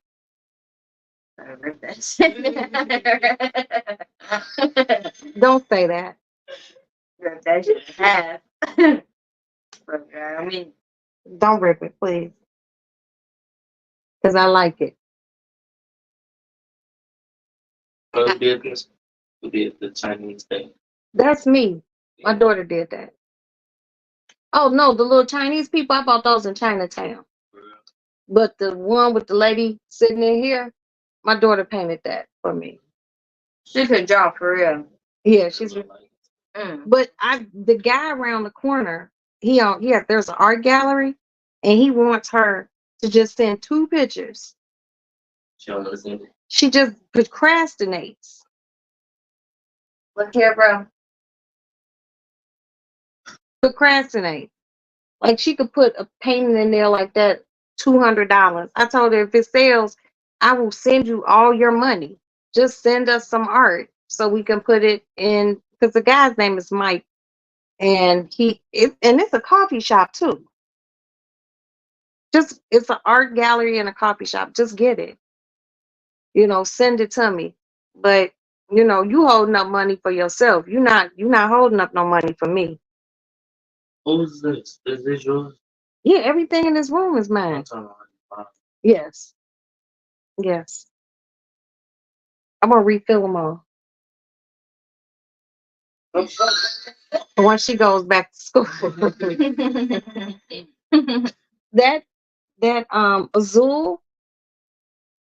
Don't say that. That should have. But, I mean, Don't rip it, please. Because I like it. Who did this? Who did the Chinese thing? That's me. My daughter did that. Oh, no, the little Chinese people, I bought those in Chinatown. But the one with the lady sitting in here, my daughter painted that for me. she could draw for real. Yeah, she's. Mm. But the guy around the corner, there's an art gallery, and he wants her to just send 2 pictures. She don't listen. She just procrastinates. Look here, bro. Procrastinate. Like she could put a painting in there like that, $200. I told her if it sells, I will send you all your money. Just send us some art so we can put it in. Because the guy's name is Mike, and it's a coffee shop too. It's an art gallery and a coffee shop. Just get it. Send it to me. But you holding up money for yourself. You're not holding up no money for me. Who's this? Is this yours? Yeah, everything in this room is mine. I'm talking about. Yes. Yes. I'm gonna refill them all. Once she goes back to school. that Azul,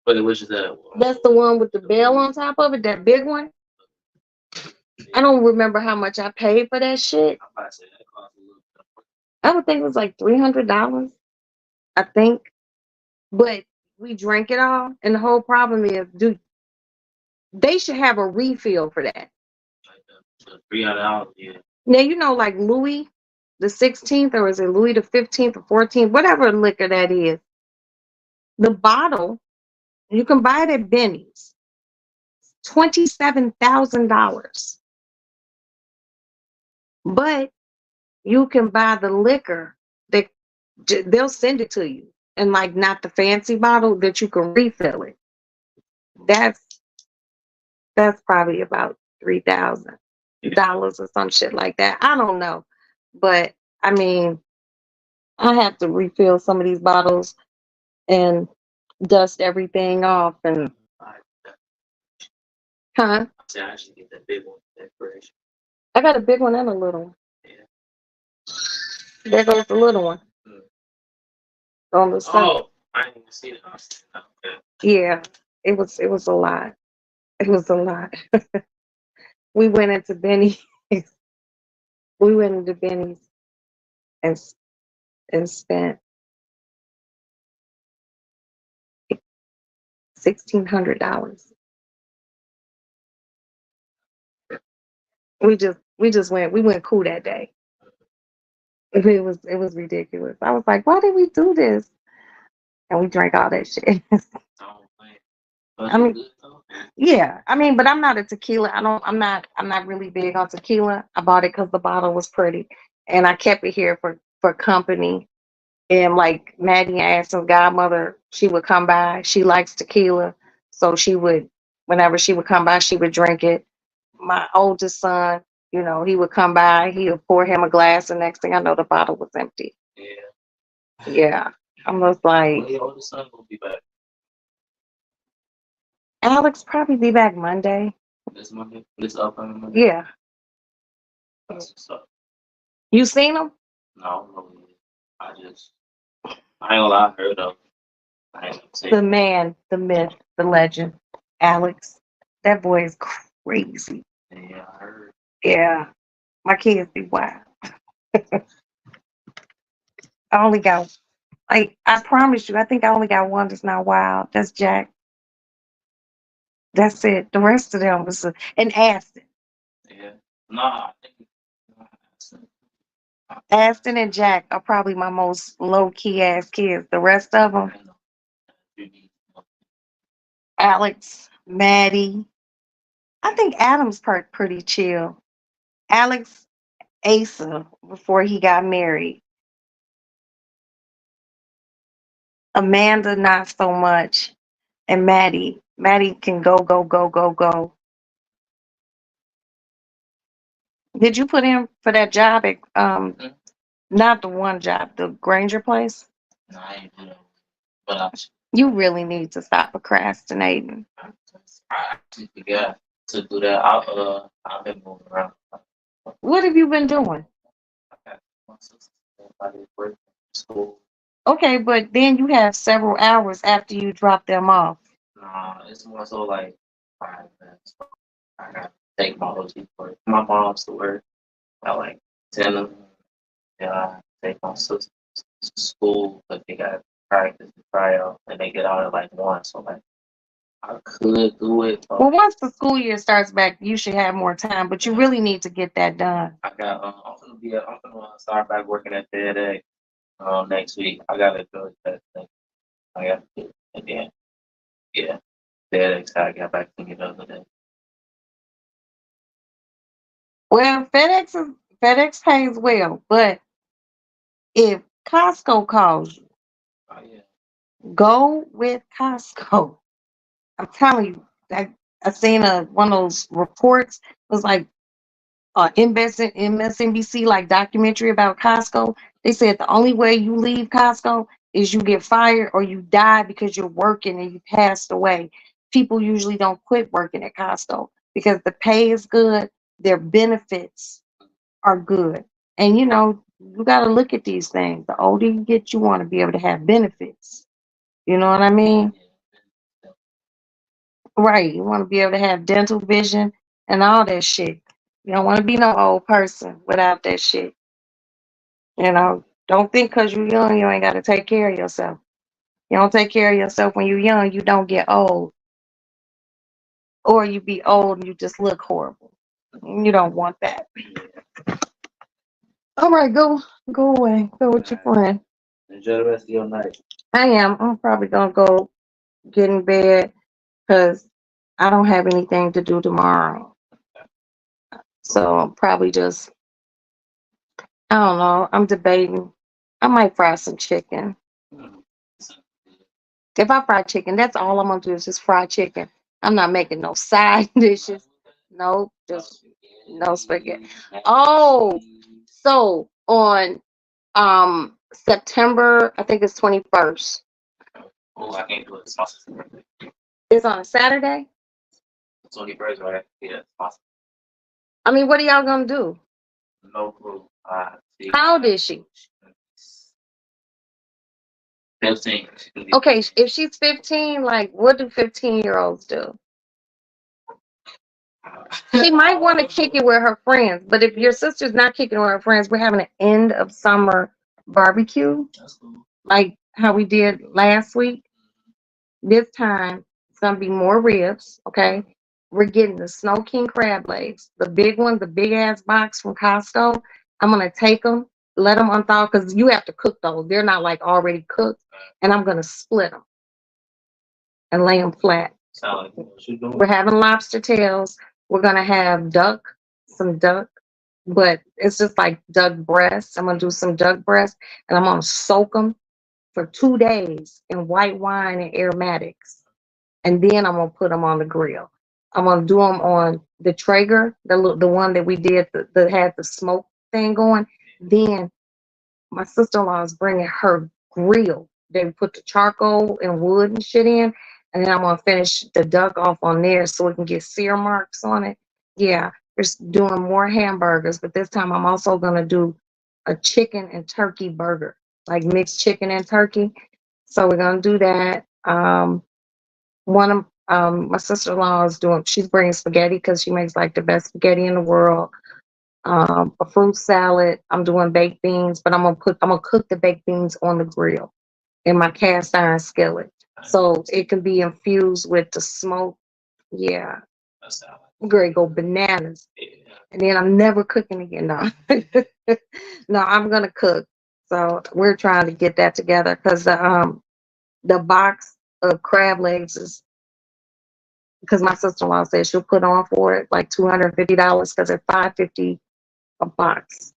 But which is that? that's the one with the bell on top of it, that big one. I don't remember how much I paid for that shit. I'm about to say that cost a little bit. I would think it was like $300, I think. But we drank it all, and the whole problem is, they should have a refill for that. Like $300, yeah. Now like Louis the 16th, or is it Louis the 15th or 14th, whatever liquor that is. The bottle, you can buy it at Benny's, $27,000. But you can buy the liquor that they'll send it to you, and like not the fancy bottle that you can refill it. That's that's probably about $3,000 or some shit like that. I don't know, but I mean, I have to refill some of these bottles and dust everything off and I huh. say I should get that big one, that fresh. I got a big one and a little one. Yeah. There goes the little one Mm. on the side. Oh, I didn't even see it. Okay. Yeah, it was a lot. It was a lot. We went into Benny's. We went into Benny's and and spent $1,600. We went cool that day. It was ridiculous. I was like, why did we do this? And we drank all that shit. Oh, man. But I you mean, good though? yeah. I mean, but I'm not a tequila. I'm not really big on tequila. I bought it because the bottle was pretty. And I kept it here for company. And like Maddie Ashton's godmother, she would come by. She likes tequila. So whenever she would come by, she would drink it. My oldest son, he would come by, he would pour him a glass, and next thing I know, the bottle was empty. Yeah. Yeah. I'm just When like, your oldest son will be back Alex probably be back Monday. this Monday, this upcoming Monday. Yeah. That's what's up. You seen him? No, no, I just, I ain't gonna lie, I heard of him. I ain't gonna say The man, the myth, the legend, Alex. That boy is crazy. yeah, I heard. Yeah. My kids be wild. I only got, I promise you, I think I only got one that's not wild. That's Jack. That's it. The rest of them was, and Aston. Yeah. No, I think Aston and Jack are probably my most low key ass kids. The rest of them, I know. You need Alex, Maddie. I think Adam's pretty chill. Alex, Asa, before he got married. Amanda, not so much. And Maddie. Maddie can go, go, go, go, go. Did you put in for that job at Mhm. not the one job, the Granger place? no, I ain't do that. But You really need to stop procrastinating. I actually forgot to do that. I've been moving around. What have you been doing? I got my sister, everybody working, school. Okay, but then you have several hours after you drop them off. Nah, it's more so like 5 minutes. I gotta take my OG for my mom's to work at like 10 of them. Then I take my sister to school, but they got practice and tryout, and they get out at like 1. So like I could do it, but Well, once the school year starts back, you should have more time, but you really need to get that done. I got I'm gonna start back working at FedEx next week. I gotta do that thing. I got to do it. And then yeah, FedEx I got back to me the other day. Well, FedEx pays well, but if Costco calls you, Oh yeah. go with Costco. I'm telling you, I seen one of those reports. It was like MSNBC like documentary about Costco. They said the only way you leave Costco is you get fired or you die because you're working and you passed away. People usually don't quit working at Costco because the pay is good, their benefits are good. And you got to look at these things. The older you get, you want to be able to have benefits. You know what I mean? Yeah. Right. You want to be able to have dental vision and all that shit. You don't want to be no old person without that shit. Don't think because you're young, you ain't got to take care of yourself. You don't take care of yourself when you're young, you don't get old. Or you be old and you just look horrible. You don't want that. All right, go away. Go with your friend. Enjoy the rest of your night. I am. I'm probably gonna go get in bed because I don't have anything to do tomorrow. So I'm probably just, I don't know. I'm debating. I might fry some chicken. Mhm. If I fry chicken, that's all I'm gonna do is just fry chicken. I'm not making no side dishes. Nope, just no spaghetti. Oh, so on September, I think it's 21st. Oh, I can't do it. It's my sister's birthday. It's on a Saturday. 21st, right? Yeah, it's my I mean, what are y'all gonna do? no clue. See. How old is she? 15. She can be Okay, 15. if she's 15, like, what do 15-year-olds do? She might want to kick it with her friends, but if your sister's not kicking it with her friends, we're having an end of summer barbecue, That's cool. like how we did last week. This time, it's gonna be more ribs, okay? We're getting the Snow King crab legs, the big one, the big ass box from Costco. I'm gonna take them, let them unthaw, because you have to cook those. They're not like already cooked, and I'm gonna split them and lay them flat. Sound like what you doing? We're having lobster tails. We're gonna have some duck, but it's just like duck breasts. I'm gonna do some duck breasts, and I'm gonna soak them for 2 days in white wine and aromatics, and then I'm gonna put them on the grill. I'm gonna do them on the Traeger, the one that we did that had the smoke thing going. Then my sister-in-law is bringing her grill. They put the charcoal and wood and shit in, and then I'm gonna finish the duck off on there so we can get sear marks on it. Yeah, just doing more hamburgers, but this time I'm also gonna do a chicken and turkey burger, like mixed chicken and turkey. So we're gonna do that. One of my sister-in-law is doing. She's bringing spaghetti because she makes like the best spaghetti in the world. A fruit salad. I'm doing baked beans, but I'm gonna cook the baked beans on the grill in my cast iron skillet, so it can be infused with the smoke. Yeah, That sound great, go bananas. yeah. And then I'm never cooking again. No, no, I'm gonna cook. So we're trying to get that together because the box of crab legs is because my sister-in-law said she'll put on for it like $250 because they're $5.50 a box.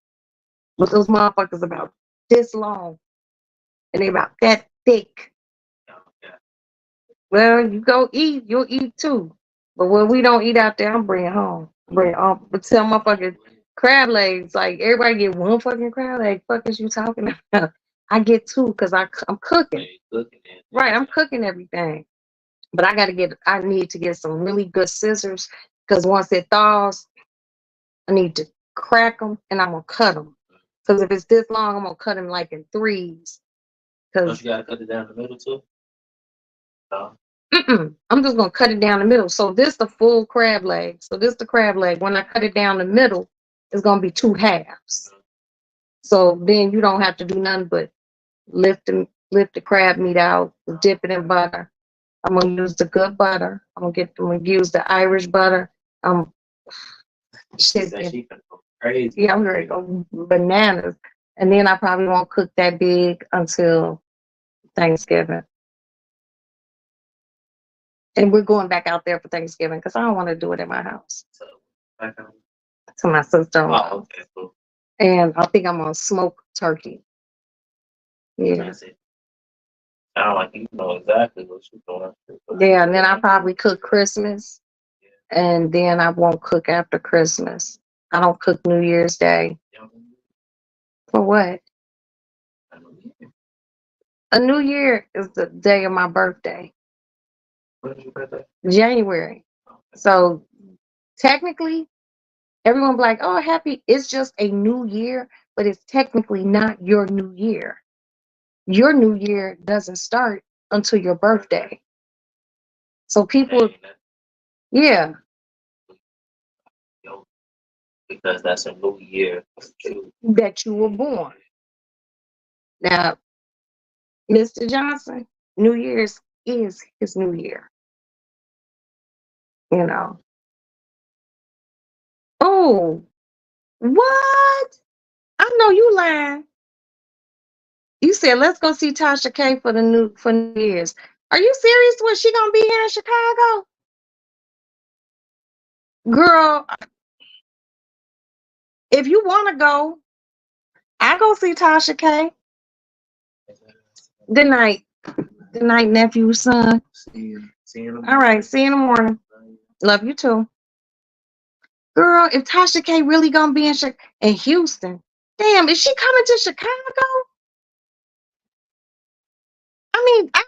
But those motherfuckers about this long and they about that thick. Yeah. Well, you go eat, you'll eat too. But what we don't eat out there, I'm bringing home. But tell motherfucking crab legs, like everybody get one fucking crab leg. Fuck is you talking about? I get two because I'm cooking. Right, I'm cooking everything. But I need to get some really good scissors because once it thaws, I need to crack them and I'm gonna cut them. Because if it's this long, I'm gonna cut them like in threes. Don't Because you gotta cut it down the middle too? No. I'm just gonna cut it down the middle. So this the full crab leg. So this the crab leg. When I cut it down the middle, it's gonna be 2 halves. So then you don't have to do nothing but lift the crab meat out, dip it in butter. I'm gonna use the good butter. I'm gonna use the Irish butter. Shit. She finna go crazy. Yeah, I'm ready to go bananas. And then I probably won't cook that big until Thanksgiving. And we're going back out there for Thanksgiving because I don't want to do it at my house. So, back on. To my sister-in-law. Oh, okay, cool. And I think I'm gonna smoke turkey. Yeah. That's it. Sound like you know exactly what you're doing. Yeah, and then I'll probably cook Christmas. And then I won't cook after Christmas. I don't cook New Year's Day. For what? A New Year is the day of my birthday. When is your birthday? January. So technically, everyone be like, oh, happy. It's just a new year, but it's technically not your new year. Your new year doesn't start until your birthday. So people, yeah, Because that's a new year. that you were born. Now, Mr. Johnson, New Year's is his new year. You know. Oh, what? I know you lying. You said let's go see Tasha K for New Year's. Are you serious? Was she gonna be here in Chicago? Girl, if you wanna go, I go see Tasha K. Good night. Good night, nephew, son. See you in the All right, see you in the morning. Love you too. Girl, if Tasha K really gonna be in Houston, damn, is she coming to Chicago? I mean, I've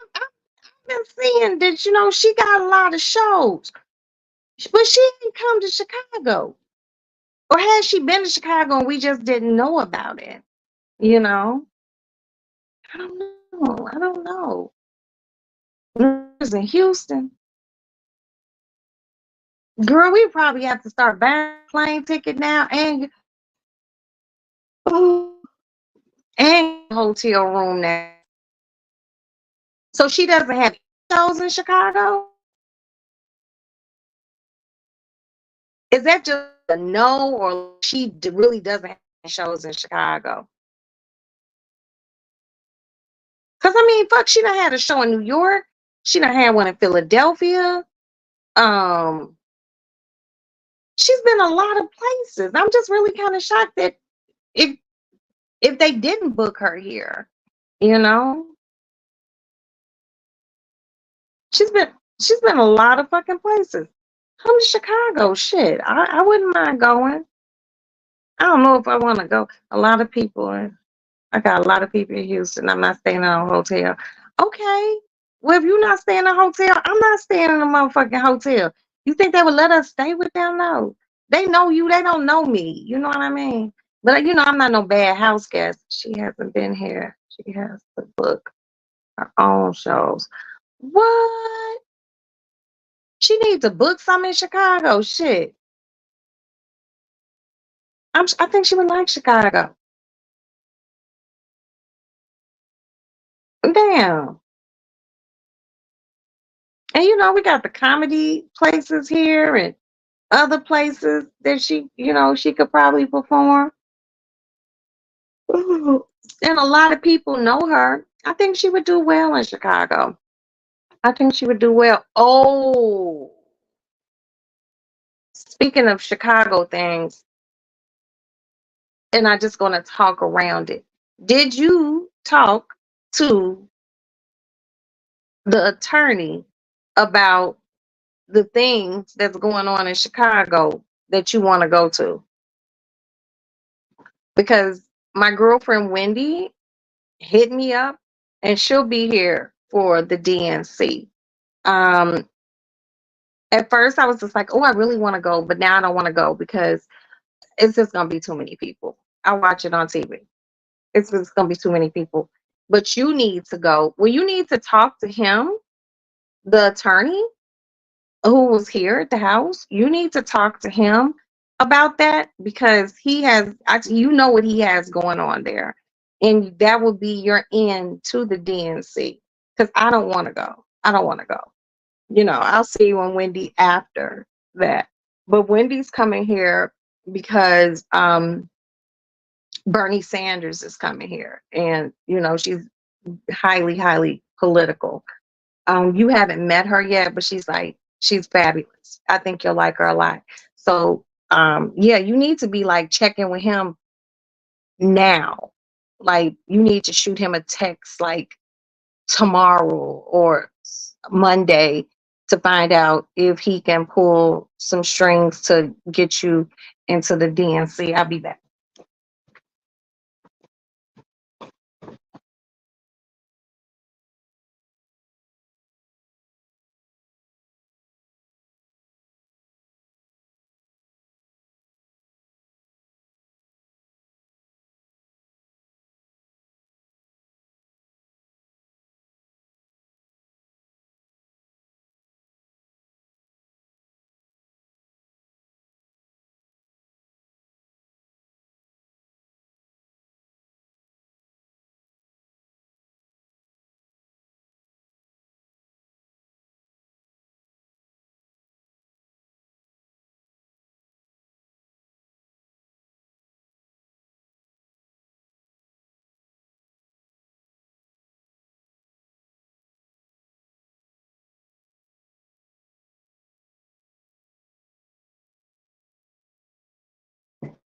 been seeing that, she got a lot of shows, but she ain't come to Chicago. Or has she been to Chicago and we just didn't know about it? You know? I don't know. I don't know. It's in Houston. Girl, we probably have to start buying a plane ticket now and and hotel room now. So she doesn't have shows in Chicago? Is that just a no, or she really doesn't have shows in Chicago? Because, I mean, fuck, she done had a show in New York. She done had one in Philadelphia. She's been a lot of places. I'm just really kind of shocked that if they didn't book her here, you know? She's been a lot of fucking places. Come to Chicago, shit. I wouldn't mind going. I don't know if I want to go. A lot of people, I got a lot of people in Houston. I'm not staying in a hotel. Okay. Well, if you're not staying in a hotel, I'm not staying in a motherfucking hotel. You think they would let us stay with them? No. They know you. They don't know me. You know what I mean? But, I'm not no bad house guest. She hasn't been here. She has to book her own shows. What? She needs to book some in Chicago. Shit. I think she would like Chicago. Damn. And we got the comedy places here and other places that she could probably perform. Ooh. And a lot of people know her. I think she would do well in Chicago. I think she would do well. Oh, speaking of Chicago things, and I'm just going to talk around it. Did you talk to the attorney about the things that's going on in Chicago that you want to go to? Because my girlfriend Wendy hit me up and she'll be here for the DNC. Um, at first I was just like, oh, I really want to go, but now I don't want to go because it's just gonna be too many people. I watch it on TV. It's just gonna be too many people. But you need to go. Well, you need to talk to him, the attorney who was here at the house. You need to talk to him about that because he has, what he has going on there. And that will be your end to the DNC because I don't want to go. I don't want to go. I'll see you on Wendy after that. But Wendy's coming here because Bernie Sanders is coming here. And, she's highly, highly political. You haven't met her yet, but she's fabulous. I think you'll like her a lot. So, yeah, you need to be like checking with him now. Like, you need to shoot him a text like tomorrow or Monday to find out if he can pull some strings to get you into the DNC. I'll be back.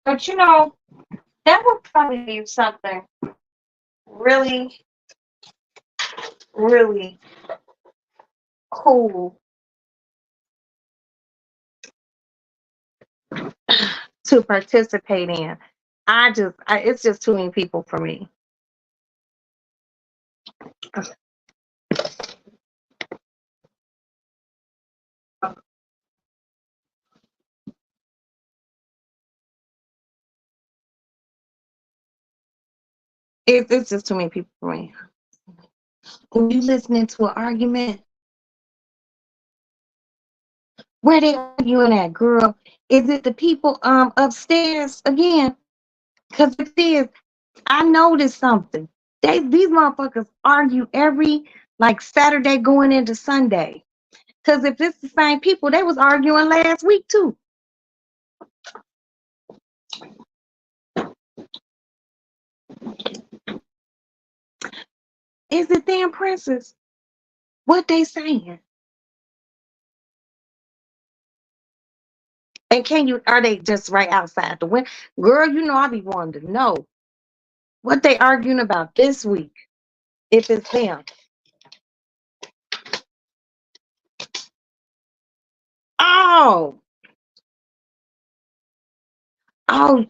But that would probably be something really, really who to participate in. It's just too many people for me. It's just too many people for me. When you listening to an argument, where they arguing at, girl? Is it the people upstairs again? Because if it is, I noticed something. These motherfuckers argue every like Saturday going into Sunday. Because if it's the same people, they was arguing last week too. Is it them, Princess? What they saying? And are they just right outside the window? Girl, you know I be wanting to know what they arguing about this week. If it's them. Oh,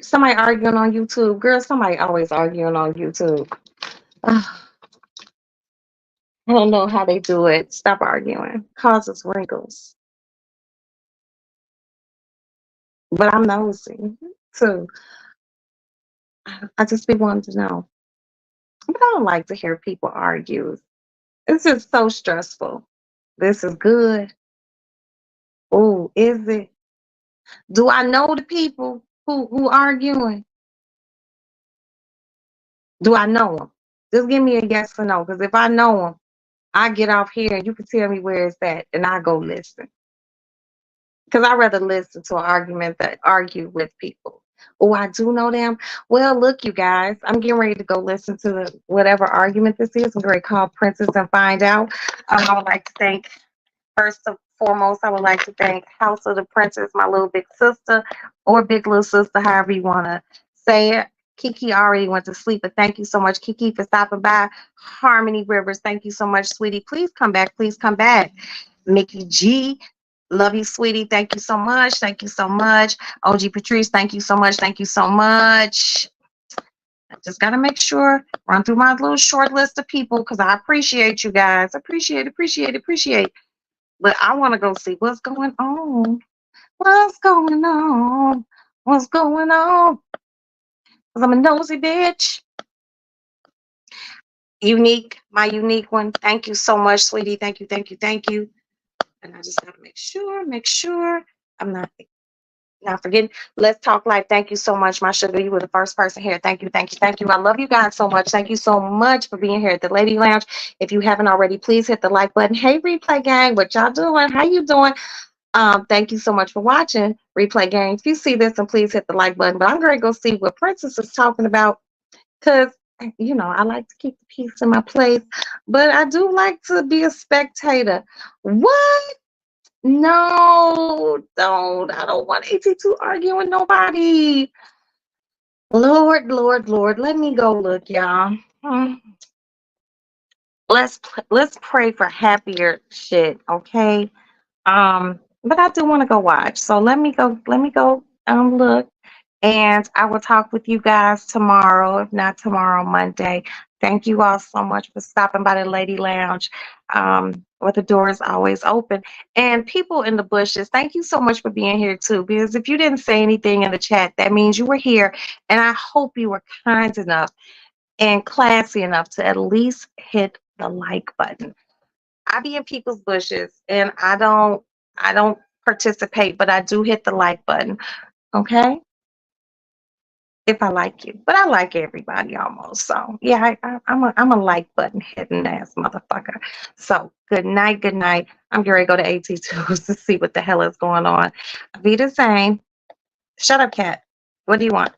somebody arguing on YouTube. Girl, somebody always arguing on YouTube. I don't know how they do it. Stop arguing. Causes wrinkles. But I'm nosy too. I just be wanting to know. But I don't like to hear people argue. It's just so stressful. This is good. Oh, is it? Do I know the people who arguing? Do I know them? Just give me a yes or no. Because if I know them, I get off here and you can tell me where it's at, and I go listen. Because I rather listen to an argument that argue with people. Oh, I do know them. Well, look, you guys, I'm getting ready to go listen to whatever argument this is. I'm going to call Princess and find out. I would like to thank, first and foremost, I would like to thank House of the Princess, my little big sister, or big little sister, however you want to say it. Kiki already went to sleep, but thank you so much, Kiki, for stopping by. Harmony Rivers, thank you so much, sweetie. Please come back. Please come back. Mickey G, love you, sweetie. Thank you so much. Thank you so much. OG Patrice, thank you so much. Thank you so much. I just got to make sure, run through my little short list of people because I appreciate you guys. Appreciate. But I want to go see what's going on. What's going on? What's going on? Because I'm a nosy bitch. Unique, my unique one. Thank you so much, sweetie. Thank you. And I just got to make sure I'm not forgetting. Let's Talk Life. Thank you so much, my sugar. You were the first person here. Thank you. I love you guys so much. Thank you so much for being here at the Lady Lounge. If you haven't already, please hit the like button. Hey, Replay Gang, what y'all doing? How you doing? Thank you so much for watching Replay Gang. If you see this, then please hit the like button. But I'm going to go see what Princess is talking about because, you know, I like to keep the peace in my place. But I do like to be a spectator. What? No, don't. I don't want AT2 arguing with nobody. Lord. Let me go look, y'all. Let's pray for happier shit, okay? But I do want to go watch. So let me go look. And I will talk with you guys tomorrow, if not tomorrow, Monday. Thank you all so much for stopping by the Lady Lounge, where the door is always open. And people in the bushes, thank you so much for being here too. Because if you didn't say anything in the chat, that means you were here. And I hope you were kind enough and classy enough to at least hit the like button. I be in people's bushes and I don't participate, but I do hit the like button. Okay? If I like you, but I like everybody almost. So yeah, I'm a like button hitting ass motherfucker. So good night. I'm getting ready to go to AT2 to see what the hell is going on. Be the same. Shut up, cat. What do you want?